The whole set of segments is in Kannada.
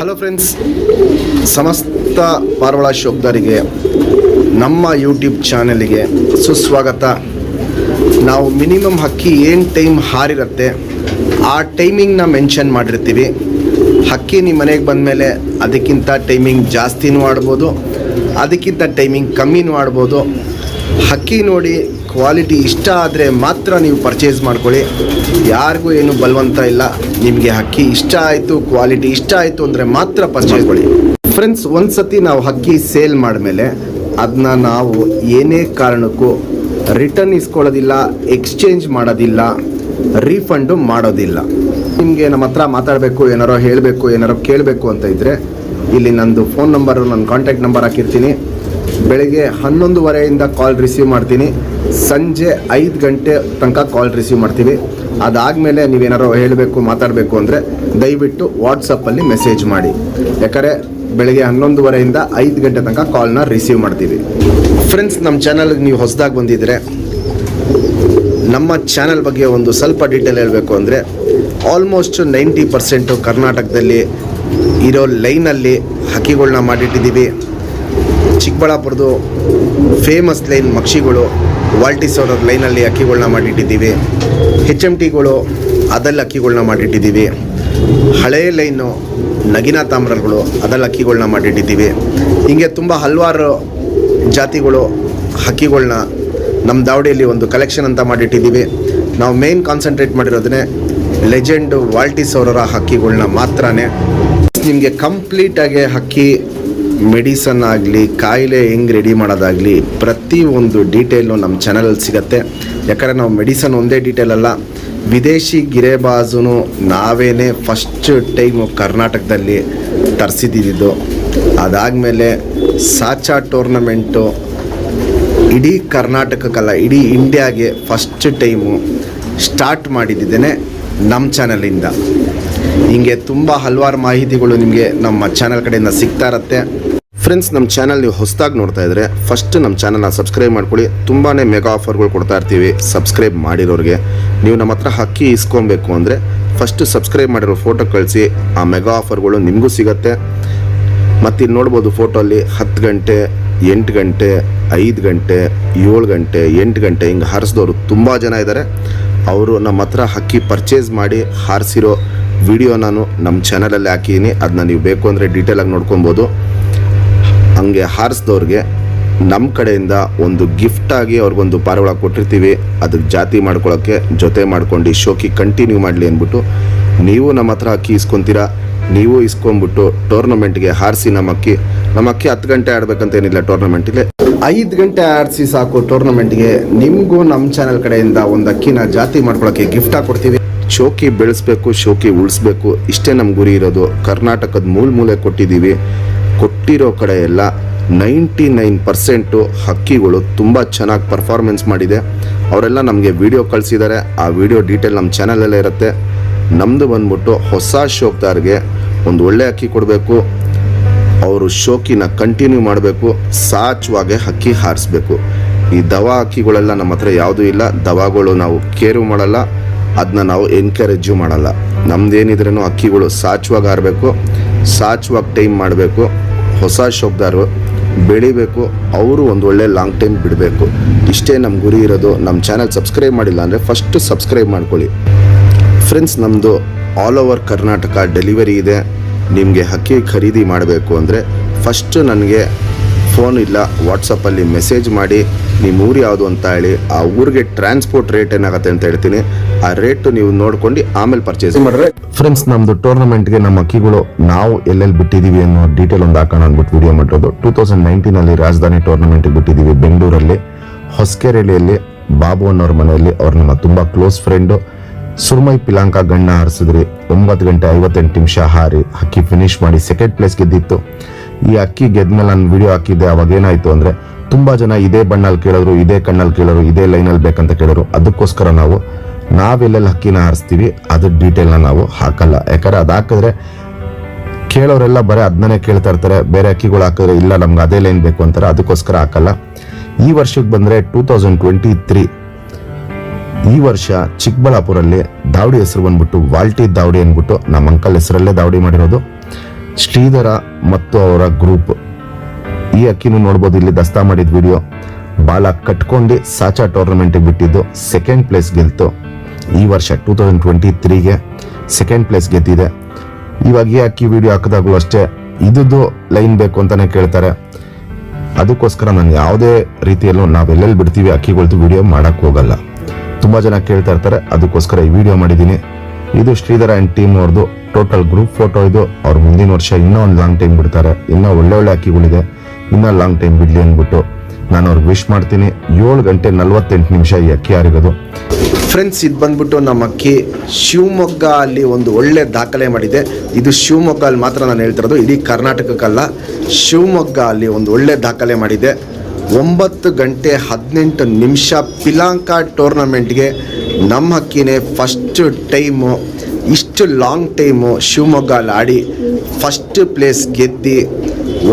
ಹಲೋ ಫ್ರೆಂಡ್ಸ್, ಸಮಸ್ತ ಪಾರವಾಳ ಶೋಕ್ದಾರಿಗೆ ನಮ್ಮ ಯೂಟ್ಯೂಬ್ ಚಾನಲಿಗೆ ಸುಸ್ವಾಗತ. ನಾವು ಮಿನಿಮಮ್ ಹಕ್ಕಿ ಏನು ಟೈಮ್ ಹಾರಿರುತ್ತೆ ಆ ಟೈಮಿಂಗ್ನ ಮೆನ್ಷನ್ ಮಾಡಿರ್ತೀವಿ. ಹಕ್ಕಿ ನಿಮ್ಮ ಮನೆಗೆ ಬಂದಮೇಲೆ ಅದಕ್ಕಿಂತ ಟೈಮಿಂಗ್ ಜಾಸ್ತಿನೂ ಆಡ್ಬೋದು, ಅದಕ್ಕಿಂತ ಟೈಮಿಂಗ್ ಕಮ್ಮಿನೂ ಆಡ್ಬೋದು. ಹಕ್ಕಿ ನೋಡಿ ಕ್ವಾಲಿಟಿ ಇಷ್ಟ ಆದರೆ ಮಾತ್ರ ನೀವು ಪರ್ಚೇಸ್ ಮಾಡ್ಕೊಳ್ಳಿ. ಯಾರಿಗೂ ಏನು ಬಲವಂತ ಇಲ್ಲ. ನಿಮಗೆ ಹಕ್ಕಿ ಇಷ್ಟ ಆಯಿತು, ಕ್ವಾಲಿಟಿ ಇಷ್ಟ ಆಯಿತು ಅಂದರೆ ಮಾತ್ರ ಪರ್ಚೇಸ್ ಮಾಡಿ. ಫ್ರೆಂಡ್ಸ್, ಒಂದು ಸತಿ ನಾವು ಹಕ್ಕಿ ಸೇಲ್ ಮಾಡಿದ್ಮೇಲೆ ಅದನ್ನ ನಾವು ಏನೇ ಕಾರಣಕ್ಕೂ ರಿಟರ್ನ್ ಇಸ್ಕೊಳ್ಳೋದಿಲ್ಲ, ಎಕ್ಸ್ಚೇಂಜ್ ಮಾಡೋದಿಲ್ಲ, ರೀಫಂಡು ಮಾಡೋದಿಲ್ಲ. ನಿಮಗೆ ನಮ್ಮ ಹತ್ರ ಮಾತಾಡಬೇಕು, ಏನಾರೋ ಹೇಳಬೇಕು, ಏನಾರೋ ಕೇಳಬೇಕು ಅಂತ ಇದ್ದರೆ ಇಲ್ಲಿ ನಂದು ಫೋನ್ ನಂಬರು, ನನ್ನ ಕಾಂಟ್ಯಾಕ್ಟ್ ನಂಬರ್ ಹಾಕಿರ್ತೀನಿ. ಬೆಳಗ್ಗೆ 11:30 ಕಾಲ್ ರಿಸೀವ್ ಮಾಡ್ತೀನಿ, ಸಂಜೆ 5 ಗಂಟೆ ತನಕ ಕಾಲ್ ರಿಸೀವ್ ಮಾಡ್ತೀವಿ. ಅದಾದಮೇಲೆ ನೀವೇನಾರೋ ಹೇಳಬೇಕು, ಮಾತಾಡಬೇಕು ಅಂದರೆ ದಯವಿಟ್ಟು ವಾಟ್ಸಪ್ಪಲ್ಲಿ ಮೆಸೇಜ್ ಮಾಡಿ. ಯಾಕಂದರೆ ಬೆಳಗ್ಗೆ 11:30 5 ಗಂಟೆ ತನಕ ಕಾಲ್ನ ರಿಸೀವ್ ಮಾಡ್ತೀವಿ. ಫ್ರೆಂಡ್ಸ್, ನಮ್ಮ ಚಾನಲ್ಗೆ ನೀವು ಹೊಸದಾಗಿ ಬಂದಿದ್ದರೆ ನಮ್ಮ ಚಾನಲ್ ಬಗ್ಗೆ ಒಂದು ಸ್ವಲ್ಪ ಡೀಟೇಲ್ ಹೇಳಬೇಕು ಅಂದರೆ ಆಲ್ಮೋಸ್ಟ್ 90% ಕರ್ನಾಟಕದಲ್ಲಿ ಇರೋ ಲೈನಲ್ಲಿ ಹಕ್ಕಿಗಳನ್ನ ಮಾಡಿಟ್ಟಿದ್ದೀವಿ. ಚಿಕ್ಕಬಳ್ಳಾಪುರದು ಫೇಮಸ್ ಲೈನ್ ಮಕ್ಷಿಗಳು, ವಾಲ್ಟಿಸ್ ಅವರ ಲೈನಲ್ಲಿ ಅಕ್ಕಿಗಳನ್ನ ಮಾಡಿಟ್ಟಿದ್ದೀವಿ. HMTಗಳು ಅದರಲ್ಲಿ ಅಕ್ಕಿಗಳನ್ನ ಮಾಡಿಟ್ಟಿದ್ದೀವಿ. ಹಳೆಯ ಲೈನು ನಗಿನಾ ತಾಮ್ರಗಳು ಅದರಲ್ಲಿ ಅಕ್ಕಿಗಳನ್ನ ಮಾಡಿಟ್ಟಿದ್ದೀವಿ. ಹೀಗೆ ತುಂಬ ಹಲವಾರು ಜಾತಿಗಳು ಹಕ್ಕಿಗಳನ್ನ ನಮ್ಮ ದಾವಡಿಯಲ್ಲಿ ಒಂದು ಕಲೆಕ್ಷನ್ ಅಂತ ಮಾಡಿಟ್ಟಿದ್ದೀವಿ. ನಾವು ಮೇನ್ ಕಾನ್ಸಂಟ್ರೇಟ್ ಮಾಡಿರೋದನ್ನೇ ಲೆಜೆಂಡು ವಾಲ್ಟಿಸ್ ಅವರ ಹಕ್ಕಿಗಳನ್ನ ಮಾತ್ರನೇ. ನಿಮಗೆ ಕಂಪ್ಲೀಟಾಗಿ ಹಕ್ಕಿ ಮೆಡಿಸನ್ ಆಗಲಿ, ಕಾಯಿಲೆ ಹೆಂಗೆ ರೆಡಿ ಮಾಡೋದಾಗಲಿ, ಪ್ರತಿಯೊಂದು ಡೀಟೇಲು ನಮ್ಮ ಚಾನಲಲ್ಲಿ ಸಿಗುತ್ತೆ. ಯಾಕಂದರೆ ನಾವು ಮೆಡಿಸನ್ ಒಂದೇ ಡೀಟೇಲ್ ಅಲ್ಲ, ವಿದೇಶಿ ಗಿರೇಬಾಜು ನಾವೇನೇ ಫಸ್ಟ್ ಟೈಮು ಕರ್ನಾಟಕದಲ್ಲಿ ತರಿಸಿದ್ದು. ಅದಾದಮೇಲೆ ಸಾಚಾ ಟೂರ್ನಮೆಂಟು ಇಡೀ ಕರ್ನಾಟಕಕ್ಕಲ್ಲ, ಇಡೀ ಇಂಡಿಯಾಗೆ ಫಸ್ಟ್ ಟೈಮು ಸ್ಟಾರ್ಟ್ ಮಾಡಿದ್ದೇನೆ ನಮ್ಮ ಚಾನಲಿಂದ. ಹೀಗೆ ತುಂಬ ಹಲವಾರು ಮಾಹಿತಿಗಳು ನಿಮಗೆ ನಮ್ಮ ಚಾನಲ್ ಕಡೆಯಿಂದ ಸಿಗ್ತಾ ಇರುತ್ತೆ. ಫ್ರೆಂಡ್ಸ್, ನಮ್ಮ ಚಾನಲ್ ನೀವು ಹೊಸದಾಗಿ ನೋಡ್ತಾ ಇದ್ದರೆ ಫಸ್ಟ್ ನಮ್ಮ ಚಾನಲ್ನ ಸಬ್ಸ್ಕ್ರೈಬ್ ಮಾಡ್ಕೊಳ್ಳಿ. ತುಂಬಾ ಮೆಗಾ ಆಫರ್ಗಳು ಕೊಡ್ತಾ ಇರ್ತೀವಿ ಸಬ್ಸ್ಕ್ರೈಬ್ ಮಾಡಿರೋರಿಗೆ. ನೀವು ನಮ್ಮ ಹತ್ರ ಹಕ್ಕಿ ಇಸ್ಕೊಬೇಕು ಅಂದರೆ ಫಸ್ಟ್ ಸಬ್ಸ್ಕ್ರೈಬ್ ಮಾಡಿರೋ ಫೋಟೋ ಕಳಿಸಿ, ಆ ಮೆಗಾ ಆಫರ್ಗಳು ನಿಮಗೂ ಸಿಗುತ್ತೆ. ಮತ್ತು ಇಲ್ಲಿ ನೋಡ್ಬೋದು ಫೋಟೋಲ್ಲಿ 10 ಗಂಟೆ, 8 ಗಂಟೆ, 5 ಗಂಟೆ, 7 ಗಂಟೆ, 8 ಗಂಟೆ ಹಿಂಗೆ ಹಾರಿಸಿದವರು ತುಂಬ ಜನ ಇದ್ದಾರೆ. ಅವರು ನಮ್ಮ ಹತ್ರ ಹಕ್ಕಿ ಪರ್ಚೇಸ್ ಮಾಡಿ ಹಾರಿಸಿರೋ ವಿಡಿಯೋ ನಾನು ನಮ್ಮ ಚಾನಲಲ್ಲಿ ಹಾಕಿದ್ದೀನಿ. ಅದನ್ನ ನೀವು ಬೇಕು ಅಂದರೆ ಡೀಟೇಲಾಗಿ ನೋಡ್ಕೊಬೋದು. ಹಂಗೆ ಹಾರಿಸಿದವ್ರಿಗೆ ನಮ್ಮ ಕಡೆಯಿಂದ ಒಂದು ಗಿಫ್ಟಾಗಿ ಅವ್ರಿಗೊಂದು ಪಾರಿವಾಳ ಕೊಟ್ಟಿರ್ತೀವಿ. ಅದಕ್ಕೆ ಜಾತಿ ಮಾಡ್ಕೊಳ್ಳೋಕ್ಕೆ ಜೊತೆ ಮಾಡ್ಕೊಂಡು ಶೋಕಿ ಕಂಟಿನ್ಯೂ ಮಾಡಲಿ ಅಂದ್ಬಿಟ್ಟು ನೀವು ನಮ್ಮ ಹತ್ರ ಅಕ್ಕಿ ಇಸ್ಕೊತೀರಾ. ನೀವು ಇಸ್ಕೊಂಡ್ಬಿಟ್ಟು ಟೂರ್ನಮೆಂಟ್ಗೆ ಹಾರಿಸಿ ನಮ್ಮ ಅಕ್ಕಿ 10 ಗಂಟೆ ಆಡಬೇಕಂತ ಏನಿಲ್ಲ. ಟೂರ್ನಮೆಂಟಿಗೆ 5 ಗಂಟೆ ಆಡಿಸಿ ಸಾಕು. ಟೂರ್ನಮೆಂಟ್ಗೆ ನಿಮಗೂ ನಮ್ಮ ಚಾನಲ್ ಕಡೆಯಿಂದ ಒಂದು ಅಕ್ಕಿನ ಜಾತಿ ಮಾಡ್ಕೊಳ್ಳೋಕ್ಕೆ ಗಿಫ್ಟಾಗಿ ಕೊಡ್ತೀವಿ. ಶೋಕಿ ಬೆಳೆಸ್ಬೇಕು, ಶೋಕಿ ಉಳಿಸ್ಬೇಕು, ಇಷ್ಟೇ ನಮ್ಮ ಗುರಿ ಇರೋದು. ಕರ್ನಾಟಕದ ಮೂಲೆ ಕೊಟ್ಟಿದ್ದೀವಿ. ಕೊಟ್ಟಿರೋ ಕಡೆ ಎಲ್ಲ 99% ಹಕ್ಕಿಗಳು ತುಂಬ ಚೆನ್ನಾಗಿ ಪರ್ಫಾರ್ಮೆನ್ಸ್ ಮಾಡಿದೆ. ಅವರೆಲ್ಲ ನಮಗೆ ವಿಡಿಯೋ ಕಳಿಸಿದ್ದಾರೆ. ಆ ವಿಡಿಯೋ ಡೀಟೇಲ್ ನಮ್ಮ ಚಾನಲಲ್ಲೇ ಇರುತ್ತೆ. ನಮ್ಮದು ಬಂದ್ಬಿಟ್ಟು ಹೊಸ ಶೋಕ್ದಾರ್ಗೆ ಒಂದು ಒಳ್ಳೆ ಅಕ್ಕಿ ಕೊಡಬೇಕು, ಅವರು ಶೋಕಿನ ಕಂಟಿನ್ಯೂ ಮಾಡಬೇಕು, ಸಾಚುವಾಗೆ ಹಕ್ಕಿ ಹಾರಿಸ್ಬೇಕು. ಈ ದವಾ ಹಕ್ಕಿಗಳೆಲ್ಲ ನಮ್ಮ ಹತ್ರ ಯಾವುದೂ ಇಲ್ಲ. ದವಾಗಳು ನಾವು ಕೇರು ಮಾಡಲ್ಲ, ಅದನ್ನ ನಾವು ಎನ್ಕರೇಜು ಮಾಡಲ್ಲ. ನಮ್ದೇನಿದ್ರೂ ಹಕ್ಕಿಗಳು ಸಾಚುವಾಗಿ ಹಾರಬೇಕು, ಸಾಚುವಾಗಿ ಟೈಮ್ ಮಾಡಬೇಕು. ಹೊಸ ಶೋಕ್ದಾರು ಬೆಳಿಬೇಕು, ಅವರು ಒಂದು ಒಳ್ಳೆ ಲಾಂಗ್ ಟೈಮ್ ಬಿಡಬೇಕು. ಇಷ್ಟೇ ನಮ್ಮ ಗುರಿ ಇರೋದು. ನಮ್ಮ ಚಾನಲ್ ಸಬ್ಸ್ಕ್ರೈಬ್ ಮಾಡಿಲ್ಲ ಅಂದರೆ ಫಸ್ಟ್ ಸಬ್ಸ್ಕ್ರೈಬ್ ಮಾಡ್ಕೊಳ್ಳಿ. ಫ್ರೆಂಡ್ಸ್, ನಮ್ಮದು ಆಲ್ ಓವರ್ ಕರ್ನಾಟಕ ಡೆಲಿವರಿ ಇದೆ. ನಿಮಗೆ ಹಕ್ಕಿ ಖರೀದಿ ಮಾಡಬೇಕು ಅಂದರೆ ಫಸ್ಟು ನನಗೆ ಫೋನ್ ಇಲ್ಲ, ವಾಟ್ಸಪ್ಪಲ್ಲಿ ಮೆಸೇಜ್ ಮಾಡಿ ನಿಮ್ಮ ಊರು ಯಾವುದು ಅಂತ ಹೇಳಿ, ಆ ಊರಿಗೆ ಟ್ರಾನ್ಸ್ಪೋರ್ಟ್ ರೇಟ್ ಏನಾಗುತ್ತೆ ಅಂತ ಹೇಳ್ತೀನಿ. ಆ ರೇಟು ನೀವು ನೋಡ್ಕೊಂಡು ಆಮೇಲೆ ಪರ್ಚೇಸ್ ಮಾಡಿದ್ರೆ. ಫ್ರೆಂಡ್ಸ್, ನಮ್ಮದು ಟೂರ್ನಮೆಂಟ್ಗೆ ನಮ್ಮ ಅಕ್ಕಿಗಳು ನಾವು ಎಲ್ಲೆಲ್ಲಿ ಬಿಟ್ಟಿದ್ದೀವಿ ಅನ್ನೋ ಡೀಟೇಲ್ ಒಂದು ಹಾಕೋಣ ಅಂದ್ಬಿಟ್ಟು ವಿಡಿಯೋ ಮಾಡಿರೋದು. 2019 ರಾಜಧಾನಿ ಟೂರ್ನಮೆಂಟ್ಗೆ ಬಿಟ್ಟಿದ್ದೀವಿ ಬೆಂಗಳೂರಲ್ಲಿ, ಹೊಸಕೆರೆಹಳ್ಳಿಯಲ್ಲಿ, ಬಾಬು ಅನ್ನೋರ ಮನೆಯಲ್ಲಿ. ಅವ್ರು ನಮ್ಮ ತುಂಬ ಕ್ಲೋಸ್ ಫ್ರೆಂಡು. ಸುರ್ಮೈ ಪಿಲಾಂಕ ಗಣ್ಣ ಹಾರಿಸಿದ್ರಿ. 9 ಗಂಟೆ 58 ನಿಮಿಷ ಹಾರಿ ಹಕ್ಕಿ ಫಿನಿಶ್ ಮಾಡಿ ಸೆಕೆಂಡ್ ಪ್ಲೇಸ್ ಗೆದ್ದಿತ್ತು. ಈ ಅಕ್ಕಿ ಗೆದ್ಮೇಲೆ ನಾನು ವಿಡಿಯೋ ಹಾಕಿದ್ದೆ. ಅವಾಗ ಏನಾಯಿತು ಅಂದರೆ ತುಂಬ ಜನ ಇದೇ ಬಣ್ಣಲ್ಲಿ ಕೇಳೋರು, ಇದೇ ಕಣ್ಣಲ್ಲಿ ಕೇಳೋರು, ಇದೇ ಲೈನಲ್ಲಿ ಬೇಕಂತ ಕೇಳೋರು. ಅದಕ್ಕೋಸ್ಕರ ನಾವೆಲ್ಲೆಲ್ಲಿ ಹಕ್ಕಿನ ಹಾರಿಸ್ತೀವಿ ಅದ್ರ ಡೀಟೇಲ್ನ ನಾವು ಹಾಕಲ್ಲ. ಯಾಕಂದರೆ ಅದು ಹಾಕಿದ್ರೆ ಕೇಳೋರೆಲ್ಲ ಬರೀ ಅದನ್ನೇ ಕೇಳ್ತಾ ಇರ್ತಾರೆ. ಬೇರೆ ಅಕ್ಕಿಗಳು ಹಾಕಿದ್ರೆ ಇಲ್ಲ ನಮ್ಗೆ ಅದೇ ಲೈನ್ ಬೇಕು ಅಂತಾರೆ. ಅದಕ್ಕೋಸ್ಕರ ಹಾಕಲ್ಲ. ಈ ವರ್ಷಕ್ಕೆ ಬಂದರೆ 2023 ಈ ವರ್ಷ ಚಿಕ್ಕಬಳ್ಳಾಪುರಲ್ಲಿ ದಾವಡಿ ಹೆಸರು ಬಂದ್ಬಿಟ್ಟು ವಾಲ್ಟಿ ದಾವಡಿ ಅಂದ್ಬಿಟ್ಟು ನಮ್ಮ ಅಂಕಲ್ ಹೆಸರಲ್ಲೇ ದಾವಡಿ ಮಾಡಿರೋದು. ಶ್ರೀಧರ ಮತ್ತು ಅವರ ಗ್ರೂಪ್. ಈ ಅಕ್ಕಿನೂ ನೋಡ್ಬೋದು, ಇಲ್ಲಿ ದಸ್ತಾ ಮಾಡಿದ ವಿಡಿಯೋ. ಬಾಲ ಕಟ್ಕೊಂಡು ಸಾಚಾ ಟೂರ್ನಮೆಂಟ್ಗೆ ಬಿಟ್ಟಿದ್ದು ಸೆಕೆಂಡ್ ಪ್ಲೇಸ್ ಗೆಲ್ತು. ಈ ವರ್ಷ 2023ಗೆ ಸೆಕೆಂಡ್ ಪ್ಲೇಸ್ ಗೆದ್ದಿದೆ. ಇವಾಗ ಈ ಅಕ್ಕಿ ವಿಡಿಯೋ ಹಾಕಿದಾಗಲೂ ಅಷ್ಟೇ ಇದ್ದು ಲೈನ್ ಬೇಕು ಅಂತಾನೆ ಕೇಳ್ತಾರೆ. ಅದಕ್ಕೋಸ್ಕರ ನಾನು ಯಾವುದೇ ರೀತಿಯಲ್ಲೂ ನಾವೆಲ್ಲೆಲ್ಲಿ ಬಿಡ್ತೀವಿ ಅಕ್ಕಿಗಳ್ದು ವಿಡಿಯೋ ಮಾಡಕ್ ಹೋಗಲ್ಲ. ತುಂಬಾ ಜನ ಕೇಳ್ತಾ ಇರ್ತಾರೆ, ಅದಕ್ಕೋಸ್ಕರ ಈ ವಿಡಿಯೋ ಮಾಡಿದ್ದೀನಿ. ಇದು ಶ್ರೀಧರ ಅಂಡ್ ಟೀಮ್ ಅವ್ರದ್ದು ಟೋಟಲ್ ಗ್ರೂಪ್ ಫೋಟೋ. ಇದು ಅವ್ರು ಮುಂದಿನ ವರ್ಷ ಇನ್ನೂ ಒಂದು ಲಾಂಗ್ ಟೈಮ್ ಬಿಡ್ತಾರೆ. ಇನ್ನೂ ಒಳ್ಳೆ ಅಕ್ಕಿಗಳಿದೆ, ಇನ್ನೂ ಲಾಂಗ್ ಟೈಮ್ ಬಿಡ್ಲಿ ಅಂದ್ಬಿಟ್ಟು ನಾನು ಅವ್ರಿಗೆ ವಿಶ್ ಮಾಡ್ತೀನಿ. 7:48 ಈ ಅಕ್ಕಿ ಹಾರಿರೋದು. ಫ್ರೆಂಡ್ಸ್, ಇದು ಬಂದ್ಬಿಟ್ಟು ನಮ್ಮ ಅಕ್ಕಿ ಶಿವಮೊಗ್ಗ ಅಲ್ಲಿ ಒಂದು ಒಳ್ಳೆ ದಾಖಲೆ ಮಾಡಿದೆ. ಇದು ಶಿವಮೊಗ್ಗ ಅಲ್ಲಿ ಮಾತ್ರ ನಾನು ಹೇಳ್ತಿರೋದು, ಇಡೀ ಕರ್ನಾಟಕಕ್ಕಲ್ಲ. ಶಿವಮೊಗ್ಗ ಅಲ್ಲಿ ಒಂದು ಒಳ್ಳೆ ದಾಖಲೆ ಮಾಡಿದೆ. 9:18 ಪಿಲಾಂಕ ಟೂರ್ನಮೆಂಟ್ಗೆ ನಮ್ಮ ಅಕ್ಕಿನೇ ಫಸ್ಟ್ ಟೈಮು, ಇಷ್ಟು ಲಾಂಗ್ ಟೈಮು ಶಿವಮೊಗ್ಗ ಅಲ್ಲಿ ಆಡಿ ಫಸ್ಟ್ ಪ್ಲೇಸ್ ಗೆದ್ದು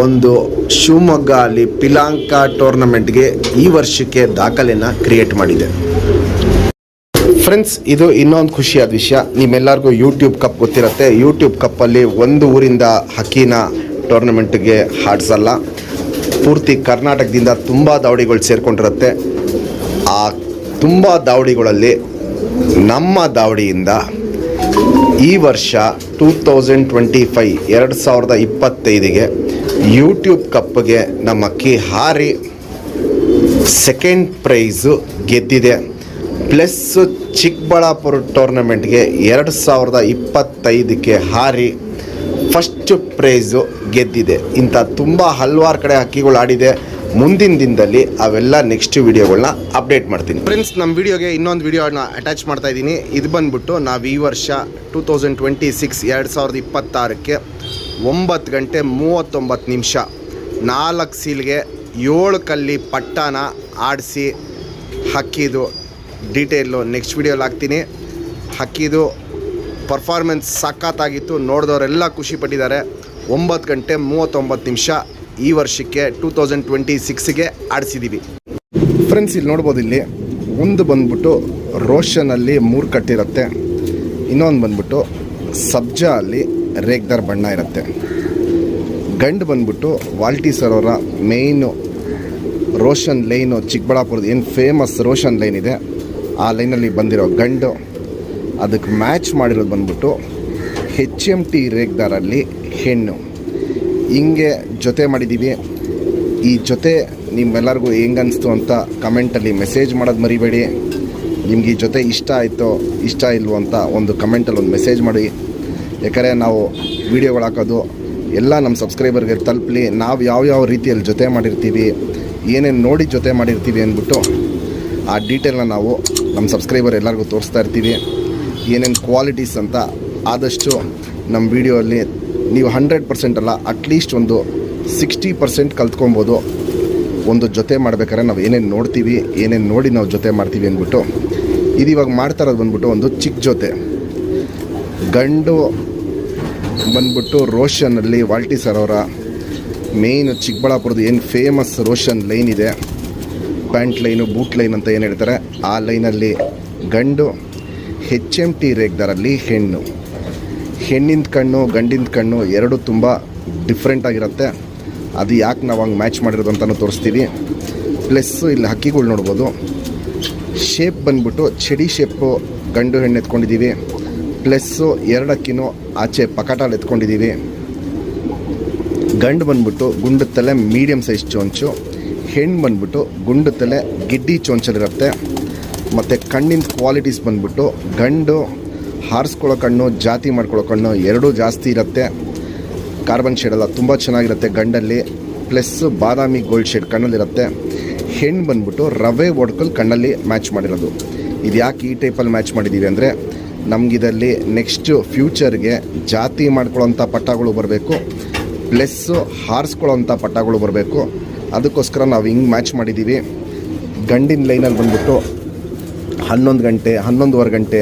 ಒಂದು ಶಿವಮೊಗ್ಗ ಅಲ್ಲಿ ಪಿಲಾಂಕ ಟೂರ್ನಮೆಂಟ್ಗೆ ಈ ವರ್ಷಕ್ಕೆ ದಾಖಲೆನ ಕ್ರಿಯೇಟ್ ಮಾಡಿದೆ. ಫ್ರೆಂಡ್ಸ್, ಇದು ಇನ್ನೊಂದು ಖುಷಿಯಾದ ವಿಷಯ. ನಿಮ್ಮೆಲ್ಲರಿಗೂ ಯೂಟ್ಯೂಬ್ ಕಪ್ ಗೊತ್ತಿರುತ್ತೆ. ಯೂಟ್ಯೂಬ್ ಕಪ್ಪಲ್ಲಿ ಒಂದು ಊರಿಂದ ಹಕ್ಕಿನ ಟೂರ್ನಮೆಂಟ್ಗೆ ಹಾಡಿಸಲ್ಲ, ಪೂರ್ತಿ ಕರ್ನಾಟಕದಿಂದ ತುಂಬ ದಾವಡಿಗಳು ಸೇರ್ಕೊಂಡಿರುತ್ತೆ. ಆ ತುಂಬ ದಾವಡಿಗಳಲ್ಲಿ ನಮ್ಮ ದಾವಡಿಯಿಂದ ಈ ವರ್ಷ 2025 ಯೂಟ್ಯೂಬ್ ಕಪ್ಗೆ ನಮ್ಮ ಅಕ್ಕಿ ಹಾರಿ ಸೆಕೆಂಡ್ ಪ್ರೈಸು ಗೆದ್ದಿದೆ. ಪ್ಲಸ್ ಚಿಕ್ಕಬಳ್ಳಾಪುರ ಟೂರ್ನಮೆಂಟ್ಗೆ 2025 ಹಾರಿ ಫಸ್ಟ್ ಪ್ರೈಸು ಗೆದ್ದಿದೆ. ಇಂಥ ತುಂಬ ಹಲವಾರು ಕಡೆ ಹಕ್ಕಿಗಳು ಆಡಿದೆ. ಮುಂದಿನ ದಿನದಲ್ಲಿ ಅವೆಲ್ಲ ನೆಕ್ಸ್ಟ್ ವಿಡಿಯೋಗಳನ್ನ ಅಪ್ಡೇಟ್ ಮಾಡ್ತೀನಿ. ಫ್ರೆಂಡ್ಸ್, ನಮ್ಮ ವಿಡಿಯೋಗೆ ಇನ್ನೊಂದು ವಿಡಿಯೋನ ಅಟ್ಯಾಚ್ ಮಾಡ್ತಾ ಇದ್ದೀನಿ. ಇದು ಬಂದ್ಬಿಟ್ಟು ನಾವು ಈ ವರ್ಷ 2026 9:39 4 ಸೀಲ್ಗೆ 7 ಕಲ್ಲಿ ಪಟ್ಟಾನ ಆಡಿಸಿ ಹಕ್ಕಿದು ಡೀಟೇಲು ನೆಕ್ಸ್ಟ್ ವಿಡಿಯೋಲಿ ಹಾಕ್ತೀನಿ. ಹಕ್ಕಿದು ಪರ್ಫಾರ್ಮೆನ್ಸ್ ಸಖತ್ತಾಗಿತ್ತು, ನೋಡಿದವರೆಲ್ಲ ಖುಷಿಪಟ್ಟಿದ್ದಾರೆ. 9:39 ಈ ವರ್ಷಕ್ಕೆ 2026ಗೆ ಆಡಿಸಿದ್ದೀವಿ. ಫ್ರೆಂಡ್ಸ್, ಇಲ್ಲಿ ನೋಡ್ಬೋದು, ಇಲ್ಲಿ ಒಂದು ಬಂದ್ಬಿಟ್ಟು ರೋಷನಲ್ಲಿ 3 ಕಟ್ಟಿರುತ್ತೆ, ಇನ್ನೊಂದು ಬಂದ್ಬಿಟ್ಟು ಸಬ್ಜಾ ಅಲ್ಲಿ ರೇಗ್ದಾರ್ ಬಣ್ಣ ಇರುತ್ತೆ. ಗಂಡು ಬಂದ್ಬಿಟ್ಟು ವಾಲ್ಟಿ ಸರ್ ಅವರ ಮೇಯ್ನು ರೋಷನ್ ಲೈನು, ಚಿಕ್ಕಬಳ್ಳಾಪುರದ ಏನು ಫೇಮಸ್ ರೋಷನ್ ಲೈನ್ ಇದೆ ಆ ಲೈನಲ್ಲಿ ಬಂದಿರೋ ಗಂಡು. ಅದಕ್ಕೆ ಮ್ಯಾಚ್ ಮಾಡಿರೋದು ಬಂದ್ಬಿಟ್ಟು HMT ರೇಗ್ದಾರಲ್ಲಿ ಹೆಣ್ಣು. ಹಿಂಗೆ ಜೊತೆ ಮಾಡಿದ್ದೀವಿ. ಈ ಜೊತೆ ನಿಮ್ಮೆಲ್ಲರಿಗೂ ಹೆಂಗೆ ಅನಿಸ್ತು ಅಂತ ಕಮೆಂಟಲ್ಲಿ ಮೆಸೇಜ್ ಮಾಡೋದು ಮರಿಬೇಡಿ. ನಿಮ್ಗೆ ಈ ಜೊತೆ ಇಷ್ಟ ಆಯಿತೋ ಇಷ್ಟ ಇಲ್ವೋ ಅಂತ ಒಂದು ಕಮೆಂಟಲ್ಲಿ ಒಂದು ಮೆಸೇಜ್ ಮಾಡಿ. ಯಾಕಂದರೆ ನಾವು ವೀಡಿಯೋಗಳು ಹಾಕೋದು ಎಲ್ಲ ನಮ್ಮ ಸಬ್ಸ್ಕ್ರೈಬರ್ಗೆ ತಲುಪಲಿ. ನಾವು ಯಾವ ರೀತಿಯಲ್ಲಿ ಜೊತೆ ಮಾಡಿರ್ತೀವಿ, ಏನೇನು ನೋಡಿ ಜೊತೆ ಮಾಡಿರ್ತೀವಿ ಅಂದ್ಬಿಟ್ಟು ಆ ಡೀಟೇಲ್ನ ನಾವು ನಮ್ಮ ಸಬ್ಸ್ಕ್ರೈಬರ್ ಎಲ್ಲರಿಗೂ ತೋರಿಸ್ತಾ ಇರ್ತೀವಿ. ಏನೇನು ಕ್ವಾಲಿಟೀಸ್ ಅಂತ ಆದಷ್ಟು ನಮ್ಮ ವೀಡಿಯೋಲ್ಲಿ ನೀವು 100% ಅಲ್ಲ, ಅಟ್ಲೀಸ್ಟ್ ಒಂದು 60% ಕಲ್ತ್ಕೊಬೋದು. ಒಂದು ಜೊತೆ ಮಾಡ್ಬೇಕಾದ್ರೆ ನಾವು ಏನೇನು ನೋಡ್ತೀವಿ, ಏನೇನು ನೋಡಿ ನಾವು ಜೊತೆ ಮಾಡ್ತೀವಿ ಅಂದ್ಬಿಟ್ಟು. ಇದು ಇವಾಗ ಮಾಡ್ತಾ ಇರೋದು ಬಂದ್ಬಿಟ್ಟು ಒಂದು ಚಿಕ್ಕ ಜೊತೆ. ಗಂಡು ಬಂದ್ಬಿಟ್ಟು ರೋಷನಲ್ಲಿ ವಾಲ್ಟಿ ಸರ್ ಅವರ ಮೇಯ್ನ್ ಚಿಕ್ಕಬಳ್ಳಾಪುರದ ಏನು ಫೇಮಸ್ ರೋಷನ್ ಲೈನ್ ಇದೆ, ಪ್ಯಾಂಟ್ ಲೈನು ಬೂಟ್ ಲೈನ್ ಅಂತ ಏನು ಹೇಳ್ತಾರೆ, ಆ ಲೈನಲ್ಲಿ ಗಂಡು. HMT ರೇಗ್ದಾರಲ್ಲಿ ಹೆಣ್ಣು. ಹೆಣ್ಣಿನ ಕಣ್ಣು ಗಂಡಿನ ಕಣ್ಣು ಎರಡು ತುಂಬ ಡಿಫ್ರೆಂಟಾಗಿರುತ್ತೆ. ಅದು ಯಾಕೆ ನಾವು ಹಂಗೆ ಮ್ಯಾಚ್ ಮಾಡಿರೋದು ಅಂತಲೂ ತೋರಿಸ್ತೀವಿ. ಪ್ಲಸ್ಸು ಇಲ್ಲಿ ಹಕ್ಕಿಗಳು ನೋಡ್ಬೋದು. ಶೇಪ್ ಬಂದ್ಬಿಟ್ಟು ಚಡಿ ಶೇಪು ಗಂಡು ಹೆಣ್ಣು ಎತ್ಕೊಂಡಿದ್ದೀವಿ. ಪ್ಲಸ್ಸು 2 ಅಕ್ಕಿನೂ ಆಚೆ ಪಕಾಟಲ್ಲಿ ಎತ್ಕೊಂಡಿದ್ದೀವಿ. ಗಂಡು ಬಂದ್ಬಿಟ್ಟು ಗುಂಡು ತಲೆ ಮೀಡಿಯಮ್ ಸೈಜ್ ಚೊಂಚು, ಹೆಣ್ಣು ಬಂದ್ಬಿಟ್ಟು ಗುಂಡು ತಲೆ ಗಿಡ್ಡಿ ಚೊಂಚಲ್ಲಿರುತ್ತೆ. ಮತ್ತು ಕಣ್ಣಿನ ಕ್ವಾಲಿಟೀಸ್ ಬಂದ್ಬಿಟ್ಟು ಗಂಡು ಹಾರಿಸ್ಕೊಳ್ಳೋ ಕಣ್ಣು, ಜಾತಿ ಮಾಡ್ಕೊಳ್ಳೋ ಕಣ್ಣು ಎರಡೂ ಜಾಸ್ತಿ ಇರುತ್ತೆ. ಕಾರ್ಬನ್ ಶೇಡೆಲ್ಲ ತುಂಬ ಚೆನ್ನಾಗಿರುತ್ತೆ ಗಂಡಲ್ಲಿ. ಪ್ಲಸ್ಸು ಬಾದಾಮಿ ಗೋಲ್ಡ್ ಶೇಡ್ ಕಣ್ಣಲ್ಲಿರುತ್ತೆ. ಹೆಣ್ಣು ಬಂದ್ಬಿಟ್ಟು ರವೆ ಒಡ್ಕಲ್ ಕಣ್ಣಲ್ಲಿ ಮ್ಯಾಚ್ ಮಾಡಿರೋದು. ಇದು ಯಾಕೆ ಈ ಟೈಪಲ್ಲಿ ಮ್ಯಾಚ್ ಮಾಡಿದ್ದೀವಿ ಅಂದರೆ, ನಮಗಿದಲ್ಲಿ ನೆಕ್ಸ್ಟು ಫ್ಯೂಚರ್ಗೆ ಜಾತಿ ಮಾಡ್ಕೊಳ್ಳೋಂಥ ಪಟ್ಟಗಳು ಬರಬೇಕು, ಪ್ಲಸ್ಸು ಹಾರಿಸ್ಕೊಳ್ಳೋಂಥ ಪಟ್ಟಗಳು ಬರಬೇಕು. ಅದಕ್ಕೋಸ್ಕರ ನಾವು ಹಿಂಗೆ ಮ್ಯಾಚ್ ಮಾಡಿದ್ದೀವಿ. ಗಂಡಿನ ಲೈನಲ್ಲಿ ಬಂದ್ಬಿಟ್ಟು 11 ಗಂಟೆ, 11:15 ಗಂಟೆ,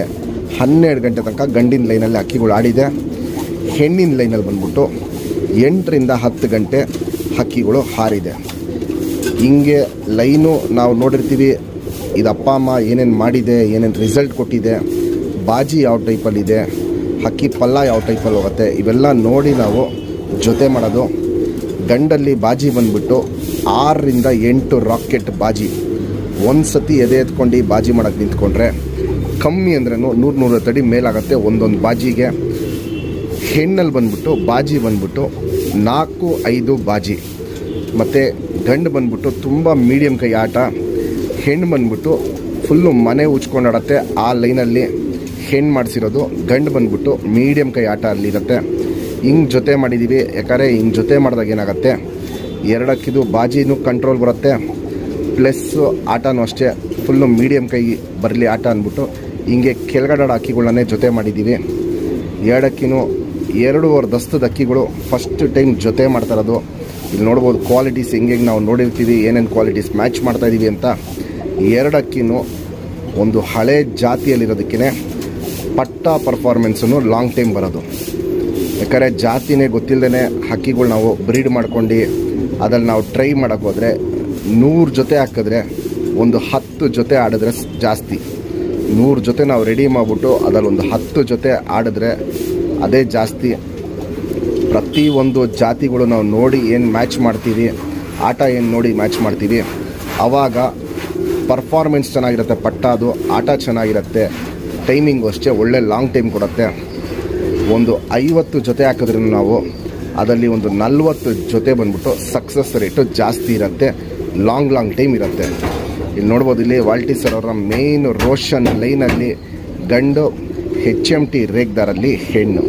12 ಗಂಟೆ ತನಕ ಗಂಡಿನ ಲೈನಲ್ಲಿ ಹಕ್ಕಿಗಳು ಆಡಿದೆ. ಹೆಣ್ಣಿನ ಲೈನಲ್ಲಿ ಬಂದ್ಬಿಟ್ಟು 8ರಿಂದ 10 ಗಂಟೆ ಹಕ್ಕಿಗಳು ಹಾರಿದೆ. ಹಿಂಗೆ ಲೈನು ನಾವು ನೋಡಿರ್ತೀವಿ. ಇದು ಅಪ್ಪ ಅಮ್ಮ ಏನೇನು ಮಾಡಿದೆ, ಏನೇನು ರಿಸಲ್ಟ್ ಕೊಟ್ಟಿದೆ, ಬಾಜಿ ಯಾವ ಟೈಪಲ್ಲಿದೆ, ಹಕ್ಕಿ ಪಲ್ಲ ಯಾವ ಟೈಪಲ್ಲಿ ಹೋಗುತ್ತೆ, ಇವೆಲ್ಲ ನೋಡಿ ನಾವು ಜೊತೆ ಮಾಡೋದು. ಗಂಡಲ್ಲಿ ಬಾಜಿ ಬಂದ್ಬಿಟ್ಟು 6ರಿಂದ 8 ರಾಕೆಟ್ ಬಾಜಿ. ಒಂದು ಸತಿ ಎದೆ ಎತ್ಕೊಂಡು ಬಾಜಿ ಮಾಡೋಕ್ಕೆ ನಿಂತ್ಕೊಂಡ್ರೆ ಕಮ್ಮಿ ಅಂದ್ರೂ 100-150 ಅಡಿ ಮೇಲಾಗುತ್ತೆ ಒಂದೊಂದು ಬಾಜಿಗೆ. ಹೆಣ್ಣಲ್ಲಿ ಬಂದ್ಬಿಟ್ಟು ಬಾಜಿ ಬಂದ್ಬಿಟ್ಟು 4-5 ಬಾಜಿ. ಮತ್ತು ಗಂಡು ಬಂದ್ಬಿಟ್ಟು ತುಂಬ ಮೀಡಿಯಮ್ ಕೈ ಆಟ. ಹೆಣ್ಣು ಬಂದ್ಬಿಟ್ಟು ಫುಲ್ಲು ಮನೆ ಉಚ್ಕೊಂಡಾಡತ್ತೆ. ಆ ಲೈನಲ್ಲಿ ಹೆಣ್ಣು ಮಾಡಿಸಿರೋದು. ಗಂಡು ಬಂದ್ಬಿಟ್ಟು ಮೀಡಿಯಮ್ ಕೈ ಆಟ ಅಲ್ಲಿರುತ್ತೆ. ಹಿಂಗೆ ಜೊತೆ ಮಾಡಿದ್ದೀವಿ. ಯಾಕಂದರೆ ಹಿಂಗೆ ಜೊತೆ ಮಾಡಿದಾಗ ಏನಾಗುತ್ತೆ, 2 ಅಕ್ಕಿದು ಬಾಜಿನೂ ಕಂಟ್ರೋಲ್ ಬರುತ್ತೆ, ಪ್ಲಸ್ಸು ಆಟನೂ ಅಷ್ಟೇ ಫುಲ್ಲು ಮೀಡಿಯಮ್ ಕೈ ಬರಲಿ ಆಟ ಅಂದ್ಬಿಟ್ಟು ಹಿಂಗೆ ಕೆಳಗಡೆ ಅಕ್ಕಿಗಳನ್ನೇ ಜೊತೆ ಮಾಡಿದ್ದೀವಿ. 2 ಅಕ್ಕಿನೂ 2.5 ದಸ್ತದ ಅಕ್ಕಿಗಳು ಫಸ್ಟ್ ಟೈಮ್ ಜೊತೆ ಮಾಡ್ತಾಯಿರೋದು. ಇಲ್ಲಿ ನೋಡ್ಬೋದು ಕ್ವಾಲಿಟೀಸ್ ಹೆಂಗೆ ನಾವು ನೋಡಿರ್ತೀವಿ, ಏನೇನು ಕ್ವಾಲಿಟೀಸ್ ಮ್ಯಾಚ್ ಮಾಡ್ತಾಯಿದ್ದೀವಿ ಅಂತ. 2 ಅಕ್ಕಿನೂ ಒಂದು ಹಳೆ ಜಾತಿಯಲ್ಲಿರೋದಕ್ಕೇ ಪಟ್ಟ ಪರ್ಫಾರ್ಮೆನ್ಸನ್ನು ಲಾಂಗ್ ಟೈಮ್ ಬರೋದು. ಯಾಕಂದರೆ ಜಾತಿನೇ ಗೊತ್ತಿಲ್ಲದೇ ಹಕ್ಕಿಗಳು ನಾವು ಬ್ರೀಡ್ ಮಾಡ್ಕೊಂಡು ಅದ್ರಲ್ಲಿ ನಾವು ಟ್ರೈ ಮಾಡೋಕ್ಕೆ ಹೋದರೆ 100 ಜೊತೆ ಹಾಕಿದ್ರೆ ಒಂದು 10 ಜೊತೆ ಆಡಿದ್ರೆ ಜಾಸ್ತಿ. 100 ಜೊತೆ ನಾವು ರೆಡಿ ಮಾಡಿಬಿಟ್ಟು ಅದರಲ್ಲಿ ಒಂದು 10 ಜೊತೆ ಆಡಿದ್ರೆ ಅದೇ ಜಾಸ್ತಿ. ಪ್ರತಿಯೊಂದು ಜಾತಿಗಳು ನಾವು ನೋಡಿ ಏನು ಮ್ಯಾಚ್ ಮಾಡ್ತೀವಿ, ಆಟ ಏನು ನೋಡಿ ಮ್ಯಾಚ್ ಮಾಡ್ತೀವಿ, ಆವಾಗ ಪರ್ಫಾರ್ಮೆನ್ಸ್ ಚೆನ್ನಾಗಿರುತ್ತೆ, ಪಟ್ಟಾದು ಆಟ ಚೆನ್ನಾಗಿರುತ್ತೆ, ಟೈಮಿಂಗು ಅಷ್ಟೇ ಒಳ್ಳೆ ಲಾಂಗ್ ಟೈಮ್ ಕೊಡುತ್ತೆ. ಒಂದು 50 ಜೊತೆ ಹಾಕಿದ್ರೂ ನಾವು ಅದರಲ್ಲಿ ಒಂದು 40 ಜೊತೆ ಬಂದ್ಬಿಟ್ಟು ಸಕ್ಸಸ್ ರೇಟು ಜಾಸ್ತಿ ಇರುತ್ತೆ, ಲಾಂಗ್ ಟೈಮ್ ಇರುತ್ತೆ. ಇಲ್ಲಿ ನೋಡ್ಬೋದು, ಇಲ್ಲಿ ವಾಲ್ಟಿ ಸರ್ ಅವರ ಮೇನ್ ರೋಷನ್ ಲೈನಲ್ಲಿ ಗಂಡು, HMT ರೇಗ್ದಾರಲ್ಲಿ ಹೆಣ್ಣು.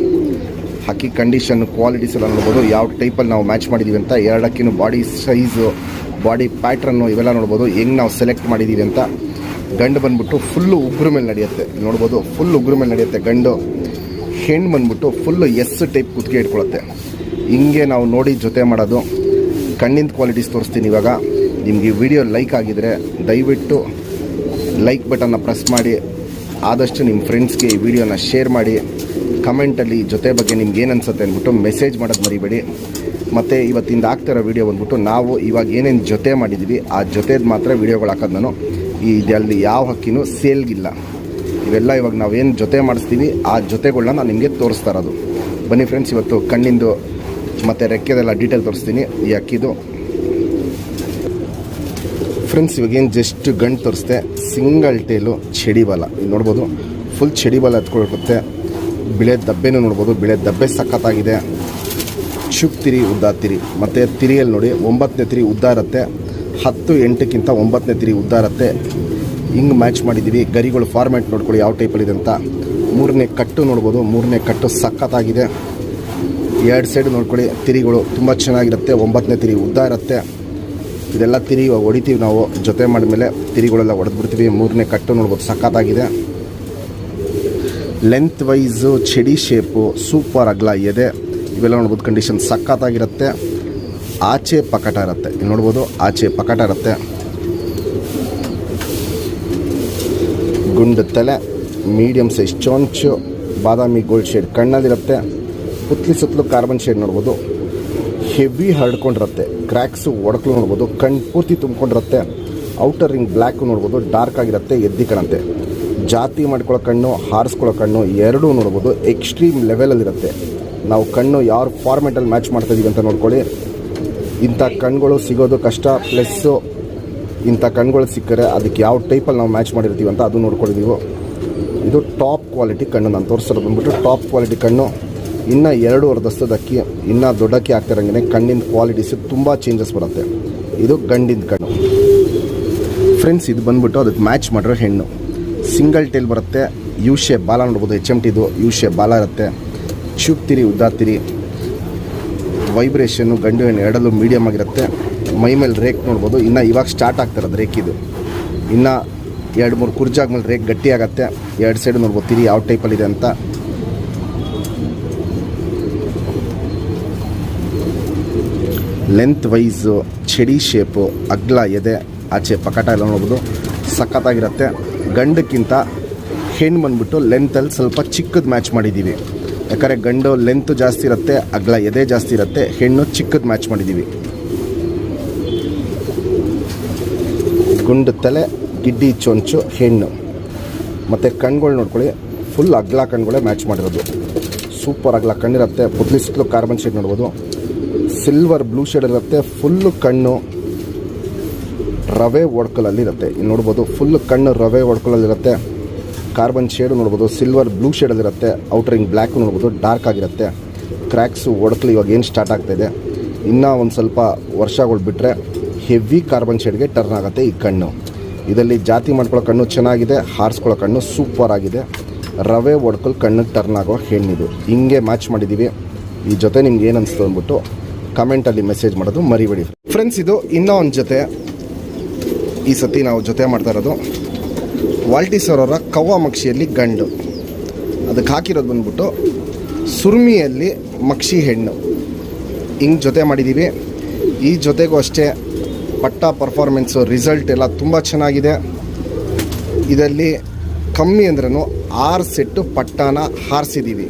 ಹಕ್ಕಿ ಕಂಡೀಷನ್ ಕ್ವಾಲಿಟೀಸ್ ಎಲ್ಲ ನೋಡ್ಬೋದು, ಯಾವ ಟೈಪಲ್ಲಿ ನಾವು ಮ್ಯಾಚ್ ಮಾಡಿದ್ದೀವಿ ಅಂತ. 2 ಅಕ್ಕಿನೂ ಬಾಡಿ ಸೈಜು, ಬಾಡಿ ಪ್ಯಾಟ್ರನ್ನು ಇವೆಲ್ಲ ನೋಡ್ಬೋದು ಹೆಂಗೆ ನಾವು ಸೆಲೆಕ್ಟ್ ಮಾಡಿದ್ದೀವಿ ಅಂತ. ಗಂಡು ಬಂದ್ಬಿಟ್ಟು ಫುಲ್ಲು ಉಗ್ರ ಮೇಲೆ ನಡೆಯುತ್ತೆ, ನೋಡ್ಬೋದು ಫುಲ್ ಉಗ್ರ ಮೇಲೆ ನಡೆಯುತ್ತೆ ಗಂಡು. ಹೆಣ್ಣು ಬಂದ್ಬಿಟ್ಟು ಫುಲ್ಲು ಟೈಪ್ ಕುತ್ತಿಗೆ ಇಟ್ಕೊಳುತ್ತೆ. ಹಿಂಗೆ ನಾವು ನೋಡಿ ಜೊತೆ ಮಾಡೋದು. ಕಣ್ಣಿಂದ ಕ್ವಾಲಿಟೀಸ್ ತೋರಿಸ್ತೀನಿ ಇವಾಗ. ನಿಮಗೆ ಈ ವಿಡಿಯೋ ಲೈಕ್ ಆಗಿದರೆ ದಯವಿಟ್ಟು ಲೈಕ್ ಬಟನ್ನ ಪ್ರೆಸ್ ಮಾಡಿ, ಆದಷ್ಟು ನಿಮ್ಮ ಫ್ರೆಂಡ್ಸ್ಗೆ ಈ ವಿಡಿಯೋನ ಶೇರ್ ಮಾಡಿ. ಕಮೆಂಟಲ್ಲಿ ಜೊತೆ ಬಗ್ಗೆ ನಿಮ್ಗೆ ಏನು ಅನ್ಸುತ್ತೆ ಅಂದ್ಬಿಟ್ಟು ಮೆಸೇಜ್ ಮಾಡೋದು ಮರಿಬೇಡಿ. ಮತ್ತು ಇವತ್ತಿಂದ ಆಗ್ತಿರೋ ವಿಡಿಯೋ ಬಂದ್ಬಿಟ್ಟು ನಾವು ಇವಾಗ ಏನೇನು ಜೊತೆ ಮಾಡಿದ್ದೀವಿ ಆ ಜೊತೆದು ಮಾತ್ರ ವಿಡಿಯೋಗಳು ಹಾಕೋದು ನಾನು. ಇದರಲ್ಲಿ ಯಾವ ಹಕ್ಕಿನೂ ಸೇಲ್ಗಿಲ್ಲ. ಇವೆಲ್ಲ ಇವಾಗ ನಾವೇನು ಜೊತೆ ಮಾಡಿಸ್ತೀವಿ ಆ ಜೊತೆಗಳನ್ನ ನಾನು ನಿಮಗೆ ತೋರಿಸ್ತಾ ಇರೋದು. ಬನ್ನಿ ಫ್ರೆಂಡ್ಸ್, ಇವತ್ತು ಕಣ್ಣಿಂದು ಮತ್ತು ರೆಕ್ಕೆದೆಲ್ಲ ಡೀಟೇಲ್ ತೋರಿಸ್ತೀನಿ ಈ ಅಕ್ಕಿದು. ಫ್ರೆಂಡ್ಸ್, ಇವಾಗೇನು ಜಸ್ಟ್ ಗಂಟು ತೋರಿಸ್ದೆ. ಸಿಂಗಲ್ ಟೇಲು ಚಡಿ ಬಾಲ ನೋಡ್ಬೋದು, ಫುಲ್ ಚಡಿ ಬಾಲ ಎತ್ಕೊಳ್ಕುತ್ತೆ. ಬಿಳೆ ದಬ್ಬೆನೂ ನೋಡ್ಬೋದು, ಬಿಳೆ ದಬ್ಬೆ ಸಖತ್ತಾಗಿದೆ. ಚುಕ್ ತಿರಿ, ಉದ್ದ ತಿರಿ, ಮತ್ತು ತಿರಿಯಲ್ಲಿ ನೋಡಿ 9ನೇ ತಿರಿ ಉದ್ದ ಇರುತ್ತೆ. 10-8ಕ್ಕಿಂತ 9ನೇ ತಿರಿ ಉದ್ದ ಇರುತ್ತೆ. ಹಿಂಗೆ ಮ್ಯಾಚ್ ಮಾಡಿದ್ದೀವಿ. ಗರಿಗಳು ಫಾರ್ಮ್ಯಾಟ್ ನೋಡ್ಕೊಳ್ಳಿ ಯಾವ ಟೈಪಲ್ಲಿದೆ ಅಂತ. 3ನೇ ಕಟ್ಟು ನೋಡ್ಬೋದು, 3ನೇ ಕಟ್ಟು ಸಖತ್ತಾಗಿದೆ. 2 ಸೈಡ್ ನೋಡ್ಕೊಳ್ಳಿ, ತಿರಿಗಳು ತುಂಬ ಚೆನ್ನಾಗಿರುತ್ತೆ. 9ನೇ ತಿರಿ ಉದ್ದ ಇರುತ್ತೆ. ಇದೆಲ್ಲ ತಿರಿ ಹೊಡಿತೀವಿ ನಾವು ಜೊತೆ ಮಾಡಿದ್ಮೇಲೆ, ತಿರಿಗಳೆಲ್ಲ ಹೊಡೆದ್ಬಿಡ್ತೀವಿ. 3ನೇ ಕಟ್ಟು ನೋಡ್ಬೋದು ಸಖತ್ತಾಗಿದೆ. ಲೆಂತ್ ವೈಸು ಚಡಿ ಶೇಪು ಸೂಪರ್ ಅಗಲ ಎದೆ ಇವೆಲ್ಲ ನೋಡ್ಬೋದು. ಕಂಡೀಷನ್ ಸಖತ್ತಾಗಿರುತ್ತೆ. ಆಚೆ ಪಕಟ ಇರುತ್ತೆ, ಇಲ್ಲಿ ನೋಡ್ಬೋದು ಆಚೆ ಪಕಟ ಇರುತ್ತೆ. ಗುಂಡು ತಲೆ, ಮೀಡಿಯಮ್ ಸೈಜ್ ಚೊಂಚು, ಬಾದಾಮಿ ಗೋಲ್ಡ್ ಶೇಡ್ ಕಣ್ಣಲ್ಲಿರುತ್ತೆ. ಪುತ್ಲಿ ಸುತ್ತಲೂ ಕಾರ್ಬನ್ ಶೇಡ್ ನೋಡ್ಬೋದು. ಹೆವಿ ಹರಡ್ಕೊಂಡಿರುತ್ತೆ, ಕ್ರ್ಯಾಕ್ಸು ಒಡಕಲು ನೋಡ್ಬೋದು. ಕಣ್ಣು ಪೂರ್ತಿ ತುಂಬ್ಕೊಂಡಿರುತ್ತೆ. ಔಟರ್ ರಿಂಗ್ ಬ್ಲ್ಯಾಕು ನೋಡ್ಬೋದು, ಡಾರ್ಕ್ ಆಗಿರುತ್ತೆ, ಎದ್ದಿ ಕಣಂತೆ. ಜಾತಿ ಮಾಡ್ಕೊಳ್ಳೋ ಕಣ್ಣು, ಹಾರಿಸ್ಕೊಳ್ಳೋ ಕಣ್ಣು ಎರಡೂ ನೋಡ್ಬೋದು. ಎಕ್ಸ್ಟ್ರೀಮ್ ಲೆವೆಲಲ್ಲಿರುತ್ತೆ. ನಾವು ಕಣ್ಣು ಯಾವ ಫಾರ್ಮೆಟಲ್ಲಿ ಮ್ಯಾಚ್ ಮಾಡ್ತಾಯಿದ್ದೀವಿ ಅಂತ ನೋಡ್ಕೊಳ್ಳಿ. ಇಂಥ ಕಣ್ಗಳು ಸಿಗೋದು ಕಷ್ಟ, ಪ್ಲಸ್ಸು ಇಂಥ ಕಣ್ಗಳು ಸಿಕ್ಕರೆ ಅದಕ್ಕೆ ಯಾವ ಟೈಪಲ್ಲಿ ನಾವು ಮ್ಯಾಚ್ ಮಾಡಿರ್ತೀವಿ ಅಂತ ಅದು ನೋಡ್ಕೊಂಡಿದ್ದೀವಿ. ಇದು ಟಾಪ್ ಕ್ವಾಲಿಟಿ ಕಣ್ಣು ನಾನು ತೋರಿಸೋದು ಬಂದ್ಬಿಟ್ಟು ಟಾಪ್ ಕ್ವಾಲಿಟಿ ಕಣ್ಣು. ಇನ್ನು 2.5 ದಸ್ತದ ಅಕ್ಕಿ, ಇನ್ನೂ ದೊಡ್ಡಕ್ಕಿ ಆಗ್ತಿರಂಗೆ ಕಣ್ಣಿನ ಕ್ವಾಲಿಟೀಸು ತುಂಬ ಚೇಂಜಸ್ ಬರುತ್ತೆ. ಇದು ಗಂಡಿನ ಕಣ್ಣು ಫ್ರೆಂಡ್ಸ್. ಇದು ಬಂದ್ಬಿಟ್ಟು ಅದಕ್ಕೆ ಮ್ಯಾಚ್ ಮಾಡಿರೋ ಹೆಣ್ಣು. ಸಿಂಗಲ್ ಟೇಲ್ ಬರುತ್ತೆ. ಯು ಶೇಪ್ ಬಾಲ ನೋಡ್ಬೋದು, HMTದು ಯು ಶೇಪ್ ಬಾಲ ಇರುತ್ತೆ. ಚೂಪ್ ತಿರಿ, ಉದ್ದ ತಿರಿ, ವೈಬ್ರೇಷನ್ನು ಗಂಡು ಹೆಣ್ಣು ಎರಡಲ್ಲೂ ಮೀಡಿಯಮ್ ಆಗಿರುತ್ತೆ. ಮೈ ಮೇಲೆ ರೇಕ್ ನೋಡ್ಬೋದು. ಇನ್ನು ಇವಾಗ ಸ್ಟಾರ್ಟ್ ಆಗ್ತಿರೋದು ರೇಕಿದು. ಇನ್ನು 2-3 ಕುರ್ಜಾಗ್ಮೇಲೆ ರೇಕ್ ಗಟ್ಟಿ ಆಗುತ್ತೆ. 2 ಸೈಡ್ ನೋಡ್ಬೋದು ತಿರಿ ಯಾವ ಟೈಪಲ್ಲಿದೆ ಅಂತ. ಲೆಂತ್ ವೈಸು ಚಡಿ ಶೇಪು ಅಗ್ಲ ಎದೆ ಆಚೆ ಪಕಟ ಎಲ್ಲ ನೋಡ್ಬೋದು ಸಖತ್ತಾಗಿರುತ್ತೆ. ಗಂಡಕ್ಕಿಂತ ಹೆಣ್ಣು ಬಂದ್ಬಿಟ್ಟು ಲೆಂತಲ್ಲಿ ಸ್ವಲ್ಪ ಚಿಕ್ಕದು ಮ್ಯಾಚ್ ಮಾಡಿದ್ದೀವಿ. ಯಾಕಂದರೆ ಗಂಡು ಲೆಂತ್ ಜಾಸ್ತಿ ಇರುತ್ತೆ, ಅಗ್ಲ ಎದೆ ಜಾಸ್ತಿ ಇರುತ್ತೆ. ಹೆಣ್ಣು ಚಿಕ್ಕದು ಮ್ಯಾಚ್ ಮಾಡಿದ್ದೀವಿ. ಗುಂಡು ತಲೆ, ಗಿಡ್ಡಿ ಚೊಂಚು ಹೆಣ್ಣು. ಮತ್ತು ಕಣ್ಗಳು ನೋಡ್ಕೊಳ್ಳಿ, ಫುಲ್ ಅಗ್ಲ ಕಣ್ಗಳೇ ಮ್ಯಾಚ್ ಮಾಡಿರೋದು. ಸೂಪರ್ ಅಗ್ಲ ಕಣ್ಣಿರುತ್ತೆ. ಪುತ್ಲಿ ಸುತ್ತಲೂ ಕಾರ್ಬನ್ ಶೇಡ್ ನೋಡ್ಬೋದು. ಸಿಲ್ವರ್ ಬ್ಲೂ ಶೇಡ್ ಇರುತ್ತೆ. ಫುಲ್ಲು ಕಣ್ಣು ರವೆ ಒಡ್ಕಲಲ್ಲಿರುತ್ತೆ. ಇಲ್ಲಿ ನೋಡ್ಬೋದು ಫುಲ್ ಕಣ್ಣು ರವೆ ಒಡ್ಕಲಲ್ಲಿರುತ್ತೆ. ಕಾರ್ಬನ್ ಶೇಡು ನೋಡ್ಬೋದು, ಸಿಲ್ವರ್ ಬ್ಲೂ ಶೇಡಲ್ಲಿರುತ್ತೆ. ಔಟ್ರಿಂಗ್ ಬ್ಲ್ಯಾಕ್ ನೋಡ್ಬೋದು, ಡಾರ್ಕ್ ಆಗಿರುತ್ತೆ. ಕ್ರ್ಯಾಕ್ಸು ಒಡ್ಕಲು ಇವಾಗ ಏನು ಸ್ಟಾರ್ಟ್ ಆಗ್ತಾಯಿದೆ. ಇನ್ನೂ ಒಂದು ಸ್ವಲ್ಪ ವರ್ಷಗಳು ಬಿಟ್ಟರೆ ಹೆವಿ ಕಾರ್ಬನ್ ಶೇಡ್ಗೆ ಟರ್ನ್ ಆಗುತ್ತೆ ಈ ಕಣ್ಣು. ಇದರಲ್ಲಿ ಜಾತಿ ಮಾಡ್ಕೊಳ್ಳೋ ಕಣ್ಣು ಚೆನ್ನಾಗಿದೆ, ಹಾರಿಸ್ಕೊಳ್ಳೋ ಕಣ್ಣು ಸೂಪರ್ ಆಗಿದೆ. ರವೆ ಒಡ್ಕಲ್ ಕಣ್ಣಿಗೆ ಟರ್ನ್ ಆಗೋ ಹೆಣ್ಣಿದು. ಹಿಂಗೆ ಮ್ಯಾಚ್ ಮಾಡಿದ್ದೀವಿ. ಈ ಜೊತೆ ನಿಮ್ಗೆ ಏನು ಅನಿಸ್ತು ಅಂದ್ಬಿಟ್ಟು ಕಮೆಂಟಲ್ಲಿ ಮೆಸೇಜ್ ಮಾಡೋದು ಮರಿಬೇಡಿ ಫ್ರೆಂಡ್ಸ್. ಇದು ಇನ್ನೂ ಒಂದು ಜೊತೆ ಈ ಸತಿ ನಾವು ಜೊತೆ ಮಾಡ್ತಾ ಇರೋದು ವಾಲ್ಟಿ ಸರ್ ಅವರ ಕವ್ವ ಮಕ್ಷಿಯಲ್ಲಿ ಗಂಡು. ಅದಕ್ಕೆ ಹಾಕಿರೋದು ಬಂದ್ಬಿಟ್ಟು ಸುರ್ಮಿಯಲ್ಲಿ ಮಕ್ಷಿ ಹೆಣ್ಣು. ಹಿಂಗೆ ಜೊತೆ ಮಾಡಿದ್ದೀವಿ. ಈ ಜೊತೆಗೂ ಅಷ್ಟೇ ಪಟ್ಟ ಪರ್ಫಾರ್ಮೆನ್ಸು ರಿಸಲ್ಟ್ ಎಲ್ಲ ತುಂಬ ಚೆನ್ನಾಗಿದೆ. ಇದರಲ್ಲಿ ಕಮ್ಮಿ ಅಂದ್ರೂ 6 ಸೆಟ್ಟು ಪಟ್ಟಾನ ಹಾರಿಸಿದ್ದೀವಿ.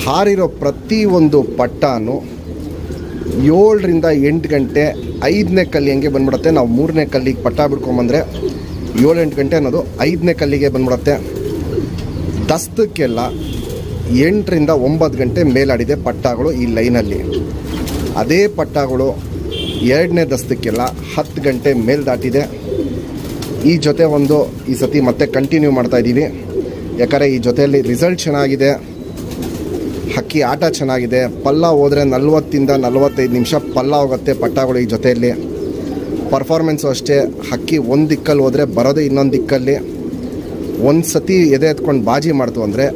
ಹಾರಿರೋ ಪ್ರತಿಯೊಂದು ಪಟ್ಟಾನು 7ರಿಂದ 8 ಗಂಟೆ 5ನೇ ಕಲ್ಲಿ ಹಂಗೆ ಬಂದ್ಬಿಡುತ್ತೆ. ನಾವು 3ನೇ ಕಲ್ಲಿಗೆ ಪಟ್ಟ ಬಿಡ್ಕೊಂಬಂದರೆ 7-8 ಗಂಟೆ ಅನ್ನೋದು 5ನೇ ಕಲ್ಲಿಗೆ ಬಂದ್ಬಿಡುತ್ತೆ. ದಸ್ತಕ್ಕೆಲ್ಲ 8ರಿಂದ 9 ಗಂಟೆ ಮೇಲಾಡಿದೆ ಪಟ್ಟಗಳು ಈ ಲೈನಲ್ಲಿ. ಅದೇ ಪಟ್ಟಗಳು 2ನೇ ದಸ್ತಕ್ಕೆಲ್ಲ 10 ಗಂಟೆ ಮೇಲ್ ದಾಟಿದೆ. ಈ ಜೊತೆ ಒಂದು ಈ ಸತಿ ಮತ್ತೆ ಕಂಟಿನ್ಯೂ ಮಾಡ್ತಾಯಿದ್ದೀವಿ. ಯಾಕಂದರೆ ಈ ಜೊತೆಯಲ್ಲಿ ರಿಸಲ್ಟ್ ಚೆನ್ನಾಗಿದೆ, ಹಕ್ಕಿ ಆಟ ಚೆನ್ನಾಗಿದೆ. ಪಲ್ಲ ಹೋದರೆ 40ರಿಂದ 45 ನಿಮಿಷ ಪಲ್ಲ ಹೋಗುತ್ತೆ ಪಟ್ಟಗಳು ಈ ಜೊತೆಯಲ್ಲಿ. ಪರ್ಫಾರ್ಮೆನ್ಸು ಅಷ್ಟೇ. ಹಕ್ಕಿ ಒಂದು ದಿಕ್ಕಲ್ಲಿ ಹೋದರೆ ಬರೋದೇ ಇನ್ನೊಂದು ದಿಕ್ಕಲ್ಲಿ. ಒಂದು ಸತಿ ಎದೆ ಎತ್ಕೊಂಡು ಬಾಜಿ ಮಾಡ್ತು ಅಂದರೆ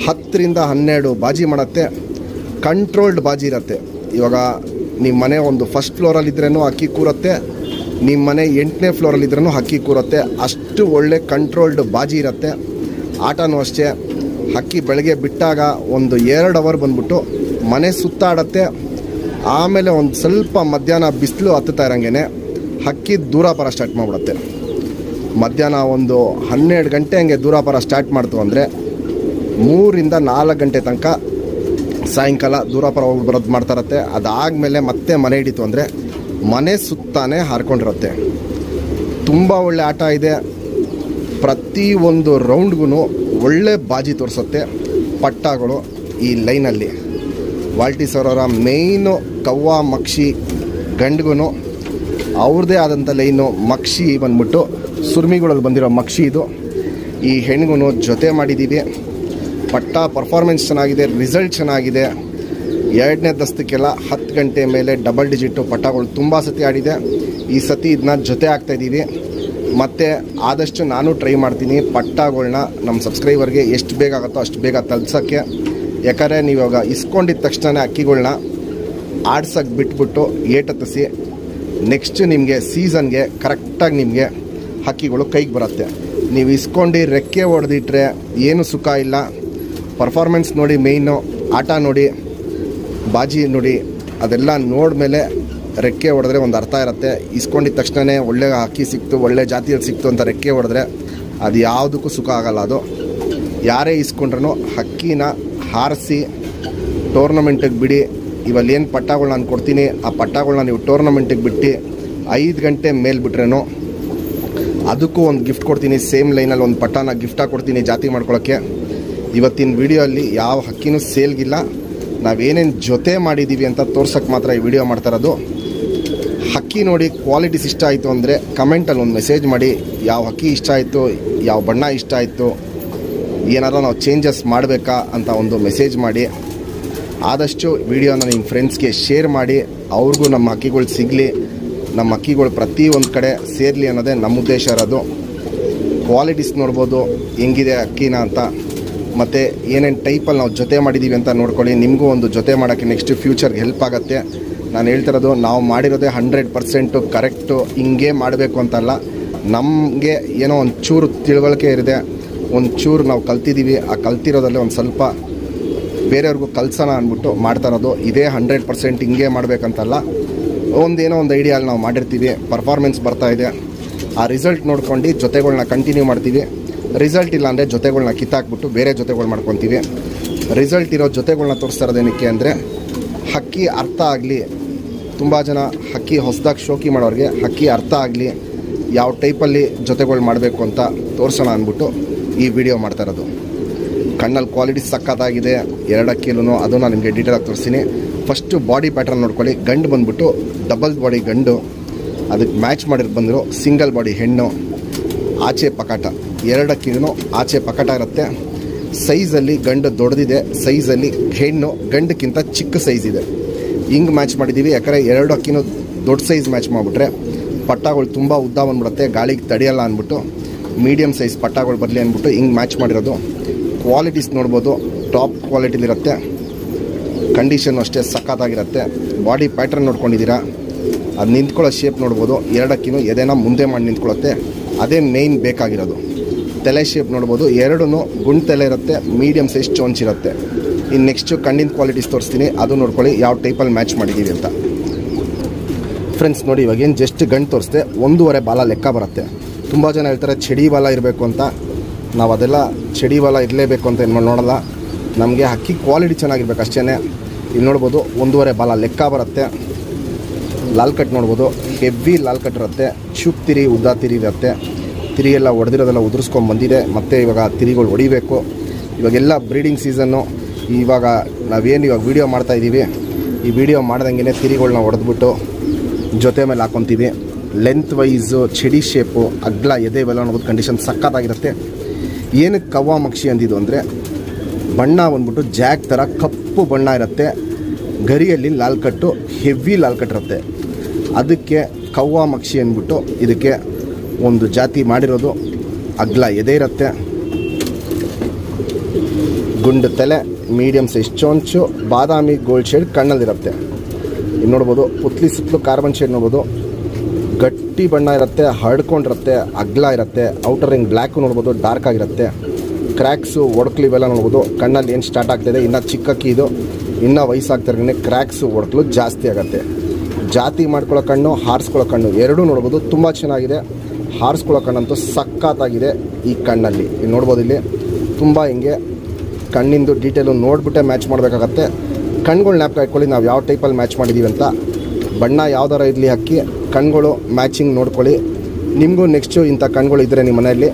10ರಿಂದ 12 ಬಾಜಿ ಮಾಡುತ್ತೆ. ಕಂಟ್ರೋಲ್ಡ್ ಬಾಜಿ ಇರುತ್ತೆ. ಇವಾಗ ನಿಮ್ಮ ಮನೆ ಒಂದು ಫಸ್ಟ್ ಫ್ಲೋರಲ್ಲಿದ್ರೂ ಹಕ್ಕಿ ಕೂರುತ್ತೆ, ನಿಮ್ಮ ಮನೆ 8ನೇ ಫ್ಲೋರಲ್ಲಿದ್ರೂ ಹಕ್ಕಿ ಕೂರುತ್ತೆ. ಅಷ್ಟು ಒಳ್ಳೆ ಕಂಟ್ರೋಲ್ಡ್ ಬಾಜಿ ಇರುತ್ತೆ. ಆಟನೂ ಅಷ್ಟೇ. ಹಕ್ಕಿ ಬೆಳಗ್ಗೆ ಬಿಟ್ಟಾಗ ಒಂದು 2 ಅವರ್ ಬಂದ್ಬಿಟ್ಟು ಮನೆ ಸುತ್ತಾಡತ್ತೆ. ಆಮೇಲೆ ಒಂದು ಸ್ವಲ್ಪ ಮಧ್ಯಾಹ್ನ ಬಿಸಿಲು ಹತ್ತುತ್ತಾ ಇರೋಂಗೆ ಹಕ್ಕಿ ದೂರ ಬರ ಸ್ಟಾರ್ಟ್ ಮಾಡಿಬಿಡುತ್ತೆ. ಮಧ್ಯಾಹ್ನ ಒಂದು 12 ಗಂಟೆ ಹಂಗೆ ದೂರ ಬರ ಸ್ಟಾರ್ಟ್ ಮಾಡ್ತು ಅಂದರೆ 3ರಿಂದ 4 ಗಂಟೆ ತನಕ ಸಾಯಂಕಾಲ ದೂರ ಪರ ಹೋಗಿ ಬರೋದು ಮಾಡ್ತಾರತ್ತೆ. ಅದಾದಮೇಲೆ ಮತ್ತೆ ಮನೆ ಹಿಡಿತು ಅಂದರೆ ಮನೆ ಸುತ್ತಾನೆ ಹಾರ್ಕೊಂಡಿರುತ್ತೆ. ತುಂಬ ಒಳ್ಳೆ ಆಟ ಇದೆ. ಪ್ರತಿಯೊಂದು ರೌಂಡ್ಗೂ ಒಳ್ಳೆ ಬಾಜಿ ತೋರಿಸುತ್ತೆ ಪಟ್ಟಗಳು ಈ ಲೈನಲ್ಲಿ. ವಾಲ್ಟಿ ಸರ್ ಅವರ ಮೇಯ್ನು ಕವ್ವ ಮಕ್ಷಿ ಗಂಡಿಗೂ ಅವ್ರದ್ದೇ ಆದಂಥ ಲೈನು. ಮಕ್ಷಿ ಬಂದ್ಬಿಟ್ಟು ಸುರ್ಮಿಗಳಲ್ಲಿ ಬಂದಿರೋ ಮಕ್ಷಿ ಇದು. ಈ ಹೆಣ್ಣಿಗೂ ಜೊತೆ ಮಾಡಿದ್ದೀವಿ. ಪಟ್ಟ ಪರ್ಫಾರ್ಮೆನ್ಸ್ ಚೆನ್ನಾಗಿದೆ, ರಿಸಲ್ಟ್ ಚೆನ್ನಾಗಿದೆ. 2ನೇ ದಸ್ತಕ್ಕೆಲ್ಲ 10 ಗಂಟೆ ಮೇಲೆ ಡಬಲ್ ಡಿಜಿಟು ಪಟ್ಟಗಳು ತುಂಬ ಸತಿ ಆಡಿದೆ. ಈ ಸತಿ ಇದನ್ನ ಜೊತೆ ಆಗ್ತಾಯಿದ್ದೀವಿ. ಮತ್ತು ಆದಷ್ಟು ನಾನು ಟ್ರೈ ಮಾಡ್ತೀನಿ ಪಟ್ಟಗಳನ್ನ ನಮ್ಮ ಸಬ್ಸ್ಕ್ರೈಬರ್ಗೆ ಎಷ್ಟು ಬೇಗ ಆಗುತ್ತೋ ಅಷ್ಟು ಬೇಗ ತಲುಪ್ಸೋಕ್ಕೆ. ಯಾಕಂದರೆ ನೀವಾಗ ಇಸ್ಕೊಂಡಿದ್ದ ತಕ್ಷಣ ಅಕ್ಕಿಗಳನ್ನ ಆಡ್ಸೋಕ್ಕೆ ಬಿಟ್ಬಿಟ್ಟು ಏಟತ್ತಿಸಿ ನೆಕ್ಸ್ಟ್ ನಿಮಗೆ ಸೀಸನ್ಗೆ ಕರೆಕ್ಟಾಗಿ ನಿಮಗೆ ಹಕ್ಕಿಗಳು ಕೈಗೆ ಬರುತ್ತೆ. ನೀವು ಇಸ್ಕೊಂಡು ರೆಕ್ಕೆ ಹೊಡೆದಿಟ್ರೆ ಏನು ಸುಖ ಇಲ್ಲ. ಪರ್ಫಾರ್ಮೆನ್ಸ್ ನೋಡಿ, ಮೇಯ್ನು ಆಟ ನೋಡಿ, ಬಾಜಿ ನೋಡಿ, ಅದೆಲ್ಲ ನೋಡ್ಮೇಲೆ ರೆಕ್ಕೆ ಹೊಡೆದ್ರೆ ಒಂದು ಅರ್ಥ ಇರುತ್ತೆ. ಇಸ್ಕೊಂಡಿದ್ದ ತಕ್ಷಣ ಒಳ್ಳೆ ಹಕ್ಕಿ ಸಿಕ್ತು, ಒಳ್ಳೆ ಜಾತಿಯಲ್ಲಿ ಸಿಕ್ತು ಅಂತ ರೆಕ್ಕೆ ಹೊಡೆದ್ರೆ ಅದು ಯಾವುದಕ್ಕೂ ಸುಖ ಆಗಲ್ಲ. ಅದು ಯಾರೇ ಇಸ್ಕೊಂಡ್ರೂ ಹಕ್ಕಿನ ಹಾರಿಸಿ ಟೂರ್ನಮೆಂಟಿಗೆ ಬಿಡಿ. ಇವಲ್ಲೇನು ಪಟ್ಟಗಳು ನಾನು ಕೊಡ್ತೀನಿ ಆ ಪಟ್ಟಗಳನ್ನ ನೀವು ಟೂರ್ನಮೆಂಟಿಗೆ ಬಿಟ್ಟು 5 ಗಂಟೆ ಮೇಲೆ ಬಿಟ್ರೇನು ಅದಕ್ಕೂ ಒಂದು ಗಿಫ್ಟ್ ಕೊಡ್ತೀನಿ. ಸೇಮ್ ಲೈನಲ್ಲಿ ಒಂದು ಪಟ್ಟನ ಗಿಫ್ಟಾಗಿ ಕೊಡ್ತೀನಿ ಜಾತಿ ಮಾಡ್ಕೊಳ್ಳೋಕ್ಕೆ. ಇವತ್ತಿನ ವಿಡಿಯೋ ಅಲ್ಲಿ ಯಾವ ಹಕ್ಕಿನೂ ಸೇಲ್ಗಿಲ್ಲ. ನಾವೇನೇನು ಜೊತೆ ಮಾಡಿದ್ದೀವಿ ಅಂತ ತೋರ್ಸೋಕ್ಕೆ ಮಾತ್ರ ಈ ವಿಡಿಯೋ ಮಾಡ್ತಾಯಿರೋದು. ಹಕ್ಕಿ ನೋಡಿ ಕ್ವಾಲಿಟೀಸ್ ಇಷ್ಟ ಆಯಿತು ಅಂದರೆ ಕಮೆಂಟಲ್ಲಿ ಒಂದು ಮೆಸೇಜ್ ಮಾಡಿ. ಯಾವ ಹಕ್ಕಿ ಇಷ್ಟ ಆಯಿತು, ಯಾವ ಬಣ್ಣ ಇಷ್ಟ ಆಯಿತು, ಏನಾದ್ರು ನಾವು ಚೇಂಜಸ್ ಮಾಡಬೇಕಾ ಅಂತ ಒಂದು ಮೆಸೇಜ್ ಮಾಡಿ. ಆದಷ್ಟು ವಿಡಿಯೋನ ನಿಮ್ಮ ಫ್ರೆಂಡ್ಸ್ಗೆ ಶೇರ್ ಮಾಡಿ. ಅವ್ರಿಗೂ ನಮ್ಮ ಹಕ್ಕಿಗಳು ಸಿಗಲಿ, ನಮ್ಮ ಹಕ್ಕಿಗಳು ಪ್ರತಿಯೊಂದು ಕಡೆ ಸೇರಲಿ ಅನ್ನೋದೇ ನಮ್ಮ ಉದ್ದೇಶ ಇರೋದು. ಕ್ವಾಲಿಟೀಸ್ ನೋಡ್ಬೋದು ಹೆಂಗಿದೆ ಅಕ್ಕಿನ ಅಂತ, ಮತ್ತು ಏನೇನು ಟೈಪಲ್ಲಿ ನಾವು ಜೊತೆ ಮಾಡಿದ್ದೀವಿ ಅಂತ ನೋಡ್ಕೊಳ್ಳಿ. ನಿಮಗೂ ಒಂದು ಜೊತೆ ಮಾಡೋಕ್ಕೆ ನೆಕ್ಸ್ಟ್ ಫ್ಯೂಚರ್ಗೆ ಹೆಲ್ಪ್ ಆಗುತ್ತೆ. ನಾನು ಹೇಳ್ತಿರೋದು ನಾವು ಮಾಡಿರೋದೇ 100% ಕರೆಕ್ಟು. ಹಿಂಗೆ ಮಾಡಬೇಕು ಅಂತಲ್ಲ, ನಮಗೆ ಏನೋ ಒಂದು ಚೂರು ತಿಳುವಳಿಕೆ ಇರಿದೆ, ಒಂದು ಚೂರು ನಾವು ಕಲ್ತಿದ್ದೀವಿ. ಆ ಕಲ್ತಿರೋದಲ್ಲೇ ಒಂದು ಸ್ವಲ್ಪ ಬೇರೆಯವ್ರಿಗೂ ಕಲ್ಸೋಣ ಅಂದ್ಬಿಟ್ಟು ಮಾಡ್ತಾ ಇರೋದು. ಇದೇ 100% ಹಿಂಗೆ ಮಾಡಬೇಕಂತಲ್ಲ, ಒಂದೇನೋ ಒಂದು ಐಡಿಯಲ್ಲಿ ನಾವು ಮಾಡಿರ್ತೀವಿ. ಪರ್ಫಾರ್ಮೆನ್ಸ್ ಬರ್ತಾಯಿದೆ, ಆ ರಿಸಲ್ಟ್ ನೋಡ್ಕೊಂಡು ಜೊತೆಗಳನ್ನ ಕಂಟಿನ್ಯೂ ಮಾಡ್ತೀವಿ. ರಿಸಲ್ಟ್ ಇಲ್ಲ ಅಂದರೆ ಜೊತೆಗಳನ್ನ ಕಿತ್ತಾಕ್ಬಿಟ್ಟು ಬೇರೆ ಜೊತೆಗಳು ಮಾಡ್ಕೊತೀವಿ. ರಿಸಲ್ಟ್ ಇರೋ ಜೊತೆಗಳನ್ನ ತೋರಿಸ್ತಾ ಇರೋದೇನಕ್ಕೆ ಅಂದರೆ ಹಕ್ಕಿ ಅರ್ಥ ಆಗಲಿ. ತುಂಬ ಜನ ಹಕ್ಕಿ ಹೊಸದಾಗಿ ಶೋಕಿ ಮಾಡೋರಿಗೆ ಹಕ್ಕಿ ಅರ್ಥ ಆಗಲಿ, ಯಾವ ಟೈಪಲ್ಲಿ ಜೊತೆಗಳು ಮಾಡಬೇಕು ಅಂತ ತೋರಿಸೋಣ ಅಂದ್ಬಿಟ್ಟು ಈ ವಿಡಿಯೋ ಮಾಡ್ತಾ ಇರೋದು. ಕಣ್ಣಲ್ಲಿ ಕ್ವಾಲಿಟಿ ಸಕ್ಕತ್ತಾಗಿದೆ 2 ಅಕ್ಕಿಲೂ, ಅದು ನಾನು ನಿಮಗೆ ಡೀಟೇಲಾಗಿ ತೋರಿಸ್ತೀನಿ. ಫಸ್ಟು ಬಾಡಿ ಪ್ಯಾಟ್ರನ್ ನೋಡ್ಕೊಳ್ಳಿ. ಗಂಡು ಬಂದ್ಬಿಟ್ಟು ಡಬಲ್ ಬಾಡಿ ಗಂಡು, ಅದಕ್ಕೆ ಮ್ಯಾಚ್ ಮಾಡಿರೋದು ಬಂದರು ಸಿಂಗಲ್ ಬಾಡಿ ಹೆಣ್ಣು. ಆಚೆ ಪಕಾಟ, ಎರಡಕ್ಕಿನೂ ಆಚೆ ಪಕಾಟ ಇರುತ್ತೆ. ಸೈಜಲ್ಲಿ ಗಂಡು ದೊಡ್ಡದಿದೆ, ಸೈಜಲ್ಲಿ ಹೆಣ್ಣು ಗಂಡಕ್ಕಿಂತ ಚಿಕ್ಕ ಸೈಜ್ ಇದೆ. ಹಿಂಗೆ ಮ್ಯಾಚ್ ಮಾಡಿದ್ದೀವಿ. ಯಾಕಂದರೆ ಎರಡು ಅಕ್ಕಿನೂ ದೊಡ್ಡ ಸೈಜ್ ಮ್ಯಾಚ್ ಮಾಡಿಬಿಟ್ರೆ ಪಟ್ಟಾಗಳು ತುಂಬ ಉದ್ದ ಬಂದ್ಬಿಡುತ್ತೆ, ಗಾಳಿಗೆ ತಡೆಯಲ್ಲ ಅಂದ್ಬಿಟ್ಟು ಮೀಡಿಯಮ್ ಸೈಜ್ ಪಟ್ಟಾಗಳು ಬರಲಿ ಅಂದ್ಬಿಟ್ಟು ಹಿಂಗೆ ಮ್ಯಾಚ್ ಮಾಡಿರೋದು. ಕ್ವಾಲಿಟೀಸ್ ನೋಡ್ಬೋದು, ಟಾಪ್ ಕ್ವಾಲಿಟಿಲಿರುತ್ತೆ. ಕಂಡೀಷನ್ನು ಅಷ್ಟೇ ಸಖತ್ತಾಗಿರುತ್ತೆ. ಬಾಡಿ ಪ್ಯಾಟ್ರನ್ ನೋಡ್ಕೊಂಡಿದ್ದೀರಾ, ಅದು ನಿಂತ್ಕೊಳ್ಳೋ ಶೇಪ್ ನೋಡ್ಬೋದು. ಎರಡಕ್ಕಿನೂ ಎದೆನ ಮುಂದೆ ಮಾಡಿ ನಿಂತ್ಕೊಳ್ಳುತ್ತೆ, ಅದೇ ಮೇಯ್ನ್ ಬೇಕಾಗಿರೋದು. ತಲೆ ಶೇಪ್ ನೋಡ್ಬೋದು, ಎರಡೂ ಗುಂಡು ತಲೆ ಇರುತ್ತೆ, ಮೀಡಿಯಮ್ ಸೈಜ್ ಚೋಂಚ್ ಇರುತ್ತೆ. ಇನ್ನು ನೆಕ್ಸ್ಟು ಕಣ್ಣಿನ ಕ್ವಾಲಿಟೀಸ್ ತೋರಿಸ್ತೀನಿ, ಅದು ನೋಡ್ಕೊಳ್ಳಿ ಯಾವ ಟೈಪಲ್ಲಿ ಮ್ಯಾಚ್ ಮಾಡಿದ್ದೀವಿ ಅಂತ. ಫ್ರೆಂಡ್ಸ್ ನೋಡಿ, ಇವಾಗೇನು ಜಸ್ಟ್ ಗಂಡು ತೋರಿಸ್ದೆ, 1.5 ಬಾಲ ಲೆಕ್ಕ ಬರುತ್ತೆ. ತುಂಬ ಜನ ಹೇಳ್ತಾರೆ ಚಡಿ ಬಾಲ ಇರಬೇಕು ಅಂತ. ನಾವು ಅದೆಲ್ಲ ಚಡಿ ಬಾಲ ಇರಲೇಬೇಕು ಅಂತ ಏನು ನೋಡೋಲ್ಲ. ನಮಗೆ ಹಕ್ಕಿ ಕ್ವಾಲಿಟಿ ಚೆನ್ನಾಗಿರ್ಬೇಕು ಅಷ್ಟೇ. ಇಲ್ಲಿ ನೋಡ್ಬೋದು 1.5 ಬಾಲ ಲೆಕ್ಕ ಬರುತ್ತೆ. ಲಾಲ್ ಕಟ್ ನೋಡ್ಬೋದು, ಹೆವಿ ಲಾಲ್ ಕಟ್ ಇರುತ್ತೆ. ಚುಪ್ ತಿರಿ, ಉದ್ದ ತಿರಿ ಇರುತ್ತೆ. ತಿರಿ ಎಲ್ಲ ಹೊಡೆದಿರೋದೆಲ್ಲ ಉದುರಿಸ್ಕೊಂಡು ಬಂದಿದೆ. ಮತ್ತು ಇವಾಗ ತಿರಿಗಳು ಹೊಡಿಬೇಕು. ಇವಾಗೆಲ್ಲ ಬ್ರೀಡಿಂಗ್ ಸೀಸನ್ನು. ಇವಾಗ ನಾವೇನು ಇವಾಗ ವೀಡಿಯೋ ಮಾಡ್ತಾಯಿದ್ದೀವಿ, ಈ ವಿಡಿಯೋ ಮಾಡ್ದಂಗೆ ತಿರಿಗಳನ್ನ ಹೊಡೆದ್ಬಿಟ್ಟು ಜೊತೆ ಮೇಲೆ ಹಾಕ್ಕೊತೀವಿ. ಲೆಂತ್ ವೈಸು, ಚಡಿ ಶೇಪು, ಅಗ್ಲ ಎದೆ ಬೆಲ್ಲ ಅನ್ನೋದು ಕಂಡೀಷನ್ ಸಖತ್ತಾಗಿರುತ್ತೆ. ಏನಕ್ಕೆ ಕವ್ವಾ ಮಕ್ಷಿ ಅಂದಿದ್ದು ಅಂದರೆ, ಬಣ್ಣ ಬಂದ್ಬಿಟ್ಟು ಜಾಕ್ ಥರ ಕಪ್ಪು ಬಣ್ಣ ಇರುತ್ತೆ. ಗರಿಯಲ್ಲಿ ಲಾಲ್ ಕಟ್ಟು, ಹೆವಿ ಲಾಲ್ ಕಟ್ ಇರುತ್ತೆ. ಅದಕ್ಕೆ ಕವ್ವಾ ಮಕ್ಷಿ ಅಂದ್ಬಿಟ್ಟು ಇದಕ್ಕೆ ಒಂದು ಜಾತಿ ಮಾಡಿರೋದು. ಅಗ್ಲ ಎದೆ ಇರುತ್ತೆ, ಗುಂಡು ತಲೆ, ಮೀಡಿಯಮ್ ಸೈಜ್ ಚೊಂಚು, ಬಾದಾಮಿ ಗೋಲ್ಡ್ ಶೇಡ್ ಕಣ್ಣಲ್ಲಿರುತ್ತೆ. ಇಲ್ಲಿ ನೋಡ್ಬೋದು ಪುತ್ಲಿ ಸುತ್ತಲೂ ಕಾರ್ಬನ್ ಶೇಡ್ ನೋಡ್ಬೋದು. ಗಟ್ಟಿ ಬಣ್ಣ ಇರುತ್ತೆ, ಹರಡ್ಕೊಂಡಿರುತ್ತೆ, ಅಗ್ಲ ಇರುತ್ತೆ. ಔಟರ್ ರಿಂಗ್ ಬ್ಲ್ಯಾಕು ನೋಡ್ಬೋದು, ಡಾರ್ಕ್ ಆಗಿರುತ್ತೆ. ಕ್ರ್ಯಾಕ್ಸು, ಒಡಕ್ಲು ಇವೆಲ್ಲ ನೋಡ್ಬೋದು. ಕಣ್ಣಲ್ಲಿ ಏನು ಸ್ಟಾರ್ಟ್ ಆಗ್ತಾಯಿದೆ, ಇನ್ನೂ ಚಿಕ್ಕಕ್ಕಿ ಇದು, ಇನ್ನೂ ವಯಸ್ಸಾಗ್ತಿರ್ಗೇ ಕ್ರ್ಯಾಕ್ಸು, ಒಡಕ್ಲು ಜಾಸ್ತಿ ಆಗುತ್ತೆ. ಜಾತಿ ಮಾಡ್ಕೊಳ್ಳೋ ಕಣ್ಣು, ಹಾರಿಸ್ಕೊಳ್ಳೋ ಕಣ್ಣು ಎರಡೂ ನೋಡ್ಬೋದು. ತುಂಬ ಚೆನ್ನಾಗಿದೆ. ಹಾರಿಸ್ಕೊಳ್ಳೋ ಕಣ್ಣಂತೂ ಸಖತ್ತಾಗಿದೆ ಈ ಕಣ್ಣಲ್ಲಿ. ಇಲ್ಲಿ ನೋಡ್ಬೋದು, ಇಲ್ಲಿ ತುಂಬ ಹಿಂಗೆ ಕಣ್ಣಿಂದು ಡೀಟೇಲು ನೋಡಿಬಿಟ್ಟೆ ಮ್ಯಾಚ್ ಮಾಡಬೇಕಾಗತ್ತೆ. ಕಣ್ಗಳು ಜ್ಞಾಪಕ ಇಟ್ಕೊಳ್ಳಿ ನಾವು ಯಾವ ಟೈಪಲ್ಲಿ ಮ್ಯಾಚ್ ಮಾಡಿದ್ದೀವಿ ಅಂತ. ಬಣ್ಣ ಯಾವ್ದಾರ ಇರಲಿ ಹಕ್ಕಿ, ಕಣ್ಗಳು ಮ್ಯಾಚಿಂಗ್ ನೋಡ್ಕೊಳ್ಳಿ. ನಿಮಗೂ ನೆಕ್ಸ್ಟು ಇಂಥ ಕಣ್ಗಳು ಇದ್ದರೆ ನಿಮ್ಮ ಮನೆಯಲ್ಲಿ,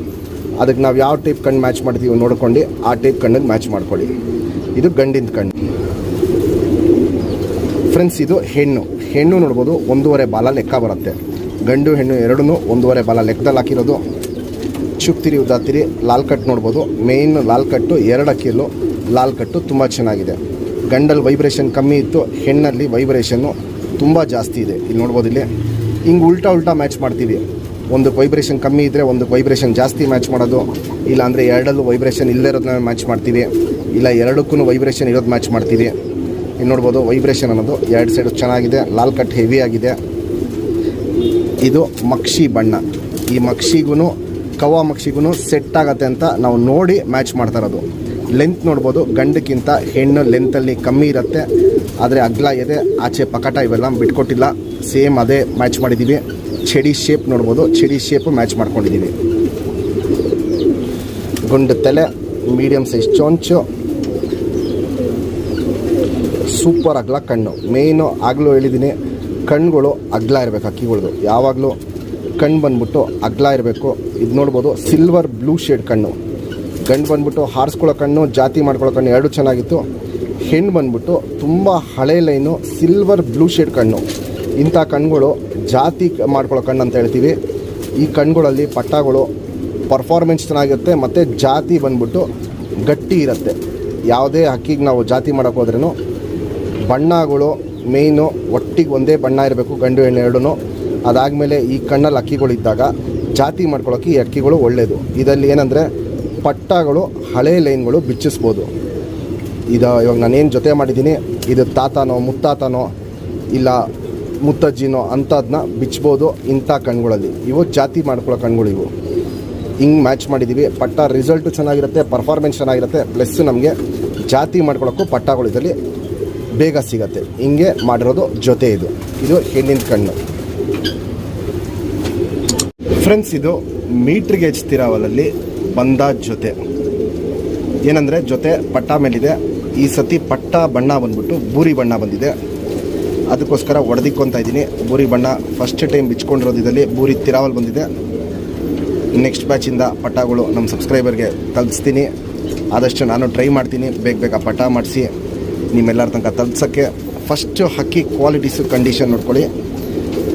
ಅದಕ್ಕೆ ನಾವು ಯಾವ ಟೈಪ್ ಕಣ್ಣು ಮ್ಯಾಚ್ ಮಾಡ್ತೀವಿ ನೋಡ್ಕೊಂಡು ಆ ಟೈಪ್ ಕಣ್ಣಿಗೆ ಮ್ಯಾಚ್ ಮಾಡ್ಕೊಳ್ಳಿ. ಇದು ಗಂಡಿನ ಕಣ್ಣು. ಫ್ರೆಂಡ್ಸ್ ಇದು ಹೆಣ್ಣು ನೋಡ್ಬೋದು. 1.5 ಬಾಲ ಲೆಕ್ಕ ಬರುತ್ತೆ. ಗಂಡು ಹೆಣ್ಣು ಎರಡೂ 1.5 ಬಾಲ ಲೆಕ್ಕದಲ್ಲಿ ಹಾಕಿರೋದು. ಚುಪ್ತಿರಿ, ಉದ್ದಾತಿರಿ, ಲಾಲ್ ಕಟ್ ನೋಡ್ಬೋದು. ಮೇಯ್ನ್ ಲಾಲ್ ಕಟ್ಟು, 2 ಅಕ್ಕಿಯಲ್ಲೂ ಲಾಲ್ ಕಟ್ಟು ತುಂಬ ಚೆನ್ನಾಗಿದೆ. ಗಂಡಲ್ಲಿ ವೈಬ್ರೇಷನ್ ಕಮ್ಮಿ ಇತ್ತು, ಹೆಣ್ಣಲ್ಲಿ ವೈಬ್ರೇಷನ್ನು ತುಂಬ ಜಾಸ್ತಿ ಇದೆ. ಇಲ್ಲಿ ನೋಡ್ಬೋದು, ಇಲ್ಲಿ ಹಿಂಗೆ ಉಲ್ಟಾ ಮ್ಯಾಚ್ ಮಾಡ್ತೀವಿ. ಒಂದಕ್ಕೆ ವೈಬ್ರೇಷನ್ ಕಮ್ಮಿ ಇದ್ದರೆ ಒಂದಕ್ಕೆ ವೈಬ್ರೇಷನ್ ಜಾಸ್ತಿ ಮ್ಯಾಚ್ ಮಾಡೋದು. ಇಲ್ಲಾಂದರೆ ಎರಡಲ್ಲೂ ವೈಬ್ರೇಷನ್ ಇಲ್ಲದೇ ಇರೋದನ್ನ ಮ್ಯಾಚ್ ಮಾಡ್ತೀವಿ. ಇಲ್ಲ ಎರಡಕ್ಕೂ ವೈಬ್ರೇಷನ್ ಇರೋದು ಮ್ಯಾಚ್ ಮಾಡ್ತೀವಿ. ಇಲ್ಲಿ ನೋಡ್ಬೋದು ವೈಬ್ರೇಷನ್ ಅನ್ನೋದು 2 ಸೈಡು ಚೆನ್ನಾಗಿದೆ. ಲಾಲ್ ಕಟ್ ಹೆವಿ ಆಗಿದೆ. ಇದು ಮಕ್ಷಿ ಬಣ್ಣ. ಈ ಮಕ್ಷಿಗೂ ಕವ್ವಾ ಮಕ್ಷಿಗೂ ಸೆಟ್ ಆಗತ್ತೆ ಅಂತ ನಾವು ನೋಡಿ ಮ್ಯಾಚ್ ಮಾಡ್ತಾ ಇರೋದು. ಲೆಂತ್ ನೋಡ್ಬೋದು, ಗಂಡಕ್ಕಿಂತ ಹೆಣ್ಣು ಲೆಂತಲ್ಲಿ ಕಮ್ಮಿ ಇರುತ್ತೆ. ಆದರೆ ಅಗ್ಲ ಇದೆ, ಆಚೆ ಪಕಾಟ ಇವೆಲ್ಲ ಬಿಟ್ಕೊಟ್ಟಿಲ್ಲ. ಸೇಮ್ ಅದೇ ಮ್ಯಾಚ್ ಮಾಡಿದ್ದೀವಿ. ಚಡಿ ಶೇಪ್ ನೋಡ್ಬೋದು, ಚಡಿ ಶೇಪು ಮ್ಯಾಚ್ ಮಾಡ್ಕೊಂಡಿದ್ದೀವಿ. ಗುಂಡು ತಲೆ, ಮೀಡಿಯಮ್ ಸೈಜ್ ಚೊಂಚು, ಸೂಪರ್ ಅಗ್ಲ ಕಣ್ಣು. ಮೇಯ್ನು ಆಗಲೂ ಹೇಳಿದ್ದೀನಿ, ಕಣ್ಣುಗಳು ಅಗ್ಲ ಇರಬೇಕು ಹಕ್ಕಿಗಳ್ದು. ಯಾವಾಗಲೂ ಕಣ್ಣು ಬಂದ್ಬಿಟ್ಟು ಅಗ್ಲ ಇರಬೇಕು. ಇದು ನೋಡ್ಬೋದು ಸಿಲ್ವರ್ ಬ್ಲೂ ಶೇಡ್ ಕಣ್ಣು. ಗಂಡು ಬಂದ್ಬಿಟ್ಟು ಹಾರಿಸ್ಕೊಳ್ಳೋ ಕಣ್ಣು, ಜಾತಿ ಮಾಡ್ಕೊಳ್ಳೋ ಕಣ್ಣು ಎರಡೂ ಚೆನ್ನಾಗಿತ್ತು. ಹೆಣ್ಣು ಬಂದ್ಬಿಟ್ಟು ತುಂಬ ಹಳೆ ಲೈನು ಸಿಲ್ವರ್ ಬ್ಲೂ ಶೇಡ್ ಕಣ್ಣು. ಇಂಥ ಕಣ್ಣುಗಳು ಜಾತಿ ಮಾಡ್ಕೊಳ್ಳೋ ಕಣ್ಣು ಅಂತ ಹೇಳ್ತೀವಿ. ಈ ಕಣ್ಣುಗಳಲ್ಲಿ ಪಟ್ಟಾಗಳು ಪರ್ಫಾರ್ಮೆನ್ಸ್ ಚೆನ್ನಾಗಿರುತ್ತೆ ಮತ್ತು ಜಾತಿ ಬಂದ್ಬಿಟ್ಟು ಗಟ್ಟಿ ಇರುತ್ತೆ. ಯಾವುದೇ ಹಕ್ಕಿಗೆ ನಾವು ಜಾತಿ ಮಾಡೋಕೆ ಹೋದ್ರೂ ಬಣ್ಣಗಳು ಮೇಯ್ನು ಒಟ್ಟಿಗೆ ಒಂದೇ ಬಣ್ಣ ಇರಬೇಕು, ಗಂಡು ಹೆಣ್ಣು ಎರಡೂ. ಅದಾದಮೇಲೆ ಈ ಕಣ್ಣಲ್ಲಿ ಹಕ್ಕಿಗಳಿದ್ದಾಗ ಜಾತಿ ಮಾಡ್ಕೊಳ್ಳೋಕೆ ಈ ಹಕ್ಕಿಗಳು ಒಳ್ಳೆಯದು. ಇದರಲ್ಲಿ ಏನಂದರೆ ಪಟ್ಟಗಳು ಹಳೆ ಲೈನ್ಗಳು ಬಿಚ್ಚಿಸ್ಬೋದು. ಇವಾಗ ನಾನೇನು ಜೊತೆ ಮಾಡಿದ್ದೀನಿ, ಇದು ತಾತನೋ ಮುತ್ತಾತನೋ ಇಲ್ಲ ಮುತ್ತಜ್ಜಿನೋ ಅಂಥದನ್ನ ಬಿಚ್ಬೋದು ಇಂಥ ಕಣ್ಗಳಲ್ಲಿ. ಇವು ಜಾತಿ ಮಾಡ್ಕೊಳ್ಳೋ ಕಣ್ಗಳು ಇವು. ಹಿಂಗೆ ಮ್ಯಾಚ್ ಮಾಡಿದ್ದೀವಿ. ಪಟ್ಟ ರಿಸಲ್ಟು ಚೆನ್ನಾಗಿರುತ್ತೆ, ಪರ್ಫಾರ್ಮೆನ್ಸ್ ಚೆನ್ನಾಗಿರುತ್ತೆ, ಪ್ಲಸ್ಸು ನಮಗೆ ಜಾತಿ ಮಾಡ್ಕೊಳ್ಳೋಕ್ಕೂ ಪಟ್ಟಗಳು ಇದರಲ್ಲಿ ಬೇಗ ಸಿಗತ್ತೆ. ಹಿಂಗೆ ಮಾಡಿರೋದು ಜೊತೆ. ಇದು ಹೆಣ್ಣಿನ ಕಣ್ಣು. ಫ್ರೆಂಡ್ಸ್ ಇದು ಮೀಟ್ರಿಗೆ ಹಚ್ತಿರೋವಲ್ಲಿ ಬಂದ ಜೊತೆ ಏನಂದರೆ ಜೊತೆ ಪಟ್ಟ ಮೇಲಿದೆ. ಈ ಸತಿ ಪಟ್ಟ ಬಣ್ಣ ಬಂದ್ಬಿಟ್ಟು ಬೂರಿ ಬಣ್ಣ ಬಂದಿದೆ. ಅದಕ್ಕೋಸ್ಕರ ಹೊಡೆದಿಕ್ಕೊತಾ ಇದ್ದೀನಿ. ಬೂರಿ ಬಣ್ಣ ಫಸ್ಟ್ ಟೈಮ್ ಬಿಚ್ಕೊಂಡಿರೋದು ಇದರಲ್ಲಿ ಬೂರಿ ತಿರಾವಲ್ ಬಂದಿದೆ. ನೆಕ್ಸ್ಟ್ ಬ್ಯಾಚಿಂದ ಪಟ್ಟಗಳು ನಮ್ಮ ಸಬ್ಸ್ಕ್ರೈಬರ್ಗೆ ತಲುಪಿಸ್ತೀನಿ. ಆದಷ್ಟು ನಾನು ಟ್ರೈ ಮಾಡ್ತೀನಿ ಬೇಗ ಪಟ್ಟ ಮಾಡಿಸಿ ನಿಮ್ಮೆಲ್ಲರ ತನಕ ತಲುಪ್ಸೋಕ್ಕೆ. ಫಸ್ಟು ಹಕ್ಕಿ ಕ್ವಾಲಿಟೀಸು ಕಂಡೀಷನ್ ನೋಡ್ಕೊಳ್ಳಿ.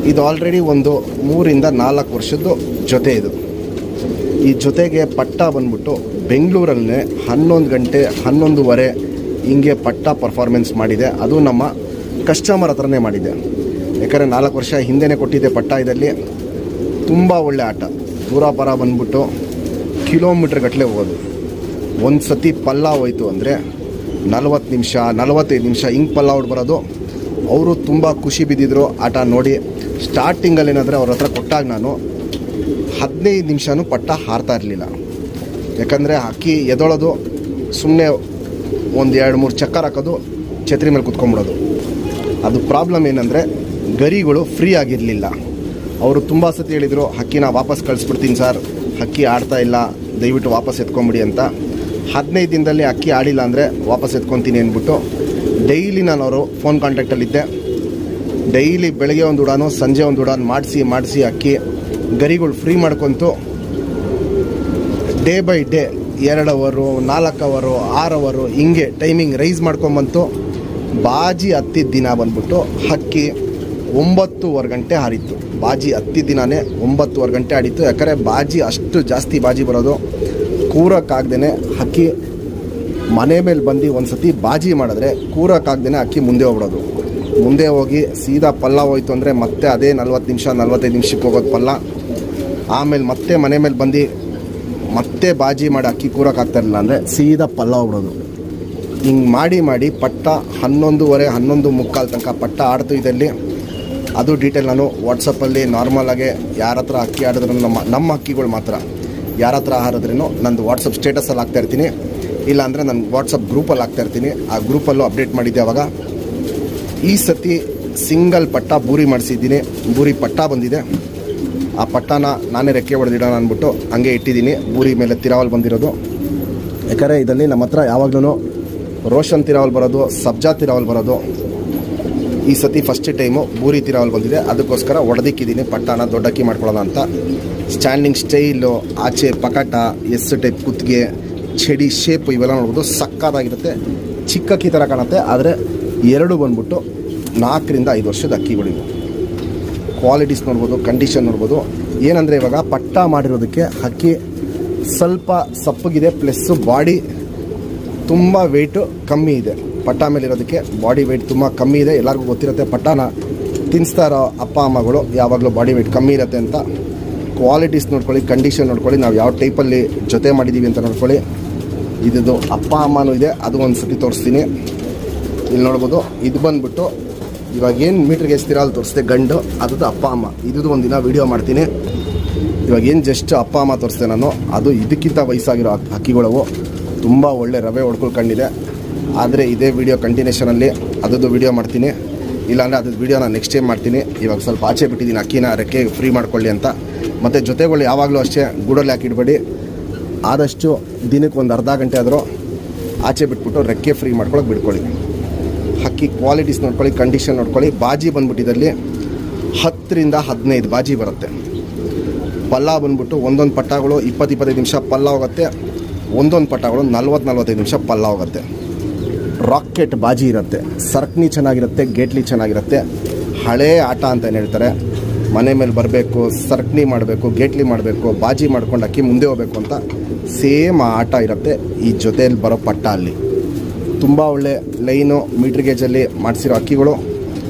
ಇದು ಆಲ್ರೆಡಿ ಒಂದು 3 ಇಂದ 4 ವರ್ಷದ್ದು ಜೊತೆ ಇದು. ಈ ಜೊತೆಗೆ ಪಟ್ಟ ಬಂದ್ಬಿಟ್ಟು ಬೆಂಗಳೂರಲ್ಲೇ 11 ಗಂಟೆ 11:30 ಹಿಂಗೆ ಪಟ್ಟ ಪರ್ಫಾರ್ಮೆನ್ಸ್ ಮಾಡಿದೆ. ಅದು ನಮ್ಮ ಕಸ್ಟಮರ್ ಹತ್ರನೇ ಮಾಡಿದೆ. ಯಾಕಂದರೆ 4 ವರ್ಷ ಹಿಂದೆನೇ ಕೊಟ್ಟಿದ್ದೆ ಪಟ್ಟ. ಇದರಲ್ಲಿ ತುಂಬ ಒಳ್ಳೆ ಆಟ. ದೂರ ಪರ ಬಂದ್ಬಿಟ್ಟು ಕಿಲೋಮೀಟ್ರ್ ಗಟ್ಟಲೆ ಹೋಗೋದು. ಒಂದು ಸತಿ ಪಲ್ಲ ಹೋಯ್ತು ಅಂದರೆ 40 ನಿಮಿಷ 45 ನಿಮಿಷ ಹಿಂಗೆ ಪಲ್ಲ ಹೊಡ್ಬರೋದು. ಅವರು ತುಂಬ ಖುಷಿ ಬಿದ್ದಿದ್ರು ಆಟ ನೋಡಿ. ಸ್ಟಾರ್ಟಿಂಗಲ್ಲಿ ಏನಾದರೆ ಅವ್ರ ಹತ್ರ ಕೊಟ್ಟಾಗ ನಾನು 15 ನಿಮಿಷನೂ ಪಟ್ಟ ಹಾರ್ತಾ ಇರಲಿಲ್ಲ. ಯಾಕಂದರೆ ಹಕ್ಕಿ ಎದೊಳೋದು, ಸುಮ್ಮನೆ ಒಂದು 2-3 ಚಕ್ಕರ್ ಹಾಕೋದು, ಛತ್ರಿ ಮೇಲೆ ಕುತ್ಕೊಂಡ್ಬಿಡೋದು. ಅದು ಪ್ರಾಬ್ಲಮ್ ಏನಂದರೆ ಗರಿಗಳು ಫ್ರೀ ಆಗಿರಲಿಲ್ಲ. ಅವರು ತುಂಬ ಸತಿ ಹೇಳಿದರು, ಹಕ್ಕಿನ ವಾಪಸ್ ಕಳಿಸ್ಬಿಡ್ತೀನಿ ಸರ್, ಹಕ್ಕಿ ಆಡ್ತಾ ಇಲ್ಲ, ದಯವಿಟ್ಟು ವಾಪಸ್ ಎತ್ಕೊಂಬಿಡಿ ಅಂತ. 15 ದಿನದಲ್ಲಿ ಅಕ್ಕಿ ಆಡಿಲ್ಲ ಅಂದರೆ ವಾಪಸ್ ಎತ್ಕೊತೀನಿ ಅಂದ್ಬಿಟ್ಟು ಡೈಲಿ ನಾನು ಅವರು ಫೋನ್ ಕಾಂಟ್ಯಾಕ್ಟಲ್ಲಿದ್ದೆ. ಡೈಲಿ ಬೆಳಗ್ಗೆ ಒಂದು ಉಡಾನು ಸಂಜೆ ಒಂದು ಉಡಾನು ಮಾಡಿಸಿ ಅಕ್ಕಿ ಗರಿಗಳು ಫ್ರೀ ಮಾಡ್ಕೊತು. ಡೇ ಬೈ ಡೇ 2 ಅವರು 4 ಅವರು 6 ಅವರು ಹಿಂಗೆ ಟೈಮಿಂಗ್ ರೈಸ್ ಮಾಡ್ಕೊಂಬಂತು. ಬಾಜಿ ಹತ್ತಿದ ದಿನ ಬಂದ್ಬಿಟ್ಟು ಹಕ್ಕಿ 9:15 ಗಂಟೆ ಹಾರಿತ್ತು. ಬಾಜಿ ಹತ್ತಿದ ದಿನವೇ 9:15 ಗಂಟೆ ಆಡಿತ್ತು. ಯಾಕಂದರೆ ಬಾಜಿ ಅಷ್ಟು ಜಾಸ್ತಿ ಬಾಜಿ ಬರೋದು. ಕೂರಕ್ಕಾಗ್ದೇ ಹಕ್ಕಿ ಮನೆ ಮೇಲೆ ಬಂದು ಒಂದು ಸತಿ ಬಾಜಿ ಮಾಡಿದ್ರೆ ಕೂರಕ್ಕಾಗ್ದೇ ಅಕ್ಕಿ ಮುಂದೆ ಹೋಗ್ಬಿಡೋದು. ಮುಂದೆ ಹೋಗಿ ಸೀದಾ ಪಲ್ಲ ಹೋಯ್ತು ಅಂದರೆ ಮತ್ತೆ ಅದೇ 40 ನಿಮಿಷ 45 ನಿಮಿಷಕ್ಕೆ ಹೋಗೋದು ಪಲ್ಲ. ಆಮೇಲೆ ಮತ್ತೆ ಮನೆ ಮೇಲೆ ಬಂದು ಮತ್ತೆ ಬಾಜಿ ಮಾಡಿ ಅಕ್ಕಿ ಕೂರಕ್ಕಾಗ್ತಾಯಿರಲಿಲ್ಲ ಅಂದರೆ ಸೀದಾ ಪಲ್ಲ ಹೋಗ್ಬಿಡೋದು. ಹಿಂಗೆ ಮಾಡಿ ಪಟ್ಟ 11:30 11:45 ತನಕ ಪಟ್ಟ ಆಡ್ತು ಇದರಲ್ಲಿ. ಅದು ಡೀಟೇಲ್ ನಾನು ವಾಟ್ಸಪ್ಪಲ್ಲಿ ನಾರ್ಮಲಾಗೆ ಯಾರ ಹತ್ರ ಅಕ್ಕಿ ಆಡಿದ್ರು ನಮ್ಮ ಅಕ್ಕಿಗಳು ಮಾತ್ರ ಯಾರ ಹತ್ರ ಹಾರಿದ್ರೂ ನಂದು ವಾಟ್ಸಪ್ ಸ್ಟೇಟಸಲ್ಲಿ ಹಾಕ್ತಾಯಿರ್ತೀನಿ. ಇಲ್ಲಾಂದರೆ ನನ್ನ ವಾಟ್ಸಪ್ ಗ್ರೂಪಲ್ಲಿ ಹಾಕ್ತಾಯಿರ್ತೀನಿ. ಆ ಗ್ರೂಪಲ್ಲೂ ಅಪ್ಡೇಟ್ ಮಾಡಿದ್ದೆ ಅವಾಗ. ಈ ಸತಿ ಸಿಂಗಲ್ ಪಟ್ಟ ಬೂರಿ ಮಾಡಿಸಿದ್ದೀನಿ. ಬೂರಿ ಪಟ್ಟ ಬಂದಿದೆ. ಆ ಪಟ್ಟನ ನಾನೇ ರೆಕ್ಕೆ ಹೊಡೆದಿಡೋಣ ಅಂದ್ಬಿಟ್ಟು ಹಂಗೆ ಇಟ್ಟಿದ್ದೀನಿ. ಬೂರಿ ಮೇಲೆ ತಿರಾವಲ್ ಬಂದಿರೋದು. ಯಾಕಂದರೆ ಇದರಲ್ಲಿ ನಮ್ಮ ಹತ್ರ ಯಾವಾಗಲೂ ರೋಷನ್ ತಿರಾವಲ್ ಬರೋದು, ಸಬ್ಜಾ ತಿರಾವಲ್ ಬರೋದು. ಈ ಸತಿ ಫಸ್ಟ್ ಟೈಮು ಬೂರಿ ತಿರಾವಲ್ ಬಂದಿದೆ. ಅದಕ್ಕೋಸ್ಕರ ಹೊಡೆದಿಕ್ಕಿದ್ದೀನಿ ಪಟ್ಟನ ದೊಡ್ಡಕ್ಕಿ ಮಾಡ್ಕೊಳ್ಳೋಣ ಅಂತ. ಸ್ಟ್ಯಾಂಡಿಂಗ್ ಸ್ಟೈಲು, ಆಚೆ ಪಕಟ, ಟೈಪ್ ಕುತ್ತಿಗೆ, ಚಡಿ ಶೇಪು ಇವೆಲ್ಲ ನೋಡ್ಬೋದು. ಸಕ್ಕತ್ತಾಗಿರುತ್ತೆ. ಚಿಕ್ಕಕ್ಕಿ ಥರ ಕಾಣುತ್ತೆ. ಆದರೆ 2 ಬಂದ್ಬಿಟ್ಟು 4 ರಿಂದ 5 ವರ್ಷದ ಅಕ್ಕಿಗಳಿವೆ. ಕ್ವಾಲಿಟೀಸ್ ನೋಡ್ಬೋದು, ಕಂಡೀಷನ್ ನೋಡ್ಬೋದು. ಏನಂದರೆ ಇವಾಗ ಪಟ್ಟ ಮಾಡಿರೋದಕ್ಕೆ ಅಕ್ಕಿ ಸ್ವಲ್ಪ ಸಪ್ಪಗಿದೆ, ಪ್ಲಸ್ಸು ಬಾಡಿ ತುಂಬ ವೆಯ್ಟು ಕಮ್ಮಿ ಇದೆ. ಪಟ್ಟ ಮೇಲಿರೋದಕ್ಕೆ ಬಾಡಿ ವೆಯ್ಟ್ ತುಂಬ ಕಮ್ಮಿ ಇದೆ. ಎಲ್ಲರಿಗೂ ಗೊತ್ತಿರುತ್ತೆ, ಪಟ್ಟನ ತಿನ್ನಿಸ್ತಾ ಇರೋ ಅಪ್ಪ ಅಮ್ಮಗಳು ಯಾವಾಗಲೂ ಬಾಡಿ ವೆಯ್ಟ್ ಕಮ್ಮಿ ಇರುತ್ತೆ ಅಂತ. ಕ್ವಾಲಿಟೀಸ್ ನೋಡ್ಕೊಳ್ಳಿ, ಕಂಡೀಷನ್ ನೋಡ್ಕೊಳ್ಳಿ, ನಾವು ಯಾವ ಟೈಪಲ್ಲಿ ಜೊತೆ ಮಾಡಿದ್ದೀವಿ ಅಂತ ನೋಡ್ಕೊಳ್ಳಿ. ಇದು ಅಪ್ಪ ಅಮ್ಮನೂ ಇದೆ, ಅದು ಒಂದು ಸತಿ ತೋರಿಸ್ತೀನಿ. ಇಲ್ಲಿ ನೋಡ್ಬೋದು. ಇದು ಬಂದುಬಿಟ್ಟು ಇವಾಗ ಏನು ಮೀಟ್ರಿಗೆ ಎಸ್ತೀರ ಅಲ್ಲಿ ತೋರಿಸ್ದೆ ಗಂಡು, ಅದು ಅಪ್ಪ ಅಮ್ಮ. ಇದು ಒಂದಿನ ವೀಡಿಯೋ ಮಾಡ್ತೀನಿ. ಇವಾಗ ಏನು ಜಸ್ಟ್ ಅಪ್ಪ ಅಮ್ಮ ತೋರಿಸ್ದೆ ನಾನು. ಅದು ಇದಕ್ಕಿಂತ ವಯಸ್ಸಾಗಿರೋ ಹಕ್ಕಿಗಳವು ತುಂಬ ಒಳ್ಳೆ ರವೆ ಹೊಡ್ಕೊಳ್ಕೊಂಡಿದೆ. ಆದರೆ ಇದೇ ವಿಡಿಯೋ ಕಂಟಿನ್ಯೂಷನಲ್ಲಿ ಅದರದ್ದು ವೀಡಿಯೋ ಮಾಡ್ತೀನಿ. ಇಲ್ಲಾಂದರೆ ಅದ್ರ ವೀಡಿಯೋ ನಾನು ನೆಕ್ಸ್ಟ್ ಟೈಮ್ ಮಾಡ್ತೀನಿ. ಇವಾಗ ಸ್ವಲ್ಪ ಆಚೆ ಬಿಟ್ಟಿದ್ದೀನಿ ಅಕ್ಕಿನ ರೆಕ್ಕೆ ಫ್ರೀ ಮಾಡ್ಕೊಳ್ಳಿ ಅಂತ. ಮತ್ತು ಜೊತೆಗಳು ಯಾವಾಗಲೂ ಅಷ್ಟೇ ಗೂಡಲ್ಲಿ ಹಾಕಿಡ್ಬೇಡಿ. ಆದಷ್ಟು ದಿನಕ್ಕೆ ಒಂದು ಅರ್ಧ ಗಂಟೆ ಆದರೂ ಆಚೆ ಬಿಟ್ಬಿಟ್ಟು ರೆಕ್ಕೆ ಫ್ರೀ ಮಾಡ್ಕೊಳಕ್ಕೆ ಬಿಡ್ಕೊಳ್ಳಿ. ಹಕ್ಕಿ ಕ್ವಾಲಿಟೀಸ್ ನೋಡ್ಕೊಳ್ಳಿ, ಕಂಡೀಷನ್ ನೋಡ್ಕೊಳ್ಳಿ. ಬಾಜಿ ಬಂದ್ಬಿಟ್ಟಿದ್ದಲ್ಲಿ 10 ರಿಂದ 15 ಬಾಜಿ ಬರುತ್ತೆ. ಪಲ್ಲ ಬಂದ್ಬಿಟ್ಟು ಒಂದೊಂದು ಪಟ್ಟಗಳು 20-25 ನಿಮಿಷ ಪಲ್ಲ ಹೋಗುತ್ತೆ. ಒಂದೊಂದು ಪಟ್ಟಗಳು 40-45 ನಿಮಿಷ ಪಲ್ಲ ಹೋಗುತ್ತೆ. ರಾಕೆಟ್ ಬಾಜಿ ಇರುತ್ತೆ. ಸರ್ಕ್ನಿ ಚೆನ್ನಾಗಿರುತ್ತೆ, ಗೇಟ್ಲಿ ಚೆನ್ನಾಗಿರುತ್ತೆ. ಹಳೇ ಆಟ ಅಂತ ಏನು ಹೇಳ್ತಾರೆ, ಮನೆ ಮೇಲೆ ಬರಬೇಕು, ಸರ್ಕ್ನಿ ಮಾಡಬೇಕು, ಗೇಟ್ಲಿ ಮಾಡಬೇಕು, ಬಾಜಿ ಮಾಡ್ಕೊಂಡು ಅಕ್ಕಿ ಮುಂದೆ ಹೋಗಬೇಕು ಅಂತ ಸೇಮ್ ಆಟ ಇರುತ್ತೆ ಈ ಜೊತೆಯಲ್ಲಿ ಬರೋ ಪಟ್ಟ. ಅಲ್ಲಿ ತುಂಬ ಒಳ್ಳೆ ಲೈನು ಮೀಟ್ರ್ ಗೇಜಲ್ಲಿ ಮಾಡಿಸಿರೋ ಅಕ್ಕಿಗಳು.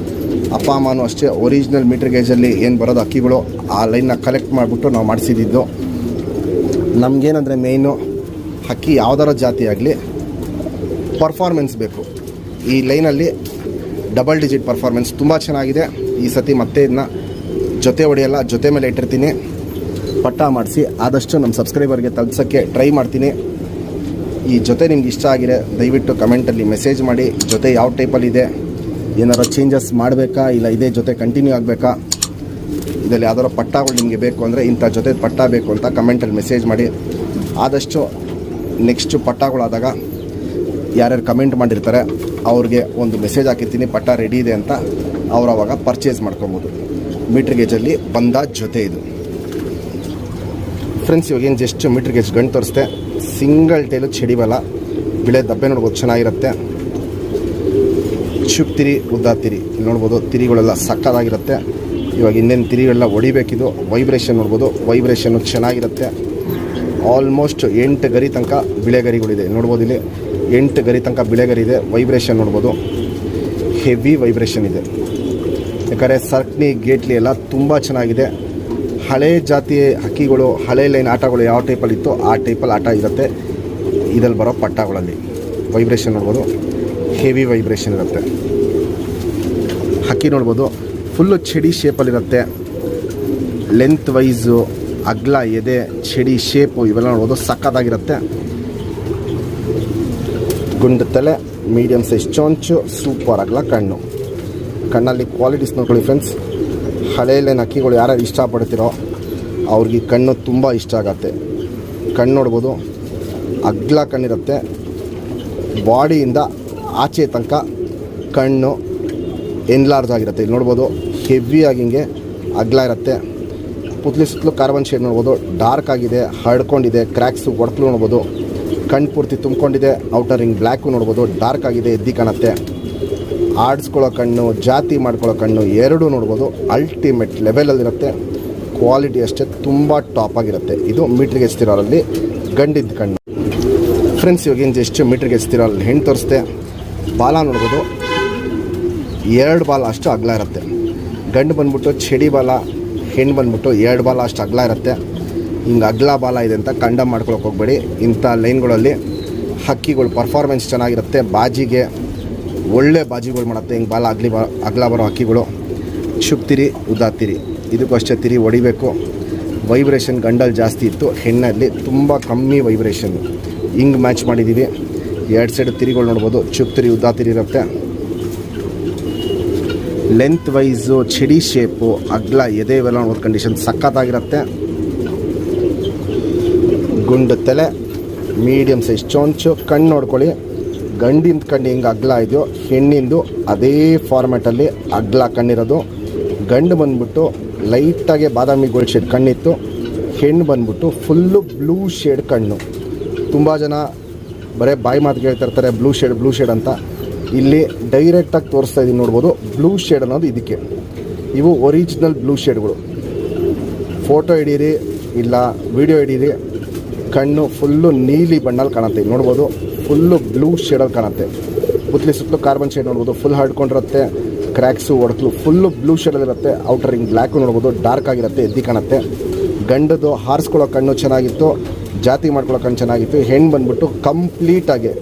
ಅಪ್ಪ ಅಮ್ಮನೂ ಅಷ್ಟೇ ಒರಿಜಿನಲ್ ಮೀಟ್ರ್ ಗೇಜಲ್ಲಿ ಏನು ಬರೋದು ಅಕ್ಕಿಗಳು, ಆ ಲೈನ್ನ ಕಲೆಕ್ಟ್ ಮಾಡಿಬಿಟ್ಟು ನಾವು ಮಾಡಿಸಿದ್ದು. ನಮಗೇನಂದರೆ ಮೇಯ್ನು ಹಕ್ಕಿ ಯಾವುದಾರ ಜಾತಿ ಆಗಲಿ ಪರ್ಫಾರ್ಮೆನ್ಸ್ ಬೇಕು. ಈ ಲೈನಲ್ಲಿ ಡಬಲ್ ಡಿಜಿಟ್ ಪರ್ಫಾರ್ಮೆನ್ಸ್ ತುಂಬ ಚೆನ್ನಾಗಿದೆ. ಈ ಸತಿ ಮತ್ತೆ ಇದನ್ನ ಜೊತೆ ಹೊಡೆಯಲ್ಲ, ಜೊತೆ ಮೇಲೆ ಇಟ್ಟಿರ್ತೀನಿ. ಪಟ್ಟ ಮಾಡಿಸಿ ಆದಷ್ಟು ನಮ್ಮ ಸಬ್ಸ್ಕ್ರೈಬರ್ಗೆ ತಲುಪಿಸೋಕ್ಕೆ ಟ್ರೈ ಮಾಡ್ತೀನಿ. ಈ ಜೊತೆ ನಿಮ್ಗೆ ಇಷ್ಟ ಆಗಿದೆ ದಯವಿಟ್ಟು ಕಮೆಂಟಲ್ಲಿ ಮೆಸೇಜ್ ಮಾಡಿ. ಜೊತೆ ಯಾವ ಟೈಪಲ್ಲಿದೆ, ಏನಾರು ಚೇಂಜಸ್ ಮಾಡಬೇಕಾ, ಇಲ್ಲ ಇದೇ ಜೊತೆ ಕಂಟಿನ್ಯೂ ಆಗಬೇಕಾ, ಇದರಲ್ಲಿ ಯಾವ್ದಾರು ಪಟ್ಟಗಳು ನಿಮಗೆ ಬೇಕು ಅಂದರೆ ಇಂಥ ಜೊತೆ ಪಟ್ಟ ಬೇಕು ಅಂತ ಕಮೆಂಟಲ್ಲಿ ಮೆಸೇಜ್ ಮಾಡಿ. ಆದಷ್ಟು ನೆಕ್ಸ್ಟು ಪಟ್ಟಗಳಾದಾಗ ಯಾರ್ಯಾರು ಕಮೆಂಟ್ ಮಾಡಿರ್ತಾರೆ ಅವ್ರಿಗೆ ಒಂದು ಮೆಸೇಜ್ ಹಾಕಿರ್ತೀನಿ ಪಟ್ಟ ರೆಡಿ ಇದೆ ಅಂತ. ಅವ್ರು ಅವಾಗ ಪರ್ಚೇಸ್ ಮಾಡ್ಕೊಬೋದು. ಮೀಟ್ರ್ ಗೇಜಲ್ಲಿ ಬಂದ ಜೊತೆ ಇದು ಫ್ರೆಂಡ್ಸ್. ಇವಾಗೇನು ಜಸ್ಟ್ ಮೀಟ್ರ್ ಗೇಜ್ ಗಂಟು ತೋರಿಸ್ದೆ. ಸಿಂಗಲ್ ಟೈಲು ಚಡಿಬಲ್ಲ, ಬಿಳೆ ದಬ್ಬೆ ನೋಡ್ಬೋದು ಚೆನ್ನಾಗಿರುತ್ತೆ. ಚುಪ್ ತಿರಿ ಉದ್ದ ತಿರಿ ಇಲ್ಲಿ ನೋಡ್ಬೋದು, ತಿರಿಗಳೆಲ್ಲ ಸಕ್ಕತ್ತಾಗಿರುತ್ತೆ. ಇವಾಗ ಇನ್ನೇನು ತಿರಿಗಳೆಲ್ಲ ಹೊಡಿಬೇಕಿದು. ವೈಬ್ರೇಷನ್ ನೋಡ್ಬೋದು, ವೈಬ್ರೇಷನ್ನು ಚೆನ್ನಾಗಿರುತ್ತೆ. ಆಲ್ಮೋಸ್ಟ್ 8 ಗರಿ ತನಕ ಬಿಳೆಗರಿಗಳಿದೆ ನೋಡ್ಬೋದು. ಇಲ್ಲಿ 8 ಗರಿ ತನಕ ಬಿಳೆಗರಿ ಇದೆ. ವೈಬ್ರೇಷನ್ ನೋಡ್ಬೋದು, ಹೆವಿ ವೈಬ್ರೇಷನ್ ಇದೆ. ಯಾಕಂದರೆ ಸರ್ಕ್ನಿ ಗೇಟ್ಲಿ ಎಲ್ಲ ತುಂಬ ಚೆನ್ನಾಗಿದೆ. ಹಳೆ ಜಾತಿ ಹಕ್ಕಿಗಳು, ಹಳೆ ಲೈನ್ ಆಟಗಳು ಯಾವ ಟೈಪಲ್ಲಿತ್ತು ಆ ಟೈಪಲ್ಲಿ ಆಟ ಇರುತ್ತೆ ಇದಲ್ಲಿ ಬರೋ ಪಟ್ಟಗಳಲ್ಲಿ. ವೈಬ್ರೇಷನ್ ನೋಡ್ಬೋದು, ಹೆವಿ ವೈಬ್ರೇಷನ್ ಇರುತ್ತೆ. ಹಕ್ಕಿ ನೋಡ್ಬೋದು, ಫುಲ್ಲು ಚಡಿ ಶೇಪಲ್ಲಿರುತ್ತೆ. ಲೆಂತ್ ವೈಸು, ಅಗ್ಲ, ಎದೆ, ಚಡಿ ಶೇಪು ಇವೆಲ್ಲ ನೋಡ್ಬೋದು, ಸಕ್ಕತ್ತಾಗಿರುತ್ತೆ. ಗುಂಡು ತಲೆ, ಮೀಡಿಯಮ್ ಸೈಜ್ ಚೊಂಚು, ಸೂಪರ್ ಅಗ್ಲ ಕಣ್ಣು. ಕಣ್ಣಲ್ಲಿ ಕ್ವಾಲಿಟೀಸ್ ನೋಡ್ಕೊಳ್ಳಿ ಫ್ರೆಂಡ್ಸ್. ಹಳೆ ಲೈನ್ ಹಕ್ಕಿಗಳು ಯಾರ್ಯಾರು ಇಷ್ಟಪಡ್ತೀರೋ ಅವ್ರಿಗೆ ಕಣ್ಣು ತುಂಬ ಇಷ್ಟ ಆಗತ್ತೆ. ಕಣ್ಣು ನೋಡ್ಬೋದು, ಅಗ್ಲ ಕಣ್ಣಿರುತ್ತೆ. ಬಾಡಿಯಿಂದ ಆಚೆ ತನಕ ಕಣ್ಣು ಎನ್ಲಾರ್ಜ್ ಆಗಿರುತ್ತೆ. ಇಲ್ಲಿ ನೋಡ್ಬೋದು, ಹೆವಿಯಾಗಿ ಹಿಂಗೆ ಅಗ್ಲ ಇರುತ್ತೆ. ಪುತ್ಲಿ ಸುತ್ತಲೂ ಕಾರ್ಬನ್ ಶೇಡ್ ನೋಡ್ಬೋದು, ಡಾರ್ಕ್ ಆಗಿದೆ, ಹರಡ್ಕೊಂಡಿದೆ. ಕ್ರ್ಯಾಕ್ಸು ಒಡಕಲು ನೋಡ್ಬೋದು. ಕಣ್ಣು ಪೂರ್ತಿ ತುಂಬಿಕೊಂಡಿದೆ. ಔಟರ್ ರಿಂಗ್ ಬ್ಲ್ಯಾಕು ನೋಡ್ಬೋದು, ಡಾರ್ಕ್ ಆಗಿದೆ, ಎದ್ದಿ ಕಾಣುತ್ತೆ. ಆಡಿಸ್ಕೊಳ್ಳೋ ಕಣ್ಣು, ಜಾತಿ ಮಾಡ್ಕೊಳ್ಳೋ ಕಣ್ಣು ಎರಡೂ ನೋಡ್ಬೋದು. ಅಲ್ಟಿಮೇಟ್ ಲೆವೆಲಲ್ಲಿರುತ್ತೆ. ಕ್ವಾಲಿಟಿ ಅಷ್ಟೇ ತುಂಬ ಟಾಪ್ ಆಗಿರುತ್ತೆ. ಇದು ಮೀಟ್ರಿಗೆ ಎಚ್ತಿರೋರಲ್ಲಿ ಗಂಡಿದ್ದ ಕಣ್ಣು ಫ್ರೆಂಡ್ಸ್. ಇವಾಗ ಏನು ಜಸ್ಟ್ ಮೀಟ್ರಿಗೆ ಎಚ್ತಿರೋಲ್ಲಿ ಹೆಣ್ಣು ತೋರಿಸ್ದೆ. ಬಾಲ ನೋಡ್ಬೋದು, 2 ಬಾಲ ಅಷ್ಟು ಅಗಲ ಇರುತ್ತೆ. ಗಂಡು ಬಂದ್ಬಿಟ್ಟು ಚಡಿ ಬಾಲ, ಹೆಣ್ಣು ಬಂದ್ಬಿಟ್ಟು 2 ಬಾಲ ಅಷ್ಟು ಅಗಲ ಇರುತ್ತೆ. ಹಿಂಗೆ ಅಗಲ ಬಾಲ ಇದೆ ಅಂತ ಕಂಡಮ್ ಮಾಡ್ಕೊಳಕ್ಕೆ ಹೋಗಬೇಡಿ. ಇಂಥ ಲೈನ್ಗಳಲ್ಲಿ ಹಕ್ಕಿಗಳು ಪರ್ಫಾರ್ಮೆನ್ಸ್ ಚೆನ್ನಾಗಿರುತ್ತೆ. ಬಾಜಿಗೆ ಒಳ್ಳೆ ಬಾಜಿಗಳು ಮಾಡುತ್ತೆ. ಹಿಂಗೆ ಬಾಲ ಅಗಲ ಬರೋ ಹಕ್ಕಿಗಳು. ಚುಪ್ ತಿರಿ ಉದ್ದ ತಿರಿ ಇದಕ್ಕೂ ಅಷ್ಟೇ ತಿರಿ ಹೊಡಿಬೇಕು. ವೈಬ್ರೇಷನ್ ಗಂಡಲ್ಲಿ ಜಾಸ್ತಿ ಇತ್ತು, ಹೆಣ್ಣಲ್ಲಿ ತುಂಬ ಕಮ್ಮಿ ವೈಬ್ರೇಷನ್. ಹಿಂಗೆ ಮ್ಯಾಚ್ ಮಾಡಿದ್ದೀವಿ. 2 ಸೈಡ್ ತಿರಿಗಳು ನೋಡ್ಬೋದು. ಚುಪ್ ತಿರಿ ಉದ್ದ ತಿರಿ ಇರುತ್ತೆ. ಲೆಂತ್ ವೈಸು, ಚಡಿ ಶೇಪು, ಅಗ್ಲ, ಎದೆ ಇವೆಲ್ಲ ನೋಡೋದು ಕಂಡೀಷನ್ ಸಖತ್ತಾಗಿರುತ್ತೆ. ಗುಂಡು ತಲೆ, ಮೀಡಿಯಮ್ ಸೈಜ್ ಚೊಂಚು. ಕಣ್ಣು ನೋಡ್ಕೊಳ್ಳಿ, ಗಂಡಿಂದ ಕಣ್ಣು ಹಿಂಗೆ ಅಗ್ಲ ಇದೆಯೋ ಹೆಣ್ಣಿಂದು ಅದೇ ಫಾರ್ಮ್ಯಾಟಲ್ಲಿ ಅಗ್ಲ ಕಣ್ಣಿರೋದು. ಗಂಡು ಬಂದ್ಬಿಟ್ಟು ಲೈಟಾಗೆ ಬಾದಾಮಿ ಗೋಲ್ಡ್ ಶೇಡ್ ಕಣ್ಣಿತ್ತು. ಹೆಣ್ಣು ಬಂದ್ಬಿಟ್ಟು ಫುಲ್ಲು ಬ್ಲೂ ಶೇಡ್ ಕಣ್ಣು. ತುಂಬ ಜನ ಬರೀ ಬಾಯಿ ಮಾತು ಹೇಳ್ತಾ ಇರ್ತಾರೆ ಬ್ಲೂ ಶೇಡ್ ಅಂತ. ಇಲ್ಲಿ ಡೈರೆಕ್ಟಾಗಿ ತೋರಿಸ್ತಾ ಇದ್ದೀನಿ ನೋಡ್ಬೋದು. ಬ್ಲೂ ಶೇಡ್ ಅನ್ನೋದು ಇದಕ್ಕೆ. ಇವು ಒರಿಜಿನಲ್ ಬ್ಲೂ ಶೇಡ್ಗಳು. ಫೋಟೋ ಹಿಡೀರಿ ಇಲ್ಲ ವಿಡಿಯೋ ಹಿಡೀರಿ, ಕಣ್ಣು ಫುಲ್ಲು ನೀಲಿ ಬಣ್ಣಲ್ಲಿ ಕಾಣುತ್ತೆ. ನೋಡ್ಬೋದು, ಫುಲ್ಲು ಬ್ಲೂ ಶೇಡಲ್ಲಿ ಕಾಣುತ್ತೆ. ಪುತ್ಲಿ ಸುತ್ತಲೂ ಕಾರ್ಬನ್ ಶೇಡ್ ನೋಡ್ಬೋದು, ಫುಲ್ ಹರಡ್ಕೊಂಡಿರುತ್ತೆ. ಕ್ರ್ಯಾಕ್ಸು ಒಡಕಲು ಫುಲ್ಲು ಬ್ಲೂ ಶೇಡಲ್ಲಿರುತ್ತೆ. ಔಟರ್ ರಿಂಗ್ ಬ್ಲ್ಯಾಕು ನೋಡ್ಬೋದು, ಡಾರ್ಕ್ ಆಗಿರುತ್ತೆ, ಎದ್ದಿ ಕಾಣುತ್ತೆ. ಗಂಡದು ಹಾರಿಸ್ಕೊಳ್ಳೋ ಕಣ್ಣು ಚೆನ್ನಾಗಿತ್ತು, ಜಾತಿ ಮಾಡ್ಕೊಳ್ಳೋ ಕಣ್ಣು ಚೆನ್ನಾಗಿತ್ತು. ಹೆಣ್ಣು ಬಂದ್ಬಿಟ್ಟು ಕಂಪ್ಲೀಟಾಗಿ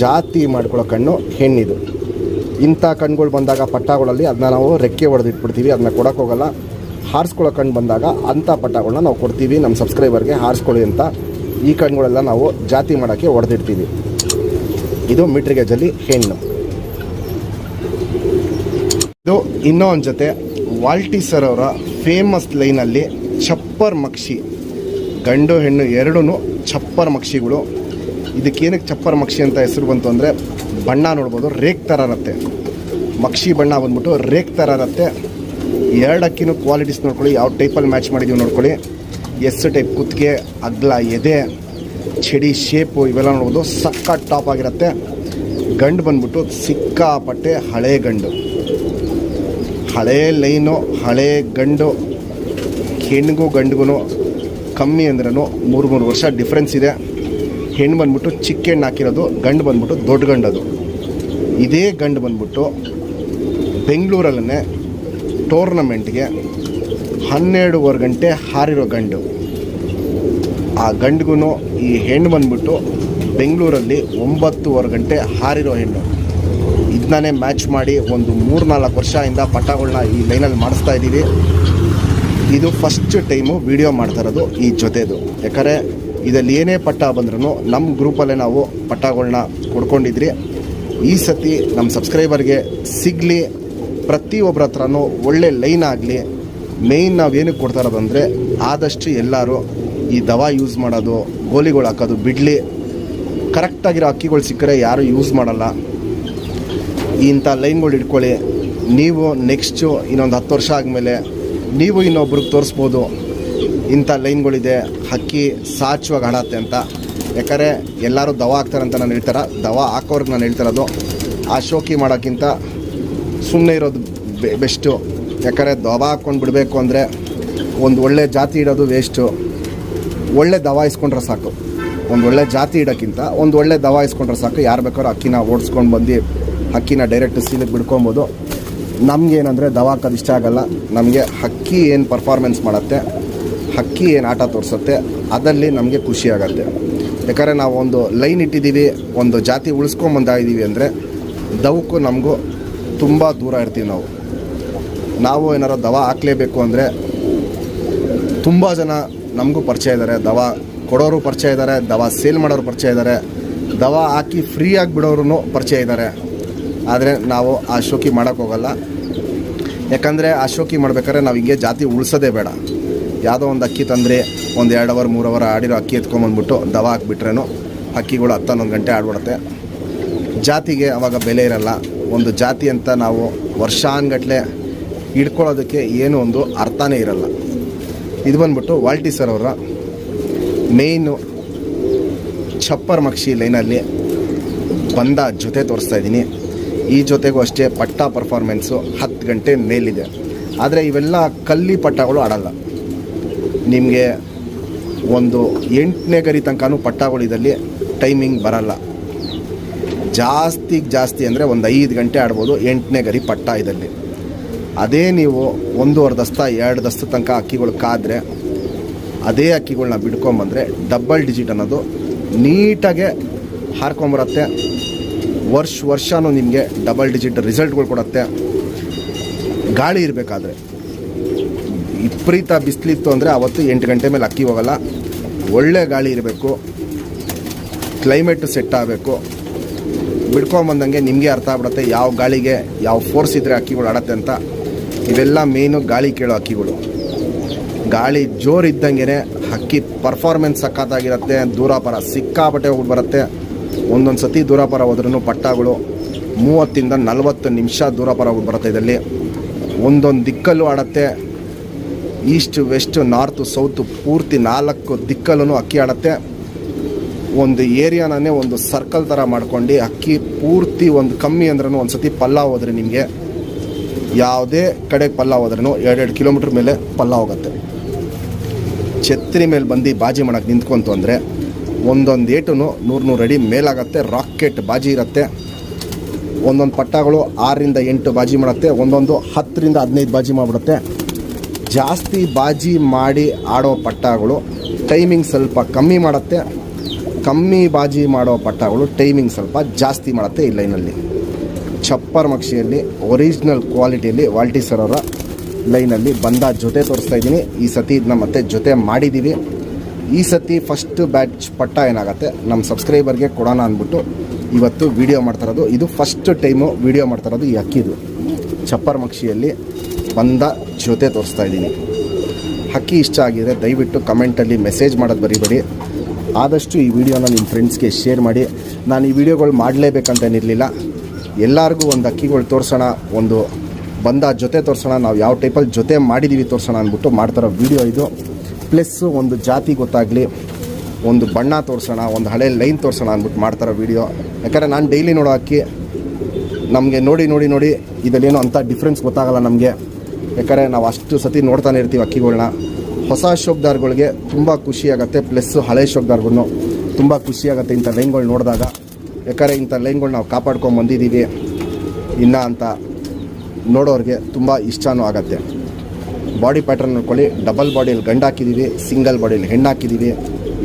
ಜಾತಿ ಮಾಡ್ಕೊಳ್ಳೋ ಕಣ್ಣು ಹೆಣ್ಣಿದು. ಇಂಥ ಕಣ್ಗಳು ಬಂದಾಗ ಪಟ್ಟಗಳಲ್ಲಿ ಅದನ್ನ ನಾವು ರೆಕ್ಕೆ ಹೊಡೆದಿಟ್ಬಿಡ್ತೀವಿ, ಅದನ್ನ ಕೊಡೋಕ್ಕೋಗಲ್ಲ. ಹಾರಿಸ್ಕೊಳ್ಳೋ ಕಣ್ಣು ಬಂದಾಗ ಅಂಥ ಪಟ್ಟಗಳನ್ನ ನಾವು ಕೊಡ್ತೀವಿ ನಮ್ಮ ಸಬ್ಸ್ಕ್ರೈಬರ್ಗೆ ಹಾರಿಸ್ಕೊಳ್ಳಿ ಅಂತ. ಈ ಕಣ್ಣುಗಳೆಲ್ಲ ನಾವು ಜಾತಿ ಮಾಡೋಕ್ಕೆ ಹೊಡೆದಿಡ್ತೀವಿ. ಇದು ಮೀಟ್ರ್ ಗೇಜಲ್ಲಿ ಹೆಣ್ಣು. ಇದು ಇನ್ನೂ ಒಂದು ಜೊತೆ ವಾಲ್ಟಿ ಸರ್ ಅವರ ಫೇಮಸ್ ಲೈನಲ್ಲಿ ಚಪ್ಪರ್ ಮಕ್ಷಿ. ಗಂಡು ಹೆಣ್ಣು ಎರಡೂ ಚಪ್ಪರ್ ಮಕ್ಷಿಗಳು. ಇದಕ್ಕೇನಕ್ಕೆ ಚಪ್ಪರ್ ಮಕ್ಷಿ ಅಂತ ಹೆಸರು ಬಂತು ಅಂದರೆ ಬಣ್ಣ ನೋಡ್ಬೋದು, ರೇಕ್ ಥರ ಇರುತ್ತೆ. ಮಕ್ಷಿ ಬಣ್ಣ ಬಂದ್ಬಿಟ್ಟು ರೇಕ್ ಥರ ಇರುತ್ತೆ. 2 ಅಕ್ಕಿನೂ ಕ್ವಾಲಿಟೀಸ್ ನೋಡ್ಕೊಳ್ಳಿ, ಯಾವ ಟೈಪಲ್ಲಿ ಮ್ಯಾಚ್ ಮಾಡಿದ್ದೀವಿ ನೋಡ್ಕೊಳ್ಳಿ. ಟೈಪ್ ಕುತ್ತಿಗೆ, ಅಗ್ಲ ಎದೆ, ಚಡಿ ಶೇಪು ಇವೆಲ್ಲ ನೋಡ್ಬೋದು, ಸಕ್ಕ ಟಾಪ್ ಆಗಿರುತ್ತೆ. ಗಂಡು ಬಂದ್ಬಿಟ್ಟು ಸಿಕ್ಕಾಪಟ್ಟೆ ಹಳೆ ಗಂಡು, ಹಳೆ ಲೈನು, ಹಳೆ ಗಂಡು. ಹೆಣ್ಣಿಗೂ ಗಂಡಿಗೂ ಕಮ್ಮಿ ಅಂದ್ರೂ 3 ವರ್ಷ ಡಿಫ್ರೆನ್ಸ್ ಇದೆ. ಹೆಣ್ಣು ಬಂದ್ಬಿಟ್ಟು ಚಿಕ್ಕ ಹೆಣ್ಣು ಹಾಕಿರೋದು, ಗಂಡು ಬಂದ್ಬಿಟ್ಟು ದೊಡ್ಡ ಗಂಡದು. ಇದೇ ಗಂಡು ಬಂದ್ಬಿಟ್ಟು ಬೆಂಗಳೂರಲ್ಲೇ ಟೂರ್ನಮೆಂಟ್ಗೆ 12.5 ಗಂಟೆ ಹಾರಿರೋ ಗಂಡು. ಆ ಗಂಡಿಗೂ ಈ ಹೆಣ್ಣು ಬಂದ್ಬಿಟ್ಟು ಬೆಂಗಳೂರಲ್ಲಿ 9.5 ಗಂಟೆ ಹಾರಿರೋ ಹೆಣ್ಣು. ಇದನ್ನೇ ಮ್ಯಾಚ್ ಮಾಡಿ ಒಂದು 3-4 ವರ್ಷದಿಂದ ಪಟ್ಟಗಳನ್ನ ಈ ಲೈನಲ್ಲಿ ಮಾಡಿಸ್ತಾ ಇದ್ದೀವಿ. ಇದು ಫಸ್ಟ್ ಟೈಮು ವಿಡಿಯೋ ಮಾಡ್ತಾ ಇರೋದು ಈ ಜೊತೆದು. ಯಾಕಂದರೆ ಇದರಲ್ಲಿ ಏನೇ ಪಟ್ಟ ಬಂದ್ರೂ ನಮ್ಮ ಗ್ರೂಪಲ್ಲೇ ನಾವು ಪಟ್ಟಗಳನ್ನ ಕೊಡ್ಕೊಂಡಿದ್ರಿ. ಈ ಸತಿ ನಮ್ಮ ಸಬ್ಸ್ಕ್ರೈಬರ್ಗೆ ಸಿಗಲಿ, ಪ್ರತಿಯೊಬ್ಬರ ಹತ್ರನೂ ಒಳ್ಳೆ ಲೈನ್ ಆಗಲಿ. ಮೇಯ್ನ್ ನಾವೇನಕ್ಕೆ ಕೊಡ್ತಾ ಇರೋದಂದರೆ ಆದಷ್ಟು ಎಲ್ಲರೂ ಈ ದವಾ ಯೂಸ್ ಮಾಡೋದು, ಗೋಲಿಗಳು ಹಾಕೋದು ಬಿಡಲಿ. ಕರೆಕ್ಟಾಗಿರೋ ಅಕ್ಕಿಗಳು ಸಿಕ್ಕರೆ ಯಾರೂ ಯೂಸ್ ಮಾಡಲ್ಲ. ಇಂಥ ಲೈನ್ಗಳು ಇಟ್ಕೊಳ್ಳಿ. ನೀವು ನೆಕ್ಸ್ಟು ಇನ್ನೊಂದು 10 ವರ್ಷ ಆದಮೇಲೆ ನೀವು ಇನ್ನೊಬ್ರಿಗೆ ತೋರಿಸ್ಬೋದು ಇಂಥ ಲೈನ್ಗಳಿದೆ, ಹಕ್ಕಿ ಸಾಚುವಾಗಿ ಆಡತ್ತೆ ಅಂತ. ಯಾಕಂದರೆ ಎಲ್ಲರೂ ದವಾ ಹಾಕ್ತಾರೆ ಅಂತ ನಾನು ಹೇಳ್ತಾರೆ, ದವಾ ಹಾಕೋರ್ಗೆ ನಾನು ಹೇಳ್ತಿರೋದು. ಆ ಶೋಕಿ ಮಾಡೋಕ್ಕಿಂತ ಸುಮ್ಮನೆ ಇರೋದು ಬೆಸ್ಟು. ಯಾಕಂದರೆ ದವಾ ಹಾಕ್ಕೊಂಡು ಬಿಡಬೇಕು ಅಂದರೆ ಒಂದು ಒಳ್ಳೆ ಜಾತಿ ಇಡೋದು ವೇಸ್ಟು. ಒಳ್ಳೆ ದವಾ ಇಸ್ಕೊಂಡ್ರೆ ಸಾಕು. ಒಂದು ಒಳ್ಳೆ ಜಾತಿ ಇಡೋಕ್ಕಿಂತ ಒಂದು ಒಳ್ಳೆ ದವಾ ಇಸ್ಕೊಂಡ್ರೆ ಸಾಕು. ಯಾರು ಬೇಕಾದ್ರೂ ಅಕ್ಕಿನ ಓಡಿಸ್ಕೊಂಡು ಬಂದು ಅಕ್ಕಿನ ಡೈರೆಕ್ಟ್ ಸೀಲಿಗೆ ಬಿಡ್ಕೊಬೋದು. ನಮಗೇನಂದರೆ ದವಾ ಹಾಕೋದು ಇಷ್ಟ ಆಗೋಲ್ಲ. ನಮಗೆ ಹಕ್ಕಿ ಏನು ಪರ್ಫಾರ್ಮೆನ್ಸ್ ಮಾಡುತ್ತೆ, ಹಕ್ಕಿ ಏನು ಆಟ ತೋರಿಸುತ್ತೆ, ಅದಲ್ಲಿ ನಮಗೆ ಖುಷಿ ಆಗುತ್ತೆ. ಯಾಕಂದರೆ ನಾವು ಒಂದು ಲೈನ್ ಇಟ್ಟಿದ್ದೀವಿ, ಒಂದು ಜಾತಿ ಉಳಿಸ್ಕೊಂಬಂದಾಗಿದ್ದೀವಿ ಅಂದರೆ ದವಕ್ಕೂ ನಮಗೂ ತುಂಬ ದೂರ ಇರ್ತೀವಿ. ನಾವು ಏನಾರು ದವಾ ಹಾಕಲೇಬೇಕು ಅಂದರೆ ತುಂಬ ಜನ ನಮಗೂ ಪರಿಚಯ ಇದ್ದಾರೆ. ದವಾ ಕೊಡೋರು ಪರಿಚಯ ಇದ್ದಾರೆ, ದವಾ ಸೇಲ್ ಮಾಡೋರು ಪರಿಚಯ ಇದ್ದಾರೆ, ದವಾ ಹಾಕಿ ಫ್ರೀಯಾಗಿ ಬಿಡೋರು ಪರಿಚಯ ಇದ್ದಾರೆ. ಆದರೆ ನಾವು ಆ ಶೋಕಿ ಮಾಡೋಕ್ಕೋಗಲ್ಲ. ಯಾಕಂದರೆ ಆ ಶೋಕಿ ಮಾಡ್ಬೇಕಾದ್ರೆ ನಾವು ಹಿಂಗೆ ಜಾತಿ ಉಳಿಸೋದೇ ಬೇಡ. ಯಾವುದೋ ಒಂದು ಅಕ್ಕಿ ತಂದರೆ ಒಂದು 2 ಅವರ್ 3 ಅವರ್ ಆಡಿರೋ ಅಕ್ಕಿ ಎತ್ಕೊಂಬಂದ್ಬಿಟ್ಟು ದವಾ ಹಾಕ್ಬಿಟ್ರೇನು ಹಕ್ಕಿಗಳು 10-11 ಗಂಟೆ ಆಡ್ಬಿಡುತ್ತೆ. ಜಾತಿಗೆ ಆವಾಗ ಬೆಲೆ ಇರಲ್ಲ. ಒಂದು ಜಾತಿ ಅಂತ ನಾವು ವರ್ಷಾನ್ಗಟ್ಲೆ ಹಿಡ್ಕೊಳ್ಳೋದಕ್ಕೆ ಏನೂ ಒಂದು ಅರ್ಥನೇ ಇರಲ್ಲ. ಇದು ಬಂದ್ಬಿಟ್ಟು ವಾಲ್ಟಿ ಸರ್ ಅವರ ಮೇಯ್ನು ಛಪ್ಪರ್ ಮಕ್ಷಿ ಲೈನಲ್ಲಿ ಬಂದ ಜೊತೆ ತೋರಿಸ್ತಾ ಇದ್ದೀನಿ. ಈ ಜೊತೆಗೂ ಅಷ್ಟೇ ಪಟ್ಟ ಪರ್ಫಾರ್ಮೆನ್ಸು 10 ಗಂಟೆ ಮೇಲಿದೆ. ಆದರೆ ಇವೆಲ್ಲ ಕಲ್ಲಿ ಪಟ್ಟಗಳು ಆಡಲ್ಲ. ನಿಮಗೆ ಒಂದು 8ನೇ ಗರಿ ತನಕನೂ ಪಟ್ಟಗಳು ಇದರಲ್ಲಿ ಟೈಮಿಂಗ್ ಬರಲ್ಲ. ಜಾಸ್ತಿ ಅಂದರೆ ಒಂದು 5 ಗಂಟೆ ಆಡ್ಬೋದು 8ನೇ ಗರಿ ಪಟ್ಟ ಇದರಲ್ಲಿ. ಅದೇ ನೀವು 1.5 ದಸ್ತ 2 ದಸ್ತ ತನಕ ಅಕ್ಕಿಗಳು ಕಾದರೆ ಅದೇ ಅಕ್ಕಿಗಳನ್ನ ಬಿಡ್ಕೊಂಬಂದರೆ ಡಬಲ್ ಡಿಜಿಟ್ ಅನ್ನೋದು ನೀಟಾಗೆ ಹಾರ್ಕೊಂಬರುತ್ತೆ. ವರ್ಷನೂ ನಿಮಗೆ ಡಬಲ್ ಡಿಜಿಟ್ ರಿಸಲ್ಟ್ಗಳು ಕೊಡುತ್ತೆ. ಗಾಳಿ ಇರಬೇಕಾದ್ರೆ ವಿಪರೀತ ಬಿಸಿಲಿತ್ತು ಅಂದರೆ ಅವತ್ತು 8 ಗಂಟೆ ಮೇಲೆ ಅಕ್ಕಿ ಹೋಗಲ್ಲ. ಒಳ್ಳೆ ಗಾಳಿ ಇರಬೇಕು, ಕ್ಲೈಮೇಟು ಸೆಟ್ ಆಗಬೇಕು. ಬಿಡ್ಕೊಂಬಂದಂಗೆ ನಿಮಗೆ ಅರ್ಥ ಆಗ್ಬಿಡುತ್ತೆ ಯಾವ ಗಾಳಿಗೆ ಯಾವ ಫೋರ್ಸ್ ಇದ್ದರೆ ಅಕ್ಕಿಗಳು ಆಡತ್ತೆ ಅಂತ. ಇವೆಲ್ಲ ಮೇಯ್ನು ಗಾಳಿ ಕೇಳೋ ಅಕ್ಕಿಗಳು. ಗಾಳಿ ಜೋರು ಇದ್ದಂಗೆ ಹಕ್ಕಿ ಪರ್ಫಾರ್ಮೆನ್ಸ್ ಸಖತ್ತಾಗಿರುತ್ತೆ. ದೂರಾಪರ ಸಿಕ್ಕಾಪಟ್ಟೆ ಹೋಗಿ ಬರುತ್ತೆ. ಒಂದೊಂದು ಸತಿ ದೂರಾಪರ ಹೋದ್ರೂ ಪಟ್ಟಗಳು 30 ಇಂದ 40 ನಿಮಿಷ ದೂರಾಪರ ಹೋಗಿ ಬರುತ್ತೆ. ಇದರಲ್ಲಿ ಒಂದೊಂದು ದಿಕ್ಕಲ್ಲೂ ಆಡತ್ತೆ. ಈಸ್ಟ್ ವೆಸ್ಟ್ ನಾರ್ತು ಸೌತು ಪೂರ್ತಿ 4 ದಿಕ್ಕಲ್ಲೂ ಅಕ್ಕಿ ಆಡತ್ತೆ. ಒಂದು ಏರಿಯಾನೇ ಒಂದು ಸರ್ಕಲ್ ಥರ ಮಾಡ್ಕೊಂಡು ಅಕ್ಕಿ ಪೂರ್ತಿ ಒಂದು ಕಮ್ಮಿ ಅಂದ್ರೂ ಒಂದು ಸತಿ ಪಲ್ಲ ಹೋದ್ರೆ ನಿಮಗೆ ಯಾವುದೇ ಕಡೆಗೆ ಪಲ್ಲ ಹೋದ್ರೂ 2 ಕಿಲೋಮೀಟ್ರ್ ಮೇಲೆ ಪಲ್ಲ ಹೋಗುತ್ತೆ. ಛತ್ರಿ ಮೇಲೆ ಬಂದು ಬಾಜಿ ಮಾಡೋಕ್ಕೆ ನಿಂತ್ಕೊಂತು ಅಂದರೆ ಒಂದೊಂದು ಏಟು 100 ಅಡಿ ಮೇಲಾಗತ್ತೆ. ರಾಕೆಟ್ ಬಾಜಿ ಇರುತ್ತೆ. ಒಂದೊಂದು ಪಟ್ಟಗಳು 6ರಿಂದ 8 ಬಾಜಿ ಮಾಡುತ್ತೆ. ಒಂದೊಂದು 10ರಿಂದ 15 ಬಾಜಿ ಮಾಡಿಬಿಡುತ್ತೆ. ಜಾಸ್ತಿ ಬಾಜಿ ಮಾಡಿ ಆಡೋ ಪಟ್ಟಗಳು ಟೈಮಿಂಗ್ ಸ್ವಲ್ಪ ಕಮ್ಮಿ ಮಾಡುತ್ತೆ. ಕಮ್ಮಿ ಬಾಜಿ ಮಾಡೋ ಪಟ್ಟಗಳು ಟೈಮಿಂಗ್ ಸ್ವಲ್ಪ ಜಾಸ್ತಿ ಮಾಡುತ್ತೆ. ಈ ಲೈನಲ್ಲಿ ಛಪ್ಪರ್ ಮಕ್ಷಿಯಲ್ಲಿ ಒರಿಜಿನಲ್ ಕ್ವಾಲಿಟಿಯಲ್ಲಿ ವಾಲ್ಟಿ ಸರ್ ಅವರ ಲೈನಲ್ಲಿ ಬಂದ ಜೊತೆ ತೋರಿಸ್ತಾ ಇದ್ದೀನಿ. ಈ ಸತಿ ಇದನ್ನ ಮತ್ತೆ ಜೊತೆ ಮಾಡಿದ್ದೀವಿ. ಈ ಸತಿ ಫಸ್ಟ್ ಬ್ಯಾಚ್ ಪಟ್ಟ ಏನಾಗುತ್ತೆ ನಮ್ಮ ಸಬ್ಸ್ಕ್ರೈಬರ್ಗೆ ಕೊಡೋಣ ಅಂದ್ಬಿಟ್ಟು ಇವತ್ತು ವಿಡಿಯೋ ಮಾಡ್ತಾಯಿರೋದು. ಇದು ಫಸ್ಟ್ ಟೈಮು ವಿಡಿಯೋ ಮಾಡ್ತಾಯಿರೋದು ಈ ಅಕ್ಕಿದು. ಛಪ್ಪರ್ ಮಕ್ಷಿಯಲ್ಲಿ ಬಂದ ಜೊತೆ ತೋರಿಸ್ತಾ ಇದ್ದೀನಿ. ಹಕ್ಕಿ ಇಷ್ಟ ಆಗಿದೆ ದಯವಿಟ್ಟು ಕಮೆಂಟಲ್ಲಿ ಮೆಸೇಜ್ ಮಾಡೋದು ಬರೀಬೇಡಿ. ಆದಷ್ಟು ಈ ವಿಡಿಯೋನ ನಿಮ್ಮ ಫ್ರೆಂಡ್ಸ್ಗೆ ಶೇರ್ ಮಾಡಿ. ನಾನು ಈ ವಿಡಿಯೋಗಳು ಮಾಡಲೇಬೇಕಂತೇನಿರಲಿಲ್ಲ. ಎಲ್ಲರಿಗೂ ಒಂದು ಅಕ್ಕಿಗಳು ತೋರಿಸೋಣ, ಒಂದು ಬಂದ ಜೊತೆ ತೋರಿಸೋಣ, ನಾವು ಯಾವ ಟೈಪಲ್ಲಿ ಜೊತೆ ಮಾಡಿದ್ದೀವಿ ತೋರಿಸೋಣ ಅಂದ್ಬಿಟ್ಟು ಮಾಡ್ತಾರೋ ವಿಡಿಯೋ ಇದು. ಪ್ಲಸ್ಸು ಒಂದು ಜಾತಿ ಗೊತ್ತಾಗಲಿ, ಒಂದು ಬಣ್ಣ ತೋರಿಸೋಣ, ಒಂದು ಹಳೆ ಲೈನ್ ತೋರಿಸೋಣ ಅಂದ್ಬಿಟ್ಟು ಮಾಡ್ತಾರೋ ವಿಡಿಯೋ. ಯಾಕಂದರೆ ನಾನು ಡೈಲಿ ನೋಡೋ ಅಕ್ಕಿ ನಮಗೆ ನೋಡಿ ಇದರಲ್ಲೇನೋ ಅಂಥ ಡಿಫ್ರೆನ್ಸ್ ಗೊತ್ತಾಗಲ್ಲ ನಮಗೆ. ಯಾಕಂದರೆ ನಾವು ಅಷ್ಟು ಸತಿ ನೋಡ್ತಾನೆ ಇರ್ತೀವಿ ಅಕ್ಕಿಗಳ್ನ. ಹೊಸ ಶೋಕ್ದಾರ್ಗಳಿಗೆ ತುಂಬ ಖುಷಿಯಾಗತ್ತೆ. ಪ್ಲಸ್ಸು ಹಳೆ ಶೋಕ್ದಾರ್ಗೂ ತುಂಬ ಖುಷಿಯಾಗತ್ತೆ ಇಂಥ ಲೈನ್ಗಳು ನೋಡಿದಾಗ. ಯಾಕಂದರೆ ಇಂಥ ಲೈನ್ಗಳು ನಾವು ಕಾಪಾಡ್ಕೊಂಡು ಬಂದಿದ್ದೀವಿ ಇನ್ನು ಅಂತ ನೋಡೋರಿಗೆ ತುಂಬ ಇಷ್ಟನೂ ಆಗುತ್ತೆ. ಬಾಡಿ ಪ್ಯಾಟ್ರನ್ ನೋಡ್ಕೊಳ್ಳಿ. ಡಬಲ್ ಬಾಡಿಯಲ್ಲಿ ಗಂಡು ಹಾಕಿದ್ದೀವಿ, ಸಿಂಗಲ್ ಬಾಡಿಯಲ್ಲಿ ಹೆಣ್ಣು ಹಾಕಿದ್ದೀವಿ.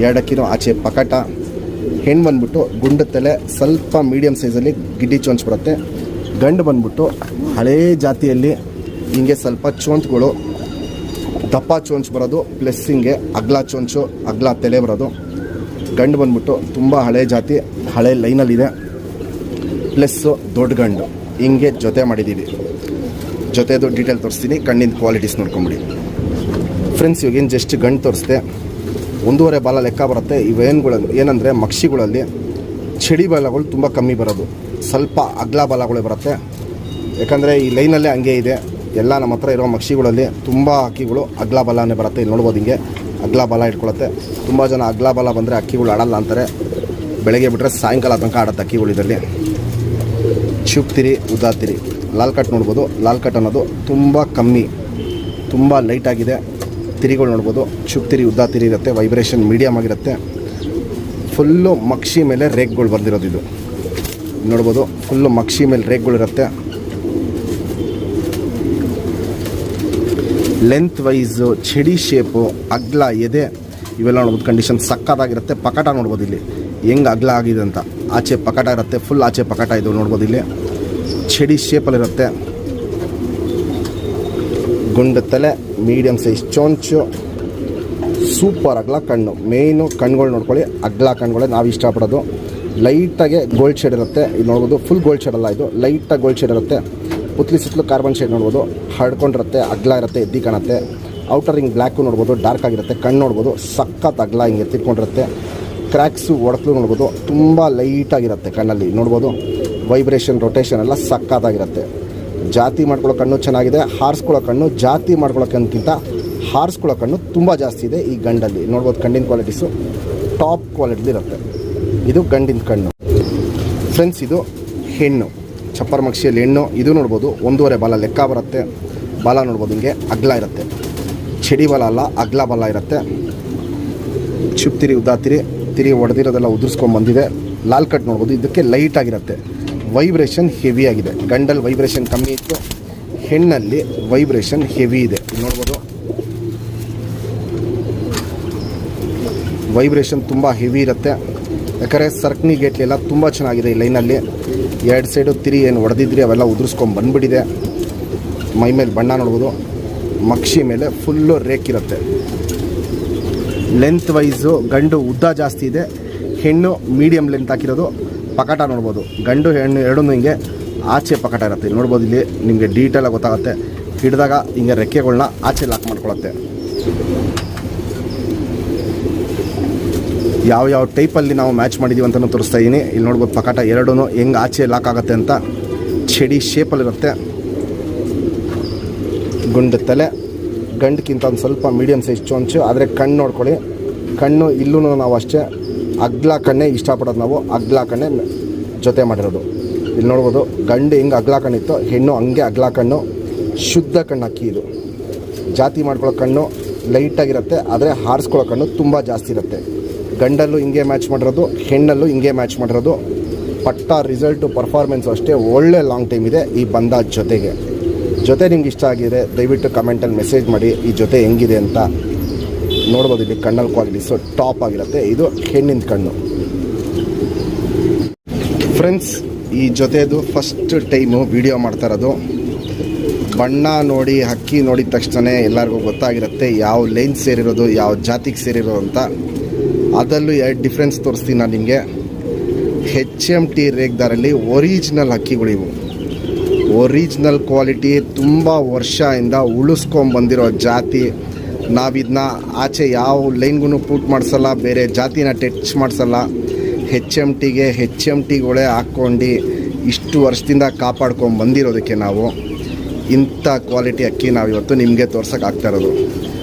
2 ಅಕ್ಕಿನೂ ಆಚೆ ಪಕಟ. ಹೆಣ್ಣು ಬಂದ್ಬಿಟ್ಟು ಗುಂಡು ತಲೆ, ಸ್ವಲ್ಪ ಮೀಡಿಯಮ್ ಸೈಜಲ್ಲಿ ಗಿಡ್ಡಿ ಚೊಂಚು ಬರುತ್ತೆ. ಗಂಡು ಬಂದ್ಬಿಟ್ಟು ಹಳೇ ಜಾತಿಯಲ್ಲಿ ಹಿಂಗೆ ಸ್ವಲ್ಪ ಚೋಂಚ್ಗಳು ದಪ್ಪ ಚೋಂಚು ಬರೋದು, ಪ್ಲಸ್ ಹಿಂಗೆ ಅಗ್ಲ ತಲೆ ಬರೋದು. ಗಂಡು ಬಂದ್ಬಿಟ್ಟು ತುಂಬ ಹಳೆ ಜಾತಿ, ಹಳೆ ಲೈನಲ್ಲಿದೆ. ಪ್ಲಸ್ಸು ದೊಡ್ಡ ಗಂಡು ಹಿಂಗೆ ಜೊತೆ ಮಾಡಿದ್ದೀವಿ. ಜೊತೆದು ಡೀಟೇಲ್ ತೋರಿಸ್ತೀನಿ, ಕಣ್ಣಿನ ಕ್ವಾಲಿಟೀಸ್ ನೋಡ್ಕೊಂಬಿಡಿ ಫ್ರೆಂಡ್ಸ್. ಇವಾಗೇನು ಜಸ್ಟ್ ಗಂಡು ತೋರಿಸ್ದೆ, 1.5 ಬಾಲ ಲೆಕ್ಕ ಬರುತ್ತೆ. ಇವೇನುಗಳಲ್ಲಿ ಏನಂದರೆ ಮಕ್ಷಿಗಳಲ್ಲಿ ಚಡಿ ಬಾಲಗಳು ತುಂಬ ಕಮ್ಮಿ ಬರೋದು, ಸ್ವಲ್ಪ ಅಗ್ಲ ಬಾಲಗಳೇ ಬರುತ್ತೆ. ಯಾಕಂದರೆ ಈ ಲೈನಲ್ಲೇ ಹಂಗೆ ಇದೆ. ಎಲ್ಲ ನಮ್ಮ ಹತ್ರ ಇರೋ ಮಕ್ಷಿಗಳಲ್ಲಿ ತುಂಬ ಅಕ್ಕಿಗಳು ಅಗ್ಲ ಬಾಲನೇ ಬರುತ್ತೆ. ಇಲ್ಲಿ ನೋಡ್ಬೋದು ಹಿಂಗೆ ಅಗ್ಲ ಬಾಲ ಇಟ್ಕೊಳುತ್ತೆ. ತುಂಬ ಜನ ಅಗ್ಲ ಬಾಲ ಬಂದರೆ ಅಕ್ಕಿಗಳು ಆಡಲ್ಲ ಅಂತಾರೆ. ಬೆಳಗ್ಗೆ ಬಿಟ್ಟರೆ ಸಾಯಂಕಾಲ ತನಕ ಆಡುತ್ತೆ ಅಕ್ಕಿಗಳು. ಇದರಲ್ಲಿ ಚುಪ್ತಿರಿ ಉದ್ದಾತಿರಿ ಲಾಲ್ ಕಟ್ ನೋಡ್ಬೋದು. ಲಾಲ್ ಕಟ್ ಅನ್ನೋದು ತುಂಬ ಕಮ್ಮಿ, ತುಂಬ ಲೈಟಾಗಿದೆ. ತಿರಿಗಳು ನೋಡ್ಬೋದು, ಚುಪ್ ತಿರಿ, ಉದ್ದ ತಿರಿ ಇರುತ್ತೆ. ವೈಬ್ರೇಷನ್ ಮೀಡಿಯಮ್ ಆಗಿರುತ್ತೆ. ಫುಲ್ಲು ಮಕ್ಷಿ ಮೇಲೆ ರೇಕ್ಗಳು ಬಂದಿರೋದು ಇದು ನೋಡ್ಬೋದು. ಫುಲ್ಲು ಮಕ್ಷಿ ಮೇಲೆ ರೇಕ್ಗಳಿರುತ್ತೆ. ಲೆಂತ್ ವೈಸು, ಚಡಿ ಶೇಪು, ಅಗ್ಲ, ಎದೆ ಇವೆಲ್ಲ ನೋಡ್ಬೋದು. ಕಂಡೀಷನ್ ಸಕ್ಕತ್ತಾಗಿರುತ್ತೆ. ಪಕಟ ನೋಡ್ಬೋದು ಇಲ್ಲಿ ಹೆಂಗೆ ಅಗ್ಲ ಆಗಿದೆ ಅಂತ. ಆಚೆ ಪಕಟ ಇರುತ್ತೆ, ಫುಲ್ ಆಚೆ ಪಕಟ ಇದು ನೋಡ್ಬೋದು. ಇಲ್ಲಿ ಚಡಿ ಶೇಪಲ್ಲಿರುತ್ತೆ. ಗುಂಡು ತಲೆ, ಮೀಡಿಯಮ್ ಸೈಜ್ ಚೊಂಚು, ಸೂಪರ್ ಅಗ್ಲ ಕಣ್ಣು. ಮೇಯ್ನು ಕಣ್ಗಳು ನೋಡ್ಕೊಳ್ಳಿ, ಅಗ್ಲ ಕಣ್ಗಳೇ ನಾವು ಇಷ್ಟಪಡೋದು. ಲೈಟಾಗೆ ಗೋಲ್ಡ್ ಶೇಡ್ ಇರುತ್ತೆ. ಇದು ನೋಡ್ಬೋದು, ಫುಲ್ ಗೋಲ್ಡ್ ಶೇಡ್ ಅಲ್ಲ, ಇದು ಲೈಟಾಗಿ ಗೋಲ್ಡ್ ಶೇಡ್ ಇರುತ್ತೆ. ಪುತ್ಲಿ ಸುತ್ತಲೂ ಕಾರ್ಬನ್ ಶೇಡ್ ನೋಡ್ಬೋದು. ಹರ್ಡ್ಕೊಂಡಿರುತ್ತೆ, ಅಗ್ಲ ಇರುತ್ತೆ, ಎದ್ದಿ ಕಾಣುತ್ತೆ. ಔಟರ್ ರಿಂಗ್ ಬ್ಲ್ಯಾಕು ನೋಡ್ಬೋದು, ಡಾರ್ಕ್ ಆಗಿರುತ್ತೆ. ಕಣ್ಣು ನೋಡ್ಬೋದು, ಸಖತ್ ಅಗ್ಲ ಹಿಂಗೆ ಎತ್ತಿಟ್ಕೊಂಡಿರುತ್ತೆ. ಕ್ರ್ಯಾಕ್ಸು ಒಡಕಲು ನೋಡ್ಬೋದು, ತುಂಬ ಲೈಟಾಗಿರುತ್ತೆ ಕಣ್ಣಲ್ಲಿ ನೋಡ್ಬೋದು. ವೈಬ್ರೇಷನ್, ರೊಟೇಷನ್ ಎಲ್ಲ ಸಖತ್ತಾಗಿರುತ್ತೆ. ಜಾತಿ ಮಾಡ್ಕೊಳ್ಳೋ ಕಣ್ಣು ಚೆನ್ನಾಗಿದೆ. ಹಾರಿಸ್ಕೊಳ್ಳೋ ಕಣ್ಣು ಜಾತಿ ಮಾಡ್ಕೊಳ್ಳೋಕ್ಕಿಂತ ಹಾರಿಸ್ಕೊಳ್ಳೋ ಕಣ್ಣು ತುಂಬ ಜಾಸ್ತಿ ಇದೆ ಈ ಗಂಡಲ್ಲಿ ನೋಡ್ಬೋದು. ಕಣ್ಣಿನ ಕ್ವಾಲಿಟೀಸು ಟಾಪ್ ಕ್ವಾಲಿಟಿಲಿ ಇರುತ್ತೆ. ಇದು ಗಂಡಿನ ಕಣ್ಣು ಫ್ರೆಂಡ್ಸ್. ಇದು ಹೆಣ್ಣು, ಚಪ್ಪರ್ ಮಕ್ಷಿಯಲ್ಲಿ ಹೆಣ್ಣು. ಇದು ನೋಡ್ಬೋದು 1.5 ಬಾಲ ಲೆಕ್ಕ ಬರುತ್ತೆ. ಬಾಲ ನೋಡ್ಬೋದು ಹಿಂಗೆ ಅಗ್ಲ ಇರುತ್ತೆ. ಚಡಿ ಬಾಲ ಅಲ್ಲ, ಅಗ್ಲ ಬಾಲ ಇರುತ್ತೆ. ಚುಪ್ ತಿರಿ, ಉದ್ದ ತಿರಿ, ತಿರಿ ಹೊಡೆದಿರೋದೆಲ್ಲ ಉದುರಿಸ್ಕೊಂಡು ಬಂದಿದೆ. ಲಾಲ್ ಕಟ್ ನೋಡ್ಬೋದು, ಇದಕ್ಕೆ ಲೈಟಾಗಿರುತ್ತೆ. ವೈಬ್ರೇಷನ್ ಹೆವಿ ಆಗಿದೆ. ಗಂಡಲ್ಲಿ ವೈಬ್ರೇಷನ್ ಕಮ್ಮಿ ಇತ್ತು, ಹೆಣ್ಣಲ್ಲಿ ವೈಬ್ರೇಷನ್ ಹೆವಿ ಇದೆ ನೋಡ್ಬೋದು. ವೈಬ್ರೇಷನ್ ತುಂಬ ಹೆವಿ ಇರುತ್ತೆ. ಯಾಕಂದರೆ ಸರ್ಕನಿ ಗೇಟ್ಲೆಲ್ಲ ತುಂಬ ಚೆನ್ನಾಗಿದೆ ಈ ಲೈನಲ್ಲಿ. 2 ಸೈಡು ತಿರಿ ಏನು ಹೊಡೆದಿದ್ರಿ ಅವೆಲ್ಲ ಉದುರಿಸ್ಕೊಂಡು ಬಂದುಬಿಟ್ಟಿದೆ. ಮೈ ಮೇಲೆ ಬಣ್ಣ ನೋಡ್ಬೋದು. ಮಕ್ಷಿ ಮೇಲೆ ಫುಲ್ಲು ರೇಕಿರುತ್ತೆ. ಲೆಂತ್ ವೈಸು ಗಂಡು ಉದ್ದ ಜಾಸ್ತಿ ಇದೆ, ಹೆಣ್ಣು ಮೀಡಿಯಮ್ ಲೆಂತ್ ಹಾಕಿರೋದು. ಪಕಟ ನೋಡ್ಬೋದು, ಗಂಡು ಹೆಣ್ಣು ಎರಡೂ ಹಿಂಗೆ ಆಚೆ ಪಕಟ ಇರುತ್ತೆ ನೋಡ್ಬೋದು. ಇಲ್ಲಿ ನಿಮಗೆ ಡೀಟೇಲಾಗಿ ಗೊತ್ತಾಗುತ್ತೆ. ಹಿಡಿದಾಗ ಹಿಂಗೆ ರೆಕ್ಕೆಗಳನ್ನ ಆಚೆ ಲಾಕ್ ಮಾಡ್ಕೊಳುತ್ತೆ. ಯಾವ ಟೈಪಲ್ಲಿ ನಾವು ಮ್ಯಾಚ್ ಮಾಡಿದ್ದೀವಿ ಅಂತಲೂ ತೋರಿಸ್ತಾ ಇದ್ದೀನಿ. ಇಲ್ಲಿ ನೋಡ್ಬೋದು ಪಕಟ ಎರಡೂ ಹೆಂಗೆ ಆಚೆ ಲಾಕ್ ಆಗುತ್ತೆ ಅಂತ. ಚಡಿ ಶೇಪಲ್ಲಿರುತ್ತೆ. ಗುಂಡು ತಲೆ, ಗಂಡಕ್ಕಿಂತ ಒಂದು ಸ್ವಲ್ಪ ಮೀಡಿಯಮ್ ಸೈಜ್ ಚೊಂಚು. ಆದರೆ ಕಣ್ಣು ನೋಡ್ಕೊಳ್ಳಿ, ಕಣ್ಣು ಇಲ್ಲೂ ನಾವು ಅಷ್ಟೇ ಅಗ್ಲ ಕಣ್ಣೇ ಇಷ್ಟಪಡೋದು ನಾವು. ಅಗ್ಲ ಕಣ್ಣೇ ಜೊತೆ ಮಾಡಿರೋದು. ಇಲ್ಲಿ ನೋಡ್ಬೋದು ಗಂಡು ಹಿಂಗೆ ಅಗ್ಲ ಕಣ್ಣಿತ್ತು, ಹೆಣ್ಣು ಹಂಗೆ ಅಗ್ಲ ಕಣ್ಣು. ಶುದ್ಧ ಕಣ್ಣು ಅಕ್ಕಿ ಇದು. ಜಾತಿ ಮಾಡ್ಕೊಳ್ಳೋ ಕಣ್ಣು ಲೈಟಾಗಿರುತ್ತೆ, ಆದರೆ ಹಾರಿಸ್ಕೊಳ್ಳೋ ಕಣ್ಣು ತುಂಬ ಜಾಸ್ತಿ ಇರುತ್ತೆ. ಗಂಡಲ್ಲೂ ಹಿಂಗೆ ಮ್ಯಾಚ್ ಮಾಡಿರೋದು, ಹೆಣ್ಣಲ್ಲೂ ಹಿಂಗೆ ಮ್ಯಾಚ್ ಮಾಡಿರೋದು. ಪಟ್ಟ ರಿಸಲ್ಟು, ಪರ್ಫಾರ್ಮೆನ್ಸು ಅಷ್ಟೇ ಒಳ್ಳೆ ಲಾಂಗ್ ಟೈಮ್ ಇದೆ ಈ ಬಂದ ಜೊತೆಗೆ. ಜೊತೆ ನಿಮ್ಗೆ ಇಷ್ಟ ಆಗಿದೆ ದಯವಿಟ್ಟು ಕಮೆಂಟಲ್ಲಿ ಮೆಸೇಜ್ ಮಾಡಿ ಈ ಜೊತೆ ಹೆಂಗಿದೆ ಅಂತ. ನೋಡ್ಬೋದು ಇಲ್ಲಿ ಕಣ್ಣಲ್ಲಿ ಕ್ವಾಲಿಟೀಸು ಟಾಪ್ ಆಗಿರುತ್ತೆ. ಇದು ಹೆಣ್ಣಿನ ಕಣ್ಣು ಫ್ರೆಂಡ್ಸ್. ಈ ಜೊತೆದು ಫಸ್ಟ್ ಟೈಮು ವಿಡಿಯೋ ಮಾಡ್ತಾ ಇರೋದು. ಬಣ್ಣ ನೋಡಿ, ಹಕ್ಕಿ ನೋಡಿದ ತಕ್ಷಣ ಎಲ್ಲರಿಗೂ ಗೊತ್ತಾಗಿರುತ್ತೆ ಯಾವ ಲೈನ್ ಸೇರಿರೋದು, ಯಾವ ಜಾತಿಗೆ ಸೇರಿರೋದು ಅಂತ. ಅದರಲ್ಲೂ 2 ಡಿಫ್ರೆನ್ಸ್ ತೋರಿಸ್ತೀನಿ ನಾನು ನಿಮಗೆ. HMT ರೇಗ್ದಾರಲ್ಲಿ ಒರಿಜಿನಲ್ ಹಕ್ಕಿಗಳಿವು. ಒರಿಜಿನಲ್ ಕ್ವಾಲಿಟಿ, ತುಂಬ ವರ್ಷದಿಂದ ಉಳಿಸ್ಕೊಂಬಂದಿರೋ ಜಾತಿ. ನಾವಿದನ್ನ ಆಚೆ ಯಾವ ಲೈನ್ಗೂ ಪೂಟ್ ಮಾಡಿಸಲ್ಲ, ಬೇರೆ ಜಾತಿನ ಟಚ್ ಮಾಡಿಸಲ್ಲ. HMTಗಳೇ ಹಾಕ್ಕೊಂಡು ಇಷ್ಟು ವರ್ಷದಿಂದ ಕಾಪಾಡ್ಕೊಂಡು ಬಂದಿರೋದಕ್ಕೆ ನಾವು ಇಂಥ ಕ್ವಾಲಿಟಿ ಅಕ್ಕಿ ನಾವಿವತ್ತು ನಿಮಗೆ ತೋರ್ಸೋಕ್ಕಾಗ್ತಾ ಇರೋದು.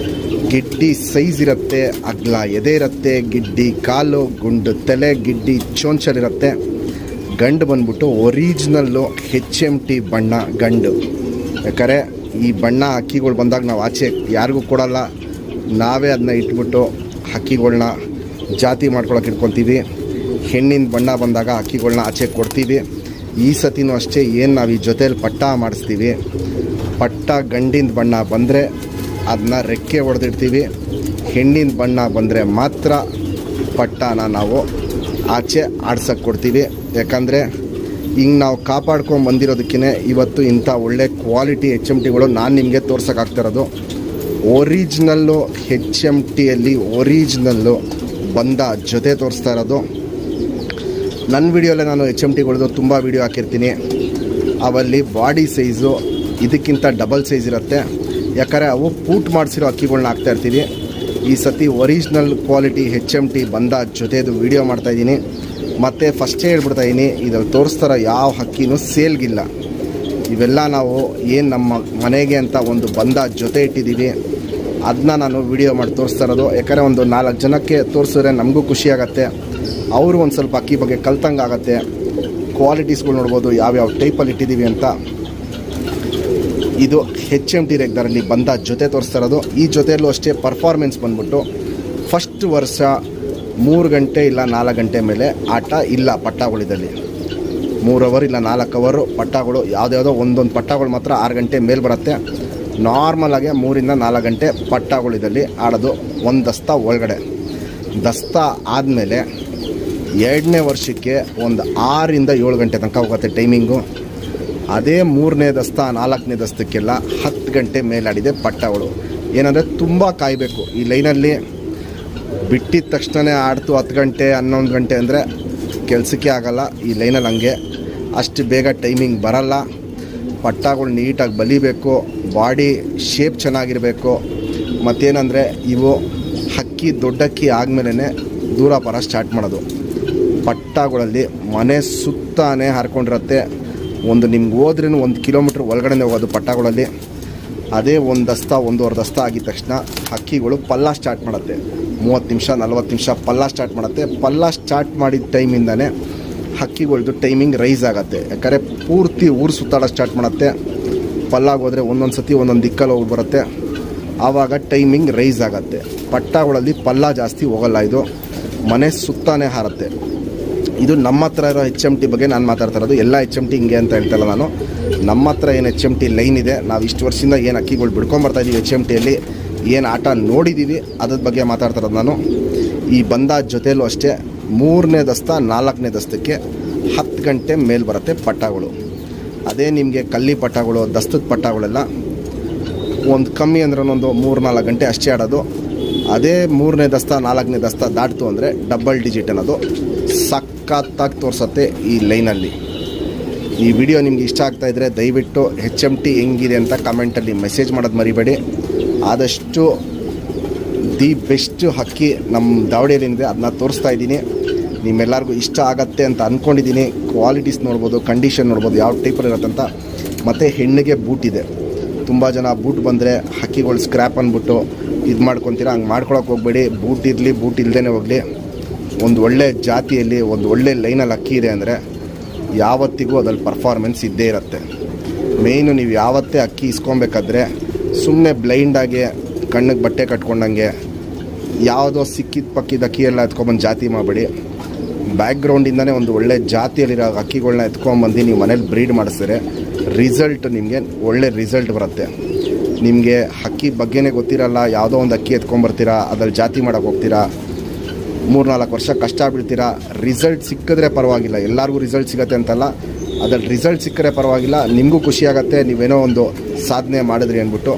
ಗಿಡ್ಡಿ ಸೈಜ್ ಇರುತ್ತೆ, ಅಗ್ಲ ಎದೆ ಇರುತ್ತೆ, ಗಿಡ್ಡಿ ಕಾಲು, ಗುಂಡು ತಲೆ, ಗಿಡ್ಡಿ ಚೊಂಚಲಿರುತ್ತೆ. ಗಂಡು ಬಂದ್ಬಿಟ್ಟು ಒರಿಜಿನಲ್ಲು HMT ಬಣ್ಣ ಗಂಡು. ಯಾಕಂದರೆ ಈ ಬಣ್ಣ ಹಕ್ಕಿಗಳು ಬಂದಾಗ ನಾವು ಆಚೆ ಯಾರಿಗೂ ಕೊಡಲ್ಲ, ನಾವೇ ಅದನ್ನ ಇಟ್ಬಿಟ್ಟು ಹಕ್ಕಿಗಳ್ನ ಜಾತಿ ಮಾಡ್ಕೊಳಕ್ಕೆ ಇಟ್ಕೊತೀವಿ. ಹೆಣ್ಣಿನ ಬಣ್ಣ ಬಂದಾಗ ಹಕ್ಕಿಗಳ್ನ ಆಚೆ ಕೊಡ್ತೀವಿ. ಈ ಸತಿನೂ ಅಷ್ಟೇ, ಏನು ನಾವು ಈ ಜೊತೆಯಲ್ಲಿ ಪಟ್ಟ ಮಾಡಿಸ್ತೀವಿ. ಪಟ್ಟ ಗಂಡಿನ ಬಣ್ಣ ಬಂದರೆ ಅದನ್ನ ರೆಕ್ಕೆ ಹೊಡೆದಿಡ್ತೀವಿ. ಹೆಣ್ಣಿನ ಬಣ್ಣ ಬಂದರೆ ಮಾತ್ರ ಪಟ್ಟನ ನಾವು ಆಚೆ ಆಡ್ಸೋಕ್ಕೆ ಕೊಡ್ತೀವಿ. ಯಾಕಂದರೆ ಹಿಂಗೆ ನಾವು ಕಾಪಾಡ್ಕೊಂಡು ಬಂದಿರೋದಕ್ಕೇ ಇವತ್ತು ಇಂಥ ಒಳ್ಳೆ ಕ್ವಾಲಿಟಿ HMTಗಳು ನಾನು ನಿಮಗೆ ತೋರ್ಸೋಕ್ಕಾಗ್ತಿರೋದು. ಒರಿಜಿನಲ್ಲು HMTಯಲ್ಲಿ ಒರಿಜಿನಲ್ಲು ಬಂದ ಜೊತೆ ತೋರಿಸ್ತಾ ಇರೋದು. ನನ್ನ ವಿಡಿಯೋಲ್ಲೇ ನಾನು HMTಗಳದ್ದು ತುಂಬ ವಿಡಿಯೋ ಹಾಕಿರ್ತೀನಿ. ಅವಲ್ಲಿ ಬಾಡಿ ಸೈಜು ಇದಕ್ಕಿಂತ ಡಬಲ್ ಸೈಜ್ ಇರುತ್ತೆ. ಯಾಕಂದರೆ ಅವು ಪೂಟ್ ಮಾಡಿಸಿರೋ ಅಕ್ಕಿಗಳ್ನ ಹಾಕ್ತಾಯಿರ್ತೀವಿ. ಈ ಸತಿ ಒರಿಜಿನಲ್ ಕ್ವಾಲಿಟಿ HMT ಬಂದ ಜೊತೆದು ವಿಡಿಯೋ ಮಾಡ್ತಾಯಿದ್ದೀನಿ. ಮತ್ತು ಫಸ್ಟೇ ಹೇಳ್ಬಿಡ್ತಾಯಿದ್ದೀನಿ, ಇದ್ರಲ್ಲಿ ತೋರಿಸ್ತಾರೋ ಯಾವ ಹಕ್ಕಿನೂ ಸೇಲ್ಗಿಲ್ಲ. ಇವೆಲ್ಲ ನಾವು ಏನು ನಮ್ಮ ಮನೆಗೆ ಅಂತ ಒಂದು ಬಂದ ಜೊತೆ ಇಟ್ಟಿದ್ದೀವಿ, ಅದನ್ನ ನಾನು ವಿಡಿಯೋ ಮಾಡಿ ತೋರಿಸ್ತಾ ಇರೋದು. ಯಾಕಂದರೆ ಒಂದು 4 ಜನಕ್ಕೆ ತೋರಿಸಿದ್ರೆ ನಮಗೂ ಖುಷಿಯಾಗತ್ತೆ, ಅವರು ಒಂದು ಸ್ವಲ್ಪ ಅಕ್ಕಿ ಬಗ್ಗೆ ಕಲ್ತಂಗೆ ಆಗುತ್ತೆ. ಕ್ವಾಲಿಟೀಸ್ಗಳು ನೋಡ್ಬೋದು ಯಾವ್ಯಾವ ಟೈಪಲ್ಲಿ ಇಟ್ಟಿದ್ದೀವಿ ಅಂತ. ಇದು HMT ರೇಗ್ದಾರಲ್ಲಿ ಬಂದ ಜೊತೆ ತೋರಿಸ್ತಾ ಇರೋದು. ಈ ಜೊತೆಯಲ್ಲೂ ಅಷ್ಟೇ ಪರ್ಫಾರ್ಮೆನ್ಸ್ ಬಂದ್ಬಿಟ್ಟು ಫಸ್ಟ್ ವರ್ಷ 3 ಗಂಟೆ ಇಲ್ಲ 4 ಗಂಟೆ ಮೇಲೆ ಆಟ ಇಲ್ಲ ಪಟ್ಟಾಗಳಿದಲ್ಲಿ. 3 ಅವರ್ ಇಲ್ಲ 4 ಅವರು ಪಟ್ಟಾಗಳು ಯಾವುದ್ಯಾವುದೋ ಒಂದೊಂದು ಪಟ್ಟಾಗಳು ಮಾತ್ರ 6 ಗಂಟೆ ಮೇಲೆ ಬರುತ್ತೆ. ನಾರ್ಮಲಾಗೆ 3 ಇಂದ 4 ಗಂಟೆ ಪಟ್ಟಾಗಳಿದಲ್ಲಿ ಆಡೋದು ಒಂದು ದಸ್ತಾ ಒಳಗಡೆ. ದಸ್ತಾ ಆದಮೇಲೆ 2ನೇ ವರ್ಷಕ್ಕೆ ಒಂದು 6 ಇಂದ 7 ಗಂಟೆ ತನಕ ಹೋಗುತ್ತೆ ಟೈಮಿಂಗು. ಅದೇ 3ನೇ ದಸ್ತಾ 4ನೇ ದಸ್ತಕ್ಕೆಲ್ಲ 10 ಗಂಟೆ ಮೇಲಾಡಿದೆ ಪಟ್ಟಾಗಳು. ಏನಂದರೆ ತುಂಬ ಕಾಯಬೇಕು ಈ ಲೈನಲ್ಲಿ. ಬಿಟ್ಟಿದ ತಕ್ಷಣ ಆಡ್ತು 10 ಗಂಟೆ 11 ಗಂಟೆ ಅಂದರೆ ಕೆಲಸಕ್ಕೆ ಆಗಲ್ಲ ಈ ಲೈನಲ್ಲಿ. ಹಂಗೆ ಅಷ್ಟು ಬೇಗ ಟೈಮಿಂಗ್ ಬರಲ್ಲ. ಪಟ್ಟಾಗಳು ನೀಟಾಗಿ ಬಲಿಬೇಕು, ಬಾಡಿ ಶೇಪ್ ಚೆನ್ನಾಗಿರಬೇಕು. ಮತ್ತೇನಂದರೆ ಇವು ಹಕ್ಕಿ ದೊಡ್ಡಕ್ಕಿ ಆದಮೇಲೆ ದೂರಾಪಾರ ಸ್ಟಾರ್ಟ್ ಮಾಡೋದು. ಪಟ್ಟಾಗಳಲ್ಲಿ ಮನೆ ಸುತ್ತಾನೆ ಹರ್ಕೊಂಡಿರುತ್ತೆ. ಒಂದು ನಿಮ್ಗೆ ಹೋದ್ರೂ 1 ಕಿಲೋಮೀಟ್ರ್ ಒಳಗಡೆ ಹೋಗೋದು ಪಟ್ಟಾಗಳಲ್ಲಿ. ಅದೇ ಒಂದು ದಸ್ತಾ 1.5 ದಸ್ತಾ ಆಗಿದ ತಕ್ಷಣ ಹಕ್ಕಿಗಳು ಪಲ್ಲ ಸ್ಟಾರ್ಟ್ ಮಾಡುತ್ತೆ. 30 ನಿಮಿಷ 40 ನಿಮಿಷ ಪಲ್ಲ ಸ್ಟಾರ್ಟ್ ಮಾಡುತ್ತೆ. ಪಲ್ಲ ಸ್ಟಾರ್ಟ್ ಮಾಡಿದ ಟೈಮಿಂದನೇ ಹಕ್ಕಿಗಳ್ದು ಟೈಮಿಂಗ್ ರೈಸ್ ಆಗುತ್ತೆ. ಯಾಕಂದರೆ ಪೂರ್ತಿ ಊರು ಸುತ್ತಾಡೋ ಸ್ಟಾರ್ಟ್ ಮಾಡುತ್ತೆ. ಪಲ್ಲಾಗ ಹೋದರೆ ಒಂದೊಂದು ಸತಿ ಒಂದೊಂದು ದಿಕ್ಕಲ್ಲಿ ಹೋಗಿ ಬರುತ್ತೆ. ಆವಾಗ ಟೈಮಿಂಗ್ ರೈಸ್ ಆಗುತ್ತೆ. ಪಟ್ಟಾಗಳಲ್ಲಿ ಪಲ್ಲ ಜಾಸ್ತಿ ಹೋಗಲ್ಲ, ಇದು ಮನೆ ಸುತ್ತಾನೆ ಹಾರುತ್ತೆ. ಇದು ನಮ್ಮ ಹತ್ರ ಇರೋ HMT ಬಗ್ಗೆ ನಾನು ಮಾತಾಡ್ತಾ ಇರೋದು. ಎಲ್ಲ HMT ಹಿಂಗೆ ಅಂತ ಹೇಳ್ತಾಯಿಲ್ಲ ನಾನು. ನಮ್ಮ ಹತ್ರ ಏನು HMT ಲೈನ್ ಇದೆ, ನಾವು ಇಷ್ಟು ವರ್ಷದಿಂದ ಏನು ಅಕ್ಕಿಗಳು ಬಿಡ್ಕೊಂಬರ್ತಾಯಿದ್ದೀವಿ HMTಯಲ್ಲಿ ಏನು ಆಟ ನೋಡಿದ್ದೀವಿ ಅದ್ರ ಬಗ್ಗೆ ಮಾತಾಡ್ತಾ ಇರೋದು ನಾನು. ಈ ಬಂದ ಜೊತೆಯಲ್ಲೂ ಅಷ್ಟೇ 3ನೇ ದಸ್ತಾ 4ನೇ ದಸ್ತಕ್ಕೆ 10 ಗಂಟೆ ಮೇಲೆ ಬರುತ್ತೆ ಪಟ್ಟಾಗಳು. ಅದೇ ನಿಮಗೆ ಕಲ್ಲಿ ಪಟ್ಟಾಗಳು ದಸ್ತದ ಪಟ್ಟಾಗಳೆಲ್ಲ ಒಂದು ಕಮ್ಮಿ ಅಂದ್ರೆ ಒಂದು 3-4 ಗಂಟೆ ಅಷ್ಟೇ ಆಡೋದು. ಅದೇ 3ನೇ ದಸ್ತಾ 4ನೇ ದಸ್ತಾ ದಾಟ್ತು ಅಂದರೆ ಡಬಲ್ ಡಿಜಿಟ್ ಅನ್ನೋದು ಸಖತ್ತಾಗಿ ತೋರಿಸುತ್ತೆ ಈ ಲೈನಲ್ಲಿ. ಈ ವಿಡಿಯೋ ನಿಮ್ಗೆ ಇಷ್ಟ ಆಗ್ತಾಯಿದ್ರೆ ದಯವಿಟ್ಟು HMT ಹೆಂಗಿದೆ ಅಂತ ಕಮೆಂಟಲ್ಲಿ ಮೆಸೇಜ್ ಮಾಡೋದು ಮರಿಬೇಡಿ. ಆದಷ್ಟು ದಿ ಬೆಸ್ಟ್ ಹಕ್ಕಿ ನಮ್ಮ ದಾವಡಿಯಲ್ಲಿದೆ, ಅದನ್ನ ತೋರಿಸ್ತಾ ಇದ್ದೀನಿ. ನಿಮ್ಮೆಲ್ಲರಿಗೂ ಇಷ್ಟ ಆಗತ್ತೆ ಅಂತ ಅಂದ್ಕೊಂಡಿದ್ದೀನಿ. ಕ್ವಾಲಿಟೀಸ್ ನೋಡ್ಬೋದು, ಕಂಡೀಷನ್ ನೋಡ್ಬೋದು ಯಾವ ಟೈಪಲ್ಲಿ ಇರುತ್ತೆ ಅಂತ. ಮತ್ತು ಹೆಣ್ಣಿಗೆ ಬೂಟ್ ಇದೆ. ತುಂಬ ಜನ ಬೂಟ್ ಬಂದರೆ ಹಕ್ಕಿಗಳು ಸ್ಕ್ರ್ಯಾಪ್ ಅಂದ್ಬಿಟ್ಟು ಇದು ಮಾಡ್ಕೊತೀರ. ಹಂಗೆ ಮಾಡ್ಕೊಳಕ್ಕೆ ಹೋಗಬೇಡಿ. ಬೂಟ್ ಇರಲಿ ಬೂಟ್ ಇಲ್ಲದೇ ಹೋಗಲಿ, ಒಂದು ಒಳ್ಳೆ ಜಾತಿಯಲ್ಲಿ ಒಂದು ಒಳ್ಳೆ ಲೈನಲ್ಲಿ ಅಕ್ಕಿ ಇದೆ ಅಂದರೆ ಯಾವತ್ತಿಗೂ ಅದ್ರಲ್ಲಿ ಪರ್ಫಾರ್ಮೆನ್ಸ್ ಇದ್ದೇ ಇರುತ್ತೆ. ಮೇಯ್ನು ನೀವು ಯಾವತ್ತೇ ಅಕ್ಕಿ ಇಸ್ಕೊಬೇಕಾದ್ರೆ ಸುಮ್ಮನೆ ಬ್ಲೈಂಡಾಗಿ ಕಣ್ಣಿಗೆ ಬಟ್ಟೆ ಕಟ್ಕೊಂಡಂಗೆ ಯಾವುದೋ ಸಿಕ್ಕಿದ ಪಕ್ಕಿದ ಅಕ್ಕಿಯೆಲ್ಲ ಎತ್ಕೊಂಬಂದು ಜಾತಿ ಮಾಡಬೇಡಿ. ಬ್ಯಾಕ್ಗ್ರೌಂಡಿಂದನೇ ಒಂದು ಒಳ್ಳೆ ಜಾತಿಯಲ್ಲಿರೋ ಅಕ್ಕಿಗಳನ್ನ ಎತ್ಕೊಂಬಂದು ನೀವು ಮನೇಲಿ ಬ್ರೀಡ್ ಮಾಡಿಸಿದ್ರೆ ರಿಸಲ್ಟ್ ನಿಮಗೆ ಒಳ್ಳೆ ರಿಸಲ್ಟ್ ಬರುತ್ತೆ. ನಿಮಗೆ ಅಕ್ಕಿ ಬಗ್ಗೆನೇ ಗೊತ್ತಿರಲ್ಲ, ಯಾವುದೋ ಒಂದು ಅಕ್ಕಿ ಎತ್ಕೊಂಬರ್ತೀರಾ, ಅದ್ರಲ್ಲಿ ಜಾತಿ ಮಾಡೋಕ್ಕೆ ಹೋಗ್ತೀರಾ, 3-4 ವರ್ಷ ಕಷ್ಟ ಬೀಳ್ತೀರಾ. ರಿಸಲ್ಟ್ ಸಿಕ್ಕಿದ್ರೆ ಪರವಾಗಿಲ್ಲ, ಎಲ್ಲರಿಗೂ ರಿಸಲ್ಟ್ ಸಿಗುತ್ತೆ ಅಂತಲ್ಲ, ಅದ್ರಲ್ಲಿ ರಿಸಲ್ಟ್ ಸಿಕ್ಕರೆ ಪರವಾಗಿಲ್ಲ, ನಿಮಗೂ ಖುಷಿಯಾಗತ್ತೆ ನೀವೇನೋ ಒಂದು ಸಾಧನೆ ಮಾಡಿದ್ರಿ ಅಂದ್ಬಿಟ್ಟು.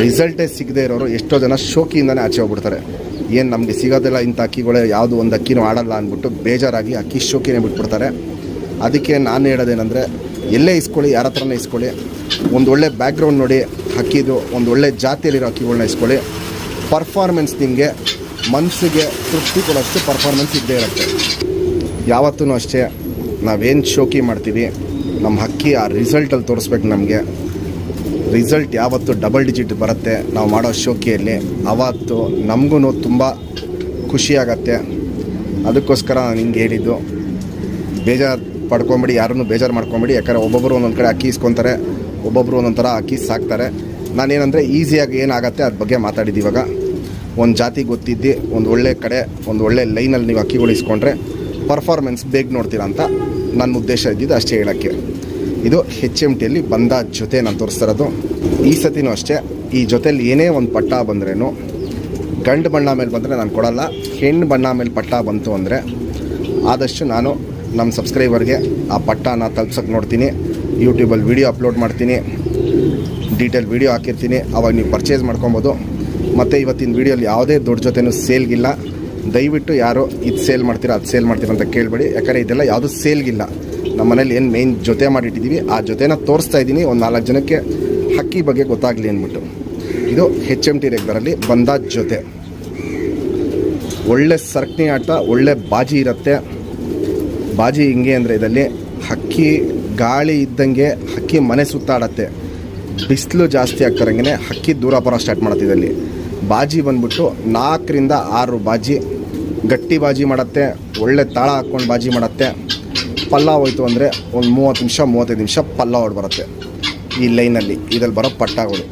ರಿಸಲ್ಟೇ ಸಿಗದೆ ಇರೋರು ಎಷ್ಟೋ ಜನ ಶೋಕಿಯಿಂದನೇ ಆಚೆ ಹೋಗ್ಬಿಡ್ತಾರೆ. ಏನು ನಮಗೆ ಸಿಗೋದಿಲ್ಲ ಇಂಥ ಅಕ್ಕಿಗಳೇ, ಯಾವುದು ಒಂದು ಅಕ್ಕಿನೂ ಆಡಲ್ಲ ಅಂದ್ಬಿಟ್ಟು ಬೇಜಾರಾಗಿ ಅಕ್ಕಿ ಶೋಕಿನೇ ಬಿಟ್ಬಿಡ್ತಾರೆ. ಅದಕ್ಕೆ ನಾನು ಹೇಳೋದೇನೆಂದರೆ ಎಲ್ಲೇ ಇಸ್ಕೊಳ್ಳಿ, ಯಾರ ಹತ್ರನೇ ಇಸ್ಕೊಳ್ಳಿ, ಒಂದು ಒಳ್ಳೆ ಬ್ಯಾಕ್ಗ್ರೌಂಡ್ ನೋಡಿ ಹಕ್ಕಿದು, ಒಂದು ಒಳ್ಳೆ ಜಾತಿಯಲ್ಲಿರೋ ಅಕ್ಕಿಗಳನ್ನ ಇಸ್ಕೊಳ್ಳಿ. ಪರ್ಫಾರ್ಮೆನ್ಸ್ ನಿಮಗೆ ಮನಸ್ಸಿಗೆ ತೃಪ್ತಿ ಕೊಡೋಷ್ಟು ಪರ್ಫಾರ್ಮೆನ್ಸ್ ಇದ್ದೇ ಇರುತ್ತೆ. ಯಾವತ್ತೂ ಅಷ್ಟೇ ನಾವೇನು ಶೋಕಿ ಮಾಡ್ತೀವಿ ನಮ್ಮ ಹಕ್ಕಿ ಆ ರಿಸಲ್ಟಲ್ಲಿ ತೋರಿಸ್ಬೇಕು. ನಮಗೆ ರಿಸಲ್ಟ್ ಯಾವತ್ತು ಡಬಲ್ ಡಿಜಿಟ್ ಬರುತ್ತೆ ನಾವು ಮಾಡೋ ಶೋಕಿಯಲ್ಲಿ, ಆವತ್ತು ನಮಗೂ ತುಂಬ ಖುಷಿಯಾಗತ್ತೆ. ಅದಕ್ಕೋಸ್ಕರ ನಾನು ಹಿಂಗೆ ಹೇಳಿದ್ದು. ಬೇಜಾರು ಪಡ್ಕೊಂಬಿಡಿ, ಯಾರನ್ನೂ ಬೇಜಾರು ಮಾಡ್ಕೊಂಬಿಡಿ. ಯಾಕಂದರೆ ಒಬ್ಬೊಬ್ಬರು ಒಂದೊಂದು ಕಡೆ ಅಕ್ಕಿ ಇಸ್ಕೊತಾರೆ, ಒಬ್ಬೊಬ್ಬರು ಒಂದೊಂದು ಥರ ಅಕ್ಕಿ ಸಾಕ್ತಾರೆ. ನಾನೇನಂದರೆ ಈಸಿಯಾಗಿ ಏನಾಗುತ್ತೆ ಅದ್ರ ಬಗ್ಗೆ ಮಾತಾಡಿದ್ದು. ಇವಾಗ ಒಂದು ಜಾತಿ ಗೊತ್ತಿದ್ದು ಒಂದು ಒಳ್ಳೆ ಕಡೆ ಒಂದು ಒಳ್ಳೆ ಲೈನಲ್ಲಿ ನೀವು ಅಕ್ಕಿಗಳು ಇಸ್ಕೊಂಡ್ರೆ ಪರ್ಫಾರ್ಮೆನ್ಸ್ ಬೇಗ ನೋಡ್ತೀರಾ ಅಂತ ನನ್ನ ಉದ್ದೇಶ ಇದ್ದಿದ್ದು ಅಷ್ಟೇ ಹೇಳೋಕ್ಕೆ. ಇದು HMTಯಲ್ಲಿ ಬಂದ ಜೊತೆ ನಾನು ತೋರಿಸ್ತಾ ಇರೋದು. ಈ ಸತಿನೂ ಅಷ್ಟೇ ಈ ಜೊತೆಲಿ ಏನೇ ಒಂದು ಪಟ್ಟ ಬಂದ್ರೇನು ಗಂಡು ಬಣ್ಣ ಮೇಲೆ ಬಂದರೆ ನಾನು ಕೊಡಲ್ಲ. ಹೆಣ್ಣು ಬಣ್ಣ ಮೇಲೆ ಪಟ್ಟ ಬಂತು ಅಂದರೆ ಆದಷ್ಟು ನಾನು ನಮ್ಮ ಸಬ್ಸ್ಕ್ರೈಬರ್ಗೆ ಆ ಪಟ್ಟನ ತಲುಪ್ಸೋಕ್ಕೆ ನೋಡ್ತೀನಿ. ಯೂಟ್ಯೂಬಲ್ಲಿ ವೀಡಿಯೋ ಅಪ್ಲೋಡ್ ಮಾಡ್ತೀನಿ, ಡೀಟೇಲ್ ವೀಡಿಯೋ ಹಾಕಿರ್ತೀನಿ, ಆವಾಗ ನೀವು ಪರ್ಚೇಸ್ ಮಾಡ್ಕೊಬೋದು. ಮತ್ತು ಇವತ್ತಿನ ವೀಡಿಯೋಲಿ ಯಾವುದೇ ದೊಡ್ಡ ಜೊತೆನೂ ಸೇಲ್ಗಿಲ್ಲ. ದಯವಿಟ್ಟು ಯಾರು ಇದು ಸೇಲ್ ಮಾಡ್ತೀರಾ ಅದು ಸೇಲ್ ಮಾಡ್ತೀರಾ ಅಂತ ಕೇಳಬೇಡಿ. ಯಾಕಂದರೆ ಇದೆಲ್ಲ ಯಾವುದೂ ಸೇಲ್ಗಿಲ್ಲ. ನಮ್ಮ ಮನೇಲಿ ಏನು ಮೇಯ್ನ್ ಜೊತೆ ಮಾಡಿಟ್ಟಿದ್ದೀವಿ ಆ ಜೊತೆನ ತೋರಿಸ್ತಾ ಇದ್ದೀನಿ, ಒಂದು 4 ಜನಕ್ಕೆ ಹಕ್ಕಿ ಬಗ್ಗೆ ಗೊತ್ತಾಗಲಿ ಅಂದ್ಬಿಟ್ಟು. ಇದು HMT ರೇಗ್ದಾರಲ್ಲಿ ಬಂದ ಜೊತೆ. ಒಳ್ಳೆ ಸರ್ಕಣಿ ಆಟ, ಒಳ್ಳೆ ಬಾಜಿ ಇರುತ್ತೆ. ಬಾಜಿ ಹಿಂಗೆ ಅಂದರೆ ಇದರಲ್ಲಿ ಹಕ್ಕಿ ಗಾಳಿ ಇದ್ದಂಗೆ ಹಕ್ಕಿ ಮನೆ ಸುತ್ತಾಡತ್ತೆ. ಬಿಸಿಲು ಜಾಸ್ತಿ ಆಗ್ತಾರಂಗೆ ಹಕ್ಕಿ ದೂರ ಬರೋ ಸ್ಟಾರ್ಟ್ ಮಾಡುತ್ತಿದ್ದಲ್ಲಿ. ಬಾಜಿ ಬಂದ್ಬಿಟ್ಟು 4ರಿಂದ 6 ಬಾಜಿ ಗಟ್ಟಿ ಬಾಜಿ ಮಾಡುತ್ತೆ. ಒಳ್ಳೆ ತಾಳ ಹಾಕ್ಕೊಂಡು ಬಾಜಿ ಮಾಡುತ್ತೆ. ಪಲ್ಲ ಹೋಯ್ತು ಅಂದರೆ ಒಂದು 30 ನಿಮಿಷ 35 ನಿಮಿಷ ಪಲ್ಲ ಹೊಡ್ ಬರುತ್ತೆ. ಈ ಲೈನಲ್ಲಿ ಇದ್ರಲ್ಲಿ ಬರೋ ಪಟ್ಟಾಗಳು.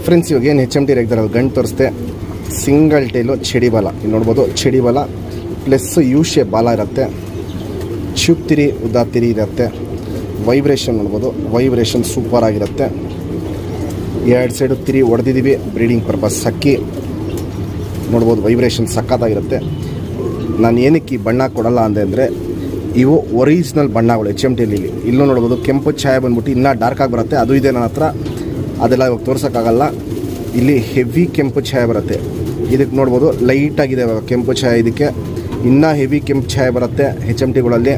ಫ್ರೆಂಡ್ಸ್ ಇವಾಗ ಏನು HMT ರೆಗ್ದರಲ್ಲಿ ಗಂಟು ತೋರಿಸ್ದೆ, ಸಿಂಗಲ್ ಟೈಲು ಚಡಿ ಬಾಲ ಇಲ್ಲಿ ನೋಡ್ಬೋದು. ಚಡಿ ಬಾಲ ಪ್ಲಸ್ ಯು ಶೇಪ್ ಬಾಲ ಇರುತ್ತೆ, ಚುಪ್ ತಿರಿ ಉದ್ದ ತಿರಿ ಇರುತ್ತೆ. ವೈಬ್ರೇಷನ್ ನೋಡ್ಬೋದು, ವೈಬ್ರೇಷನ್ ಸೂಪರ್ ಆಗಿರುತ್ತೆ. 2 ಸೈಡು ತಿರಿ ಹೊಡೆದಿದ್ದೀವಿ ಬ್ರೀಡಿಂಗ್ ಪರ್ಪಸ್. ಹಕ್ಕಿ ನೋಡ್ಬೋದು, ವೈಬ್ರೇಷನ್ ಸಖತ್ತಾಗಿರುತ್ತೆ. ನಾನು ಏನಕ್ಕೆ ಈ ಬಣ್ಣ ಕೊಡಲ್ಲ ಅಂದರೆ ಇವು ಒರಿಜಿನಲ್ ಬಣ್ಣಗಳು HMTಲಿ. ಇಲ್ಲೂ ನೋಡ್ಬೋದು ಕೆಂಪು ಛಾಯೆ ಬಂದ್ಬಿಟ್ಟು ಇನ್ನೂ ಡಾರ್ಕಾಗಿ ಬರುತ್ತೆ, ಅದು ಇದೆ ನನ್ನ ಹತ್ರ, ಅದೆಲ್ಲ ಇವಾಗ ತೋರ್ಸೋಕ್ಕಾಗಲ್ಲ. ಇಲ್ಲಿ ಹೆವಿ ಕೆಂಪು ಛಾಯೆ ಬರುತ್ತೆ, ಇದಕ್ಕೆ ನೋಡ್ಬೋದು ಲೈಟಾಗಿದೆ ಇವಾಗ ಕೆಂಪು ಛಾಯೆ. ಇದಕ್ಕೆ ಇನ್ನೂ ಹೆವಿ ಕೆಂಪು ಛಾಯೆ ಬರುತ್ತೆ HMTಗಳಲ್ಲಿ.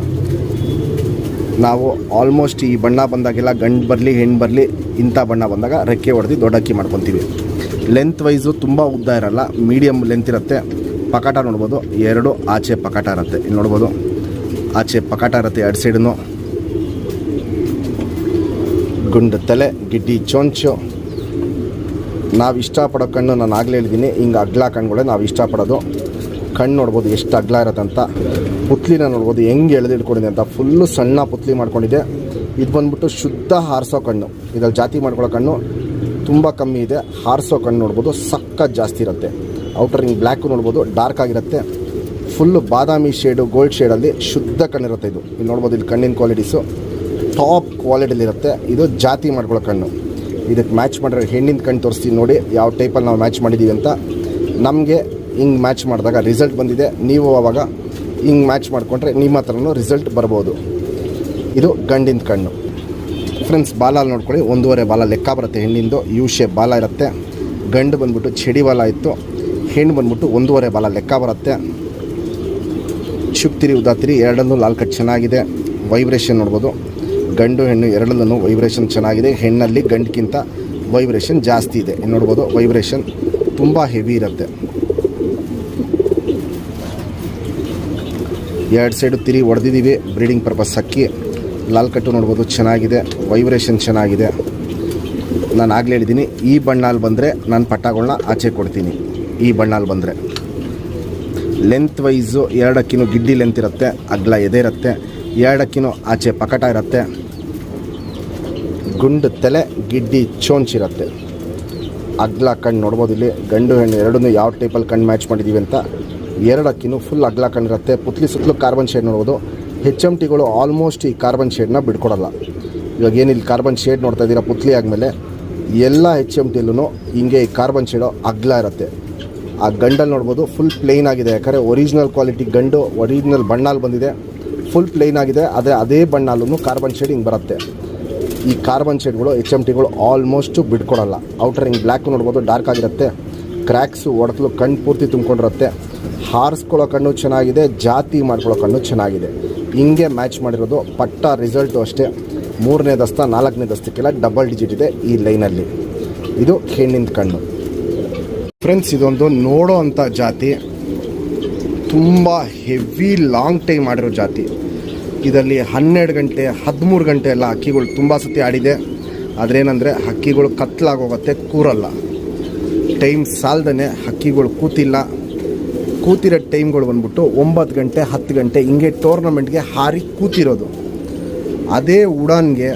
ನಾವು ಆಲ್ಮೋಸ್ಟ್ ಈ ಬಣ್ಣ ಬಂದಾಗೆಲ್ಲ ಗಂಡು ಬರಲಿ ಹೆಣ್ಣು ಬರಲಿ ಇಂಥ ಬಣ್ಣ ಬಂದಾಗ ರೆಕ್ಕೆ ಹೊಡೆದು ದೊಡ್ಡ ಅಕ್ಕಿ ಮಾಡ್ಕೊತೀವಿ. ಲೆಂತ್ ವೈಸು ತುಂಬ ಉದ್ದ ಇರಲ್ಲ, ಮೀಡಿಯಮ್ ಲೆಂತ್ ಇರುತ್ತೆ. ಪಕಾಟ ನೋಡ್ಬೋದು, 2 ಆಚೆ ಪಕಾಟ ಇರುತ್ತೆ. ಇಲ್ಲಿ ನೋಡ್ಬೋದು ಆಚೆ ಪಕಾಟ ಇರುತ್ತೆ 2 ಸೈಡೂ. ಗುಂಡು ತಲೆ, ಗಿಡ್ಡಿ ಚೊಂಚು. ನಾವು ಇಷ್ಟಪಡೋ ಕಣ್ಣು ನಾನು ಆಗಲೇ ಹೇಳಿದ್ದೀನಿ, ಹಿಂಗೆ ಅಗ್ಲ ಕಣ್ಣುಗಳೇ ನಾವು ಇಷ್ಟಪಡೋದು. ಕಣ್ಣು ನೋಡ್ಬೋದು ಎಷ್ಟು ಅಗ್ಲ ಇರುತ್ತೆ ಅಂತ. ಪುತ್ಲಿನ ನೋಡ್ಬೋದು ಹೆಂಗೆ ಎಳೆದಿಟ್ಕೊಂಡಿದೆ ಅಂತ, ಫುಲ್ಲು ಸಣ್ಣ ಪುತ್ಲಿ ಮಾಡ್ಕೊಂಡಿದೆ. ಇದು ಬಂದ್ಬಿಟ್ಟು ಶುದ್ಧ ಹಾರಿಸೋ ಕಣ್ಣು. ಇದ್ರಲ್ಲಿ ಜಾತಿ ಮಾಡ್ಕೊಳ್ಳೋ ಕಣ್ಣು ತುಂಬ ಕಮ್ಮಿ ಇದೆ. ಹಾರಿಸೋ ಕಣ್ಣು ನೋಡ್ಬೋದು ಸಖತ್ ಜಾಸ್ತಿ ಇರುತ್ತೆ. ಔಟರ್ ರಿಂಗ್ ಬ್ಲ್ಯಾಕು ನೋಡ್ಬೋದು ಡಾರ್ಕ್ ಆಗಿರುತ್ತೆ. ಫುಲ್ಲು ಬಾದಾಮಿ ಶೇಡು ಗೋಲ್ಡ್ ಶೇಡಲ್ಲಿ ಶುದ್ಧ ಕಣ್ಣಿರುತ್ತೆ ಇದು. ಇಲ್ಲಿ ನೋಡ್ಬೋದು, ಇಲ್ಲಿ ಕಣ್ಣಿನ ಕ್ವಾಲಿಟೀಸು ಟಾಪ್ ಕ್ವಾಲಿಟಿಲಿರುತ್ತೆ. ಇದು ಜಾತಿ ಮಾಡ್ಕೊಳ್ಳೋ ಕಣ್ಣು. ಇದಕ್ಕೆ ಮ್ಯಾಚ್ ಮಾಡಿರೋ ಹೆಣ್ಣಿನ ಕಣ್ಣು ತೋರಿಸ್ತೀವಿ ನೋಡಿ ಯಾವ ಟೈಪಲ್ಲಿ ನಾವು ಮ್ಯಾಚ್ ಮಾಡಿದ್ದೀವಿ ಅಂತ. ನಮಗೆ ಹಿಂಗೆ ಮ್ಯಾಚ್ ಮಾಡಿದಾಗ ರಿಸಲ್ಟ್ ಬಂದಿದೆ. ನೀವು ಆವಾಗ ಹಿಂಗೆ ಮ್ಯಾಚ್ ಮಾಡಿಕೊಂಡ್ರೆ ನಿಮ್ಮ ಹತ್ರನೂ ರಿಸಲ್ಟ್ ಬರ್ಬೋದು. ಇದು ಗಂಡಿನ ಕಣ್ಣು. ಫ್ರೆಂಡ್ಸ್ ಬಾಲ ನೋಡ್ಕೊಳ್ಳಿ, 1.5 ಬಾಲ ಲೆಕ್ಕ ಬರುತ್ತೆ. ಹೆಣ್ಣಿಂದು ಯು ಶೇಪ್ ಬಾಲ ಇರುತ್ತೆ. ಗಂಡು ಬಂದ್ಬಿಟ್ಟು ಚಡಿ ಬಾಲ ಇತ್ತು, ಹೆಣ್ಣು ಬಂದ್ಬಿಟ್ಟು 1.5 ಬಾಲ ಲೆಕ್ಕ ಬರುತ್ತೆ. ಶುಪ್ ತಿರಿ ಉದ್ದ ತಿರಿ ಎರಡನ್ನೂ ಲಾಲ್ ಕಟ್ ಚೆನ್ನಾಗಿದೆ. ವೈಬ್ರೇಷನ್ ನೋಡ್ಬೋದು, ಗಂಡು ಹೆಣ್ಣು ಎರಡಲ್ಲೂ ವೈಬ್ರೇಷನ್ ಚೆನ್ನಾಗಿದೆ. ಹೆಣ್ಣಲ್ಲಿ ಗಂಡಕ್ಕಿಂತ ವೈಬ್ರೇಷನ್ ಜಾಸ್ತಿ ಇದೆ. ನೋಡ್ಬೋದು ವೈಬ್ರೇಷನ್ ತುಂಬ ಹೆವಿ ಇರುತ್ತೆ. 2 ಸೈಡು ತಿರಿ ಹೊಡೆದಿದ್ದೀವಿ ಬ್ರೀಡಿಂಗ್ ಪರ್ಪಸ್. ಹಕ್ಕಿ ಲಾಲ್ ಕಟ್ಟು ನೋಡ್ಬೋದು ಚೆನ್ನಾಗಿದೆ, ವೈಬ್ರೇಷನ್ ಚೆನ್ನಾಗಿದೆ. ನಾನು ಆಗಲೇ ಹೇಳಿದ್ದೀನಿ, ಈ ಬಣ್ಣಲ್ಲಿ ಬಂದರೆ ನಾನು ಪಟ್ಟಾಗಳನ್ನ ಆಚೆ ಕೊಡ್ತೀನಿ. ಈ ಬಣ್ಣಲ್ಲಿ ಬಂದರೆ ಲೆಂತ್ ವೈಸು 2 ಅಕ್ಕಿನೂ ಗಿಡ್ಡಿ ಲೆಂತ್ ಇರುತ್ತೆ, ಅಗ್ಲ ಎದೆ ಇರುತ್ತೆ. 2 ಅಕ್ಕಿನೂ ಆಚೆ ಪಕಟ ಇರುತ್ತೆ. ಗುಂಡು ತಲೆ, ಗಿಡ್ಡಿ ಚೋಂಚಿರುತ್ತೆ. ಅಗ್ಲ ಕಣ್ಣು ನೋಡ್ಬೋದು. ಇಲ್ಲಿ ಗಂಡು ಹೆಣ್ಣು ಎರಡನ್ನೂ ಯಾವ ಟೈಪಲ್ಲಿ ಕಣ್ಣು ಮ್ಯಾಚ್ ಮಾಡಿದ್ದೀವಿ ಅಂತ. 2 ಅಕ್ಕಿನೂ ಫುಲ್ ಅಗ್ಲ ಕಣ್ಣಿರುತ್ತೆ. ಪುತ್ಲಿ ಸುತ್ತಲೂ ಕಾರ್ಬನ್ ಶೇಡ್ ನೋಡ್ಬೋದು. HMTಗಳು ಆಲ್ಮೋಸ್ಟ್ ಈ ಕಾರ್ಬನ್ ಶೇಡ್ನ ಬಿಟ್ಕೊಡಲ್ಲ. ಇವಾಗ ಏನಿಲ್ಲಿ ಕಾರ್ಬನ್ ಶೇಡ್ ನೋಡ್ತಾ ಇದ್ದೀರಾ ಪುತ್ಲಿ ಆದಮೇಲೆ, ಎಲ್ಲ HMTಲೂ ಹಿಂಗೆ ಈ ಕಾರ್ಬನ್ ಶೇಡು ಅಗ್ಲ ಇರುತ್ತೆ. ಆ ಗಂಡಲ್ಲಿ ನೋಡ್ಬೋದು ಫುಲ್ ಪ್ಲೇನ್ ಆಗಿದೆ, ಯಾಕಂದರೆ ಒರಿಜಿನಲ್ ಕ್ವಾಲಿಟಿ ಗಂಡು ಒರಿಜಿನಲ್ ಬಣ್ಣಲ್ಲಿ ಬಂದಿದೆ. ಫುಲ್ ಪ್ಲೇನ್ ಆಗಿದೆ, ಆದರೆ ಅದೇ ಬಣ್ಣಲ್ಲೂ ಕಾರ್ಬನ್ ಶೇಡ್ ಹಿಂಗೆ ಬರುತ್ತೆ. ಈ ಕಾರ್ಬನ್ ಶೇಡ್ಗಳು HMTಗಳು ಆಲ್ಮೋಸ್ಟು ಬಿಟ್ಕೊಡಲ್ಲ. ಔಟರ್ ರಿಂಗ್ ಬ್ಲ್ಯಾಕ್ ನೋಡ್ಬೋದು ಡಾರ್ಕ್ ಆಗಿರುತ್ತೆ. ಕ್ರ್ಯಾಕ್ಸು ಹೊಡೆತಲು ಕಣ್ಣು ಪೂರ್ತಿ ತುಂಬ್ಕೊಂಡಿರುತ್ತೆ. ಹಾರಿಸ್ಕೊಳ್ಳೋ ಕಣ್ಣು ಚೆನ್ನಾಗಿದೆ, ಜಾತಿ ಮಾಡ್ಕೊಳ್ಳೋ ಕಣ್ಣು ಚೆನ್ನಾಗಿದೆ. ಹಿಂಗೆ ಮ್ಯಾಚ್ ಮಾಡಿರೋದು ಪಟ್ಟ ರಿಸಲ್ಟು ಅಷ್ಟೇ. 3ನೇ ದಸ್ತ 4ನೇ ದಸ್ತಕ್ಕೆಲ್ಲ ಡಬಲ್ ಡಿಜಿಟ್ ಇದೆ ಈ ಲೈನಲ್ಲಿ. ಇದು ಹೆಣ್ಣಿನ ಕಣ್ಣು. ಫ್ರೆಂಡ್ಸ್ ಇದೊಂದು ನೋಡೋ ಅಂಥ ಜಾತಿ, ತುಂಬ ಹೆವಿ ಲಾಂಗ್ ಟೈಮ್ ಮಾಡಿರೋ ಜಾತಿ. ಇದರಲ್ಲಿ 12 ಗಂಟೆ 13 ಗಂಟೆ ಎಲ್ಲ ಹಕ್ಕಿಗಳು ತುಂಬ ಸತಿ ಆಡಿದೆ. ಆದ್ರೇನೆಂದರೆ ಹಕ್ಕಿಗಳು ಕತ್ಲಾಗೋಗುತ್ತೆ, ಕೂರಲ್ಲ. ಟೈಮ್ ಸಾಲದೇ ಹಕ್ಕಿಗಳು ಕೂತಿರೋ ಟೈಮ್ಗಳು ಬಂದ್ಬಿಟ್ಟು 9 ಗಂಟೆ 10 ಗಂಟೆ ಹಿಂಗೆ ಟೂರ್ನಮೆಂಟ್ಗೆ ಹಾರಿ ಕೂತಿರೋದು. ಅದೇ ಉಡಾನ್ಗೆ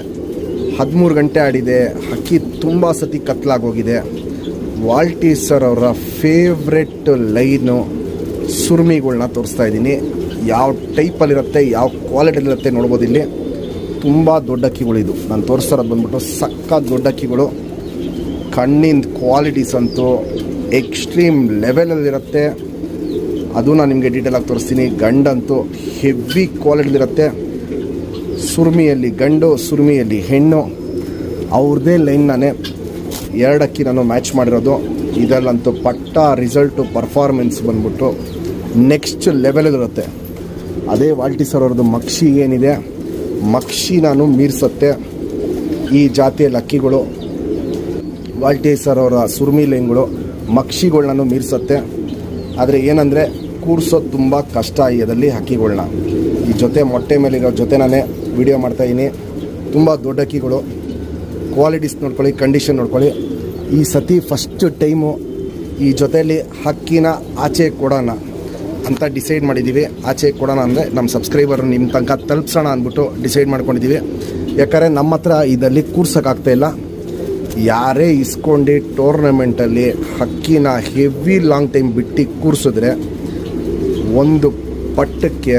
13 ಗಂಟೆ ಆಡಿದೆ, ಹಕ್ಕಿ ತುಂಬ ಸತಿ ಕತ್ಲಾಗೋಗಿದೆ. ವಾಲ್ಟಿ ಸರ್ ಅವರ ಫೇವ್ರೆಟ್ ಲೈನು ಸುರ್ಮಿಗಳನ್ನ ತೋರಿಸ್ತಾ ಇದ್ದೀನಿ. ಯಾವ ಟೈಪಲ್ಲಿರುತ್ತೆ, ಯಾವ ಕ್ವಾಲಿಟಿಲಿರುತ್ತೆ ನೋಡ್ಬೋದು. ಇಲ್ಲಿ ತುಂಬ ದೊಡ್ಡ ಅಕ್ಕಿಗಳಿದು ನಾನು ತೋರಿಸ್ತಾ ಇರೋದು ಬಂದ್ಬಿಟ್ಟು ಸಖತ್ ದೊಡ್ಡ ಅಕ್ಕಿಗಳು. ಕಣ್ಣಿನ ಕ್ವಾಲಿಟೀಸ್ ಅಂತೂ ಎಕ್ಸ್ಟ್ರೀಮ್ ಲೆವೆಲಲ್ಲಿರುತ್ತೆ. ಅದು ನಾನು ನಿಮಗೆ ಡೀಟೇಲಾಗಿ ತೋರಿಸ್ತೀನಿ. ಗಂಡಂತೂ ಹೆವಿ ಕ್ವಾಲಿಟಿಲಿರುತ್ತೆ. ಸುರ್ಮಿಯಲ್ಲಿ ಗಂಡು, ಸುರ್ಮಿಯಲ್ಲಿ ಹೆಣ್ಣು, ಅವ್ರದ್ದೇ ಲೈನ್ನಾನೇ 2 ಅಕ್ಕಿ ನಾನು ಮ್ಯಾಚ್ ಮಾಡಿರೋದು. ಇದರಲ್ಲಂತೂ ಪಟ್ಟ ರಿಸಲ್ಟು ಪರ್ಫಾರ್ಮೆನ್ಸ್ ಬಂದ್ಬಿಟ್ಟು ನೆಕ್ಸ್ಟ್ ಲೆವೆಲಲ್ಲಿರುತ್ತೆ. ಅದೇ ವಾಲ್ಟಿ ಸರ್ ಅವ್ರದ್ದು ಮಕ್ಷಿ ಏನಿದೆ, ಮಕ್ಷಿ ನಾನು ಮೀರಿಸುತ್ತೆ ಈ ಜಾತಿಯಲ್ಲಿ ಅಕ್ಕಿಗಳು. ವಾಲ್ಟಿ ಸರ್ ಅವರ ಸುರ್ಮಿ ಲೈನ್ಗಳು ಮಕ್ಷಿಗಳನ್ನೂ ಮೀರಿಸುತ್ತೆ. ಆದರೆ ಏನಂದರೆ ಕೂರಿಸೋದು ತುಂಬ ಕಷ್ಟ ಇದರಲ್ಲಿ ಹಕ್ಕಿಗಳನ್ನ. ಈ ಜೊತೆ ಮೊಟ್ಟೆ ಮೇಲಿರೋ ಜೊತೆ ನಾನೇ ವಿಡಿಯೋ ಮಾಡ್ತಾಯಿದ್ದೀನಿ. ತುಂಬ ದೊಡ್ಡ ಹಕ್ಕಿಗಳು. ಕ್ವಾಲಿಟೀಸ್ ನೋಡ್ಕೊಳ್ಳಿ, ಕಂಡೀಷನ್ ನೋಡ್ಕೊಳ್ಳಿ. ಈ ಸತಿ ಫಸ್ಟ್ ಟೈಮು ಈ ಜೊತೆಯಲ್ಲಿ ಹಕ್ಕಿನ ಆಚೆ ಕೊಡೋಣ ಅಂತ ಡಿಸೈಡ್ ಮಾಡಿದ್ದೀವಿ. ಆಚೆ ಕೊಡೋಣ ಅಂದರೆ ನಮ್ಮ ಸಬ್ಸ್ಕ್ರೈಬರ್ ನಿಮ್ಮ ತನಕ ತಲುಪಿಸೋಣ ಅಂದ್ಬಿಟ್ಟು ಡಿಸೈಡ್ ಮಾಡ್ಕೊಂಡಿದ್ದೀವಿ. ಯಾಕಂದರೆ ನಮ್ಮ ಹತ್ರ ಇದರಲ್ಲಿ ಕೂರ್ಸೋಕ್ಕಾಗ್ತಾಯಿಲ್ಲ. ಯಾರೇ ಇಸ್ಕೊಂಡು ಟೂರ್ನಮೆಂಟಲ್ಲಿ ಹಕ್ಕಿನ ಹೆವಿ ಲಾಂಗ್ ಟೈಮ್ ಬಿಟ್ಟು ಕೂರಿಸಿದ್ರೆ ಒಂದು ಪಟ್ಟಕ್ಕೆ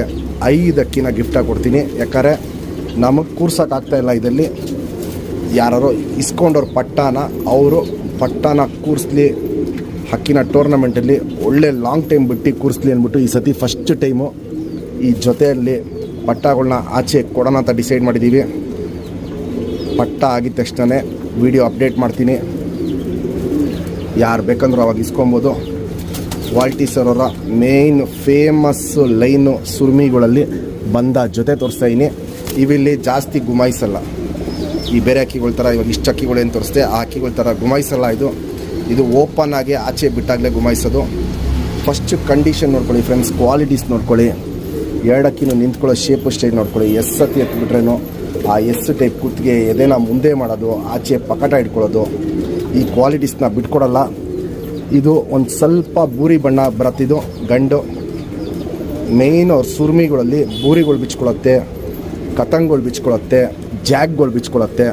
5 ಹಕ್ಕಿನ ಗಿಫ್ಟಾಗಿ ಕೊಡ್ತೀನಿ. ಯಾಕಂದರೆ ನಮಗೆ ಕೂರ್ಸೋಕ್ಕಾಗ್ತಾಯಿಲ್ಲ. ಇದರಲ್ಲಿ ಯಾರು ಇಸ್ಕೊಂಡವ್ರ ಅವರು ಪಟ್ಟಾನ ಕೂರಿಸ್ಲಿ, ಹಕ್ಕಿನ ಟೂರ್ನಮೆಂಟಲ್ಲಿ ಒಳ್ಳೆ ಲಾಂಗ್ ಟೈಮ್ ಬಿಟ್ಟು ಕೂರಿಸ್ಲಿ ಅಂದ್ಬಿಟ್ಟು ಈ ಸತಿ ಫಸ್ಟ್ ಟೈಮು ಈ ಜೊತೆಯಲ್ಲಿ ಪಟ್ಟಗಳನ್ನ ಆಚೆ ಕೊಡೋಣ ಅಂತ ಡಿಸೈಡ್ ಮಾಡಿದ್ದೀವಿ. ಪಟ್ಟ ಆಗಿದ ತಕ್ಷಣ ವಿಡಿಯೋ ಅಪ್ಡೇಟ್ ಮಾಡ್ತೀನಿ. ಯಾರು ಬೇಕಂದ್ರೂ ಅವಾಗ ಇಸ್ಕೊಬೋದು. ವಾಲ್ಟಿ ಸರ್ ಅವರ ಮೇಯ್ನ್ ಫೇಮಸ್ಸು ಲೈನು ಸುರ್ಮಿಗಳಲ್ಲಿ ಬಂದ ಜೊತೆ ತೋರಿಸ್ತಾ ಇದ್ದೀನಿ. ಇವಿಲ್ಲಿ ಜಾಸ್ತಿ ಗುಮಾಯಿಸಲ್ಲ. ಈ ಬೇರೆ ಅಕ್ಕಿಗಳ ಥರ ಇವಾಗ ಇಷ್ಟು ಅಕ್ಕಿಗಳೇನು ತೋರಿಸ್ತೆ ಆ ಅಕ್ಕಿಗಳ ಥರ ಗುಮಾಯಿಸಲ್ಲ. ಇದು ಓಪನ್ ಆಗಿ ಆಚೆ ಬಿಟ್ಟಾಗಲೇ ಗುಮಾಯಿಸೋದು. ಫಸ್ಟ್ ಕಂಡೀಷನ್ ನೋಡ್ಕೊಳ್ಳಿ ಫ್ರೆಂಡ್ಸ್, ಕ್ವಾಲಿಟೀಸ್ ನೋಡ್ಕೊಳ್ಳಿ. 2 ಅಕ್ಕಿನೂ ನಿಂತ್ಕೊಳ್ಳೋ ಶೇಪು ಸ್ಟೈಲ್ ನೋಡ್ಕೊಳ್ಳಿ. ಎಸ್ಸತಿ ಎತ್ಬಿಟ್ರೇನು ಆ ಟೈಪ್ ಕುತ್ತಿಗೆ ಎದೆನ ಮುಂದೆ ಮಾಡೋದು, ಆಚೆ ಪಕಟ ಇಟ್ಕೊಳ್ಳೋದು, ಈ ಕ್ವಾಲಿಟೀಸ್ನ ಬಿಟ್ಕೊಡಲ್ಲ. ಇದು ಒಂದು ಸ್ವಲ್ಪ ಬೂರಿ ಬಣ್ಣ ಬರುತ್ತಿದ್ದು ಗಂಡು. ಮೇಯ್ನ್ ಅವ್ರ ಸುರ್ಮಿಗಳಲ್ಲಿ ಬೂರಿಗಳು ಬಿಚ್ಕೊಳ್ಳುತ್ತೆ, ಕತಂಗಳು ಬಿಚ್ಕೊಳ್ಳುತ್ತೆ, ಜಾಗ್ಗಳು ಬಿಚ್ಕೊಳ್ಳುತ್ತೆ.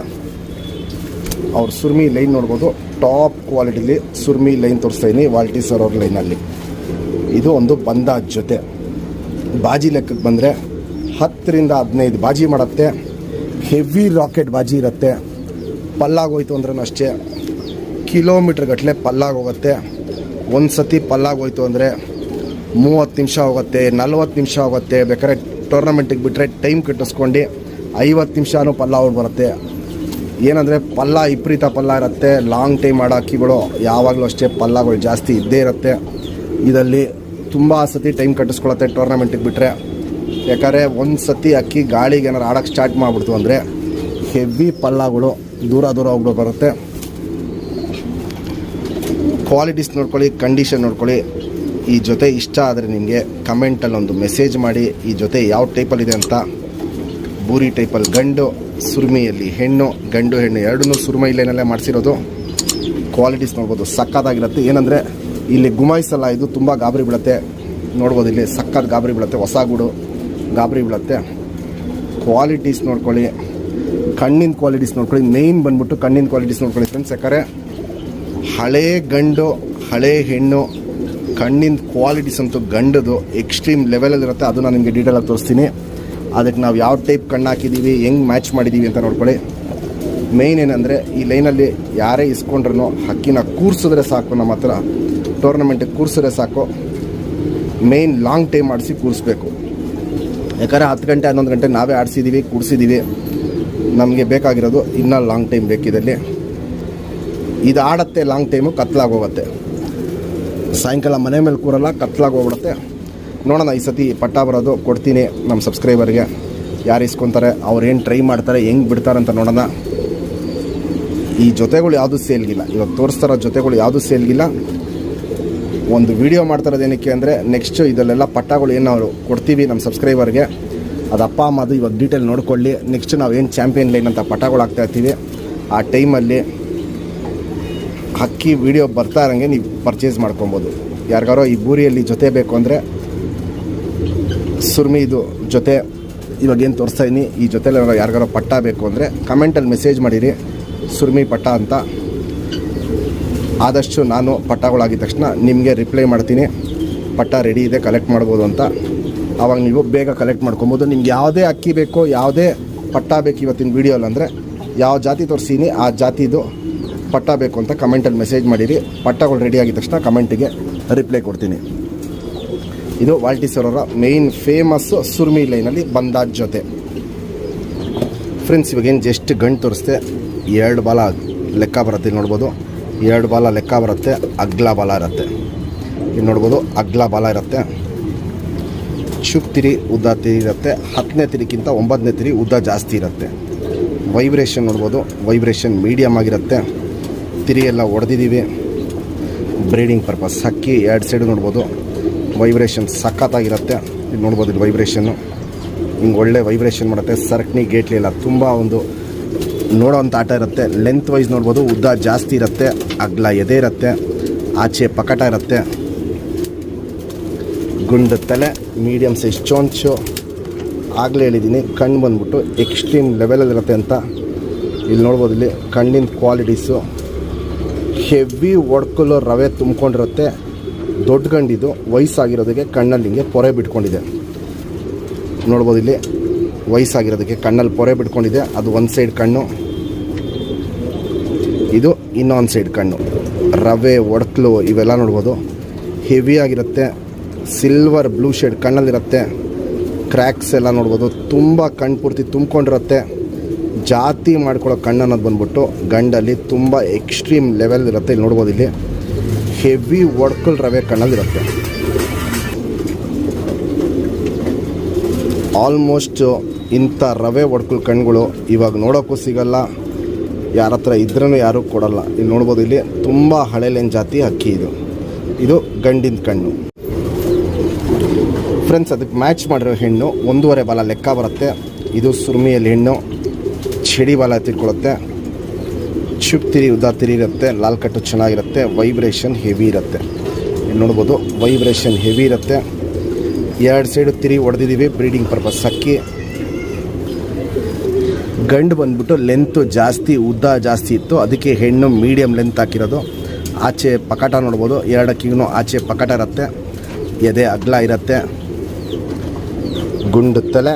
ಅವ್ರ ಸುರ್ಮಿ ಲೈನ್ ನೋಡ್ಬೋದು. ಟಾಪ್ ಕ್ವಾಲಿಟಿಲಿ ಸುರ್ಮಿ ಲೈನ್ ತೋರಿಸ್ತಾಯಿದ್ದೀನಿ ವಾಲ್ಟಿ ಸರ್ ಅವ್ರ ಲೈನಲ್ಲಿ. ಇದು ಒಂದು ಬಂದ ಜೊತೆ. ಬಾಜಿ ಲೆಕ್ಕಕ್ಕೆ ಬಂದರೆ 10 ರಿಂದ 15 ಬಾಜಿ ಮಾಡುತ್ತೆ. ಹೆವಿ ರಾಕೆಟ್ ಬಾಜಿ ಇರುತ್ತೆ. ಪಲ್ಲಾಗೋಯ್ತು ಅಂದ್ರೂ ಅಷ್ಟೇ ಕಿಲೋಮೀಟ್ರ್ ಗಟ್ಟಲೆ ಪಲ್ಲಾಗೋಗುತ್ತೆ. ಒಂದು ಸತಿ ಪಲ್ಲಾಗೋಯ್ತು ಅಂದರೆ 30 ನಿಮಿಷ ಹೋಗುತ್ತೆ, 40 ನಿಮಿಷ ಹೋಗುತ್ತೆ. ಬೇಕಾದ್ರೆ ಟೂರ್ನಮೆಂಟಿಗೆ ಬಿಟ್ಟರೆ ಟೈಮ್ ಕಟ್ಟಿಸ್ಕೊಂಡು 50 ನಿಮಿಷನೂ ಪಲ್ಲ ಅವ್ರು ಬರುತ್ತೆ. ಏನಂದರೆ ಪಲ್ಲ ವಿಪರೀತ ಪಲ್ಲ ಇರುತ್ತೆ. ಲಾಂಗ್ ಟೈಮ್ ಆಡೋ ಅಕ್ಕಿಗಳು ಯಾವಾಗಲೂ ಅಷ್ಟೇ ಪಲ್ಲಗಳು ಜಾಸ್ತಿ ಇದ್ದೇ ಇರುತ್ತೆ. ಇದರಲ್ಲಿ ತುಂಬ ಸತಿ ಟೈಮ್ ಕಟ್ಟಿಸ್ಕೊಳತ್ತೆ ಟೂರ್ನಮೆಂಟಿಗೆ ಬಿಟ್ಟರೆ. ಯಾಕಂದರೆ ಒಂದು ಸತಿ ಅಕ್ಕಿ ಗಾಳಿಗೆ ಏನಾರು ಆಡೋಕ್ಕೆ ಸ್ಟಾರ್ಟ್ ಮಾಡಿಬಿಡ್ತು ಅಂದರೆ ಹೆವಿ ಪಲ್ಲಗಳು ದೂರ ಹೋಗ್ಬಿಟ್ಟು ಬರುತ್ತೆ. ಕ್ವಾಲಿಟೀಸ್ ನೋಡ್ಕೊಳ್ಳಿ, ಕಂಡೀಷನ್ ನೋಡ್ಕೊಳ್ಳಿ. ಈ ಜೊತೆ ಇಷ್ಟ ಆದರೆ ನಿಮಗೆ ಕಮೆಂಟಲ್ಲಿ ಒಂದು ಮೆಸೇಜ್ ಮಾಡಿ ಈ ಜೊತೆ ಯಾವ ಟೈಪಲ್ಲಿದೆ ಅಂತ. ಬೂರಿ ಟೈಪಲ್ಲಿ ಗಂಡು, ಸುರ್ಮಿಯಲ್ಲಿ ಹೆಣ್ಣು. ಗಂಡು ಹೆಣ್ಣು ಎರಡನ್ನೂ ಸುರ್ಮೈ ಲೈನಲ್ಲೇ ಮಾಡಿಸಿರೋದು. ಕ್ವಾಲಿಟೀಸ್ ನೋಡ್ಬೋದು, ಸಕ್ಕತ್ತಾಗಿರುತ್ತೆ. ಏನಂದರೆ ಇಲ್ಲಿ ಗುಮಾಯಿಸಲ್ಲ, ಇದು ತುಂಬ ಗಾಬರಿ ಬೀಳುತ್ತೆ. ನೋಡ್ಬೋದು ಇಲ್ಲಿ ಸಕ್ಕತ್ ಗಾಬರಿ ಬೀಳುತ್ತೆ, ಹೊಸ ಗೂಡು ಗಾಬರಿ ಬೀಳುತ್ತೆ. ಕ್ವಾಲಿಟೀಸ್ ನೋಡ್ಕೊಳ್ಳಿ, ಕಣ್ಣಿನ ಕ್ವಾಲಿಟೀಸ್ ನೋಡ್ಕೊಳ್ಳಿ. ಮೇಯ್ನ್ ಬಂದ್ಬಿಟ್ಟು ಕಣ್ಣಿನ ಕ್ವಾಲಿಟೀಸ್ ನೋಡ್ಕೊಳ್ಳಿ ಫ್ರೆಂಡ್ಸ್. ಯಾಕಂದರೆ ಹಳೇ ಗಂಡು ಹಳೇ ಹೆಣ್ಣು ಕಣ್ಣಿನ ಕ್ವಾಲಿಟೀಸ್ ಅಂತೂ ಗಂಡದು ಎಕ್ಸ್ಟ್ರೀಮ್ ಲೆವೆಲಲ್ಲಿರುತ್ತೆ. ಅದು ನಾನು ನಿಮಗೆ ಡೀಟೇಲಾಗಿ ತೋರಿಸ್ತೀನಿ. ಅದಕ್ಕೆ ನಾವು ಯಾವ ಟೈಪ್ ಕಣ್ಣು ಹಾಕಿದ್ದೀವಿ, ಹೆಂಗೆ ಮ್ಯಾಚ್ ಮಾಡಿದ್ದೀವಿ ಅಂತ ನೋಡ್ಕೊಳ್ಳಿ. ಮೇಯ್ನ್ ಏನಂದರೆ ಈ ಲೈನಲ್ಲಿ ಯಾರೇ ಇಸ್ಕೊಂಡ್ರೂ ಹಕ್ಕಿನ ಕೂರಿಸಿದ್ರೆ ಸಾಕು. ನಮ್ಮ ಹತ್ರ ಟೂರ್ನಮೆಂಟಿಗೆ ಕೂರಿಸಿದ್ರೆ ಸಾಕು. ಮೇಯ್ನ್ ಲಾಂಗ್ ಟೈಮ್ ಆಡಿಸಿ ಕೂರಿಸ್ಬೇಕು. ಯಾಕಂದರೆ 10 ಗಂಟೆ 11 ಗಂಟೆ ನಾವೇ ಆಡಿಸಿದ್ದೀವಿ, ಕೂರಿಸಿದ್ದೀವಿ. ನಮಗೆ ಬೇಕಾಗಿರೋದು ಇನ್ನೂ ಲಾಂಗ್ ಟೈಮ್ ಬೇಕಿದಲ್ಲಿ. ಇದು ಆಡತ್ತೆ ಲಾಂಗ್ ಟೈಮು, ಕತ್ಲಾಗೋಗುತ್ತೆ. ಸಾಯಂಕಾಲ ಮನೆ ಮೇಲೆ ಕೂರಲ್ಲ, ಕತ್ಲಾಗೋಗ್ಬಿಡುತ್ತೆ. ನೋಡೋಣ ಈ ಸತಿ ಪಟ್ಟ ಬರೋದು ಕೊಡ್ತೀನಿ ನಮ್ಮ ಸಬ್ಸ್ಕ್ರೈಬರ್ಗೆ. ಯಾರು ಇಸ್ಕೊತಾರೆ, ಅವ್ರು ಏನು ಟ್ರೈ ಮಾಡ್ತಾರೆ, ಹೆಂಗೆ ಬಿಡ್ತಾರೆ ಅಂತ ನೋಡೋಣ. ಈ ಜೊತೆಗಳು ಯಾವುದೂ ಸೇಲ್ಗಿಲ್ಲ. ಇವಾಗ ತೋರಿಸ್ತಾರೋ ಜೊತೆಗಳು ಯಾವುದೂ ಸೇಲ್ಗಿಲ್ಲ. ಒಂದು ವಿಡಿಯೋ ಮಾಡ್ತಾರೋದು ಏನಕ್ಕೆ ಅಂದರೆ ನೆಕ್ಸ್ಟು ಇದರಲ್ಲೆಲ್ಲ ಪಟ್ಟಗಳು ಏನು ನಾವು ಕೊಡ್ತೀವಿ ನಮ್ಮ ಸಬ್ಸ್ಕ್ರೈಬರ್ಗೆ, ಅದು ಅಪ್ಪ ಅಮ್ಮದು ಇವಾಗ ಡೀಟೇಲ್ ನೋಡ್ಕೊಳ್ಳಿ. ನೆಕ್ಸ್ಟ್ ನಾವು ಏನು ಚಾಂಪಿಯನ್ ಲೈನ್ ಅಂತ ಪಟ್ಟಗಳು ಹಾಕ್ತಾ ಇರ್ತೀವಿ, ಆ ಟೈಮಲ್ಲಿ ಹಕ್ಕಿ ವಿಡಿಯೋ ಬರ್ತಾ ಇರೋಂಗೆ ನೀವು ಪರ್ಚೇಸ್ ಮಾಡ್ಕೊಬೋದು. ಯಾರಿಗಾರೋ ಈ ಬೂರಿಯಲ್ಲಿ ಜೊತೆ ಬೇಕು ಅಂದರೆ ಸುರ್ಮಿ ಇದು ಜೊತೆ ಇವಾಗೇನು ತೋರಿಸ್ತಾ ಇದ್ದೀನಿ, ಈ ಜೊತೆಲಿ ಯಾರಿಗಾರೋ ಪಟ್ಟ ಬೇಕು ಅಂದರೆ ಕಮೆಂಟಲ್ಲಿ ಮೆಸೇಜ್ ಮಾಡಿರಿ ಸುರ್ಮಿ ಪಟ್ಟ ಅಂತ. ಆದಷ್ಟು ನಾನು ಪಟ್ಟಗಳಾಗಿದ ತಕ್ಷಣ ನಿಮಗೆ ರಿಪ್ಲೈ ಮಾಡ್ತೀನಿ, ಪಟ್ಟ ರೆಡಿ ಇದೆ ಕಲೆಕ್ಟ್ ಮಾಡ್ಬೋದು ಅಂತ. ಆವಾಗ ನೀವು ಬೇಗ ಕಲೆಕ್ಟ್ ಮಾಡ್ಕೊಬೋದು. ನಿಮ್ಗೆ ಯಾವುದೇ ಅಕ್ಕಿ ಬೇಕೋ, ಯಾವುದೇ ಪಟ್ಟ ಬೇಕು ಇವತ್ತಿನ ವೀಡಿಯೋಲ್ಲಿ ಅಂದರೆ ಯಾವ ಜಾತಿ ತೋರಿಸ್ತೀನಿ ಆ ಜಾತಿದು ಪಟ್ಟ ಬೇಕು ಅಂತ ಕಮೆಂಟಲ್ಲಿ ಮೆಸೇಜ್ ಮಾಡಿರಿ. ಪಟ್ಟಗಳು ರೆಡಿ ಆಗಿದ ತಕ್ಷಣ ಕಮೆಂಟಿಗೆ ರಿಪ್ಲೈ ಕೊಡ್ತೀನಿ. ಇದು ವಾಲ್ಟಿ ಸರ್ ಅವರ ಮೇಯ್ನ್ ಫೇಮಸ್ಸು ಸುರ್ಮಿ ಲೈನಲ್ಲಿ ಬಂದ ಜೊತೆ. ಫ್ರೆಂಡ್ಸ್ ಇವಾಗೇನು ಜಸ್ಟ್ ಗಂಟು ತೋರಿಸ್ತೆ, 2 ಬಾಲ ಲೆಕ್ಕ ಬರುತ್ತೆ ನೋಡ್ಬೋದು. 2 ಬಾಲ ಲೆಕ್ಕ ಬರುತ್ತೆ, ಅಗ್ಲ ಬಾಲ ಇರುತ್ತೆ. ಇಲ್ಲಿ ನೋಡ್ಬೋದು ಅಗ್ಲ ಬಾಲ ಇರುತ್ತೆ, ಚುಕ್ ತಿರಿ ಉದ್ದ ತಿರಿ ಇರುತ್ತೆ. 10ನೇ ತಿರಿಗಿಂತ 9ನೇ ತಿರಿ ಉದ್ದ ಜಾಸ್ತಿ ಇರುತ್ತೆ. ವೈಬ್ರೇಷನ್ ನೋಡ್ಬೋದು, ವೈಬ್ರೇಷನ್ ಮೀಡಿಯಮ್ ಆಗಿರುತ್ತೆ. ತಿರಿ ಎಲ್ಲ ಹೊಡೆದಿದ್ದೀವಿ ಬ್ರೀಡಿಂಗ್ ಪರ್ಪಸ್. ಹಕ್ಕಿ 2 ಸೈಡು ನೋಡ್ಬೋದು, ವೈಬ್ರೇಷನ್ ಸಖತ್ತಾಗಿರುತ್ತೆ. ಇಲ್ಲಿ ನೋಡ್ಬೋದು, ಇಲ್ಲಿ ವೈಬ್ರೇಷನ್ನು ಹಿಂಗೆ ಒಳ್ಳೆ ವೈಬ್ರೇಷನ್ ಮಾಡುತ್ತೆ. ಸರ್ಕ್ನಿ ಗೇಟ್ಲಿ ಎಲ್ಲ ತುಂಬ ಒಂದು ನೋಡೋವಂಥ ಆಟ ಇರುತ್ತೆ. ಲೆಂತ್ ವೈಸ್ ನೋಡ್ಬೋದು, ಉದ್ದ ಜಾಸ್ತಿ ಇರುತ್ತೆ, ಅಗ್ಲ ಎದೆ ಇರುತ್ತೆ, ಆಚೆ ಪಕಟ ಇರುತ್ತೆ, ಗುಂಡು ತಲೆ, ಮೀಡಿಯಮ್ ಸೈಜ್ ಚೋಂಚು, ಆಗಲೇ ಹೇಳಿದ್ದೀನಿ, ಕಣ್ಣು ಬಂದ್ಬಿಟ್ಟು ಎಕ್ಸ್ಟ್ರೀಮ್ ಲೆವೆಲಲ್ಲಿರುತ್ತೆ ಅಂತ. ಇಲ್ಲಿ ನೋಡ್ಬೋದು, ಇಲ್ಲಿ ಕಣ್ಣಿನ ಕ್ವಾಲಿಟೀಸು ಹೆವಿ ಒಡ್ಕಲು ರವೆ ತುಂಬ್ಕೊಂಡಿರುತ್ತೆ. ದೊಡ್ಡ ಗಂಡಿದು ವಯಸ್ಸಾಗಿರೋದಕ್ಕೆ ಕಣ್ಣಲ್ಲಿ ಹಿಂಗೆ ಪೊರೆ ಬಿಟ್ಕೊಂಡಿದೆ. ನೋಡ್ಬೋದು, ಇಲ್ಲಿ ವಯಸ್ಸಾಗಿರೋದಕ್ಕೆ ಕಣ್ಣಲ್ಲಿ ಪೊರೆ ಬಿಟ್ಕೊಂಡಿದೆ. ಅದು ಒಂದು ಸೈಡ್ ಕಣ್ಣು, ಇದು ಇನ್ನೊಂದು ಸೈಡ್ ಕಣ್ಣು. ರವೆ ಒಡ್ಕಲು ಇವೆಲ್ಲ ನೋಡ್ಬೋದು, ಹೆವಿ ಆಗಿರುತ್ತೆ. ಸಿಲ್ವರ್ ಬ್ಲೂ ಶೇಡ್ ಕಣ್ಣಲ್ಲಿರುತ್ತೆ. ಕ್ರ್ಯಾಕ್ಸ್ ಎಲ್ಲ ನೋಡ್ಬೋದು, ತುಂಬ ಕಣ್ಣು ಪೂರ್ತಿ ತುಂಬ್ಕೊಂಡಿರುತ್ತೆ. ಜಾತಿ ಮಾಡ್ಕೊಳ್ಳೋ ಕಣ್ಣು ಅನ್ನೋದು ಬಂದ್ಬಿಟ್ಟು ಗಂಡಲ್ಲಿ ತುಂಬ ಎಕ್ಸ್ಟ್ರೀಮ್ ಲೆವೆಲ್ ಇರುತ್ತೆ. ಇಲ್ಲಿ ನೋಡ್ಬೋದು, ಇಲ್ಲಿ ಹೆವಿ ಒಡ್ಕಲ್ ರವೆ ಕಣ್ಣಲ್ಲಿರುತ್ತೆ. ಆಲ್ಮೋಸ್ಟ್ ಇಂಥ ರವೆ ಒಡ್ಕಲ್ ಕಣ್ಣುಗಳು ಇವಾಗ ನೋಡೋಕ್ಕೂ ಸಿಗಲ್ಲ, ಯಾರ ಹತ್ರ ಇದ್ರೂ ಯಾರೂ ಕೊಡಲ್ಲ. ಇಲ್ಲಿ ನೋಡ್ಬೋದು, ಇಲ್ಲಿ ತುಂಬ ಹಳೆಲೇನ್ ಜಾತಿ ಹಕ್ಕಿ ಇದು ಗಂಡಿನ ಕಣ್ಣು. ಫ್ರೆಂಡ್ಸ್, ಅದಕ್ಕೆ ಮ್ಯಾಚ್ ಮಾಡಿರೋ ಹೆಣ್ಣು 1.5 ಬಾಲ ಲೆಕ್ಕ ಬರುತ್ತೆ. ಇದು ಸುರ್ಮಿಯಲ್ಲಿ ಹೆಣ್ಣು, ಚಡಿ ಬಾಲ ತಿಳ್ಕೊಳ್ಳುತ್ತೆ, ಚುಪ್ ತಿರಿ ಉದ್ದ ತಿರಿ ಇರುತ್ತೆ, ಲಾಲ್ ಕಟ್ಟು ಚೆನ್ನಾಗಿರುತ್ತೆ, ವೈಬ್ರೇಷನ್ ಹೆವಿ ಇರುತ್ತೆ. ಇಲ್ಲಿ ನೋಡ್ಬೋದು, ವೈಬ್ರೇಷನ್ ಹೆವಿ ಇರುತ್ತೆ. 2 ಸೈಡು ತಿರಿ ಹೊಡೆದಿದ್ದೀವಿ ಬ್ರೀಡಿಂಗ್ ಪರ್ಪಸ್ ಹಕ್ಕಿ. ಗಂಡು ಬಂದ್ಬಿಟ್ಟು ಲೆಂತು ಜಾಸ್ತಿ, ಉದ್ದ ಜಾಸ್ತಿ ಇತ್ತು, ಅದಕ್ಕೆ ಹೆಣ್ಣು ಮೀಡಿಯಮ್ ಲೆಂತ್ ಹಾಕಿರೋದು. ಆಚೆ ಪಕಟ ನೋಡ್ಬೋದು, 2 ಅಕ್ಕಿಗೂ ಆಚೆ ಪಕಟ ಇರುತ್ತೆ, ಎದೆ ಅಗ್ಲ ಇರುತ್ತೆ, ಗುಂಡು ತಲೆ,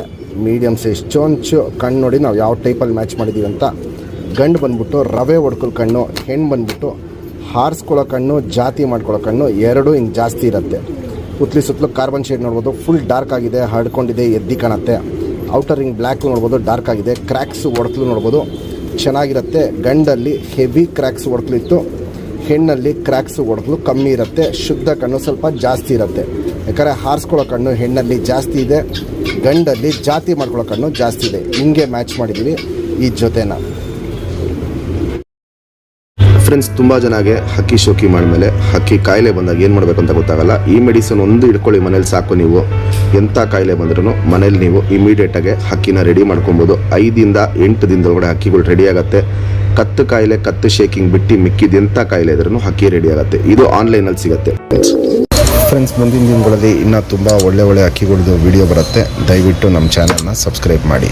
ಮೀಡಿಯಮ್ ಸೈಜ್ ಚೊಂಚು. ಕಣ್ಣು ನೋಡಿ ನಾವು ಯಾವ ಟೈಪಲ್ಲಿ ಮ್ಯಾಚ್ ಮಾಡಿದ್ದೀವಿ ಅಂತ. ಗಂಡು ಬಂದ್ಬಿಟ್ಟು ರವೆ ಹೊಡ್ಕೊಳ್ಳೋ ಕಣ್ಣು, ಹೆಣ್ಣು ಬಂದ್ಬಿಟ್ಟು ಹಾರಿಸ್ಕೊಳ್ಳೋ ಕಣ್ಣು, ಜಾತಿ ಮಾಡ್ಕೊಳ್ಳೋ ಕಣ್ಣು, ಎರಡೂ ಹಿಂಗೆ ಜಾಸ್ತಿ ಇರುತ್ತೆ. ಸುತ್ತಲೂ ಕಾರ್ಬನ್ ಶೇಡ್ ನೋಡ್ಬೋದು, ಫುಲ್ ಡಾರ್ಕ್ ಆಗಿದೆ, ಹರಡ್ಕೊಂಡಿದೆ, ಎದ್ದಿ ಕಾಣುತ್ತೆ. ಔಟರ್ ರಿಂಗ್ ಬ್ಲ್ಯಾಕು ನೋಡ್ಬೋದು, ಡಾರ್ಕ್ ಆಗಿದೆ. ಕ್ರ್ಯಾಕ್ಸ್ ಹೊಡ್ಕಲು ನೋಡ್ಬೋದು, ಚೆನ್ನಾಗಿರುತ್ತೆ. ಗಂಡಲ್ಲಿ ಹೆವಿ ಕ್ರ್ಯಾಕ್ಸ್ ಹೊಡ್ಕಲು ಇತ್ತು, ಹೆಣ್ಣಲ್ಲಿ ಕ್ರ್ಯಾಕ್ಸ್ ಹೊಡ್ಕಲು ಕಮ್ಮಿ ಇರುತ್ತೆ. ಶುದ್ಧ ಕಣ್ಣು ಸ್ವಲ್ಪ ಜಾಸ್ತಿ ಇರುತ್ತೆ, ಯಾಕಂದರೆ ಹಾರಿಸ್ಕೊಳ್ಳೋ ಕಣ್ಣು ಹೆಣ್ಣಲ್ಲಿ ಜಾಸ್ತಿ ಇದೆ, ಗಂಡಲ್ಲಿ ಜಾತಿ ಮಾಡ್ಕೊಳ್ಳೋ ಕಣ್ಣು ಜಾಸ್ತಿ ಇದೆ. ಹಿಂಗೆ ಮ್ಯಾಚ್ ಮಾಡಿದ್ದೀವಿ ಈ ಜೊತೆನ. ಫ್ರೆಂಡ್ಸ್, ತುಂಬ ಜನಗೆ ಹಕ್ಕಿ ಶೋಕಿ ಮಾಡಿದ್ಮೇಲೆ ಹಕ್ಕಿ ಕಾಯಿಲೆ ಬಂದಾಗ ಏನು ಮಾಡಬೇಕು ಅಂತ ಗೊತ್ತಾಗಲ್ಲ. ಈ ಮೆಡಿಸಿನ್ ಒಂದು ಇಟ್ಕೊಳ್ಳಿ ಮನೇಲಿ ಸಾಕು. ನೀವು ಎಂಥ ಕಾಯಿಲೆ ಬಂದ್ರೂ ಮನೇಲಿ ನೀವು ಇಮಿಡಿಯೇಟಾಗಿ ಹಕ್ಕಿನ ರೆಡಿ ಮಾಡ್ಕೊಬೋದು. 5 ದಿಂದ 8 ದಿನದೊಳಗಡೆ ಹಕ್ಕಿಗಳು ರೆಡಿ ಆಗುತ್ತೆ. ಕತ್ತು ಕಾಯಿಲೆ, ಕತ್ತು ಶೇಕಿಂಗ್ ಬಿಟ್ಟು ಮಿಕ್ಕಿದ ಎಂಥ ಕಾಯಿಲೆ ಇದ್ರೂ ಹಕ್ಕಿ ರೆಡಿ ಆಗುತ್ತೆ. ಇದು ಆನ್ಲೈನಲ್ಲಿ ಸಿಗುತ್ತೆ. ಫ್ರೆಂಡ್ಸ್, ಮುಂದಿನ ದಿನಗಳಲ್ಲಿ ಇನ್ನೂ ತುಂಬ ಒಳ್ಳೆ ಹಕ್ಕಿಗಳದ್ದು ವಿಡಿಯೋ ಬರುತ್ತೆ. ದಯವಿಟ್ಟು ನಮ್ಮ ಚಾನಲ್ನ ಸಬ್ಸ್ಕ್ರೈಬ್ ಮಾಡಿ.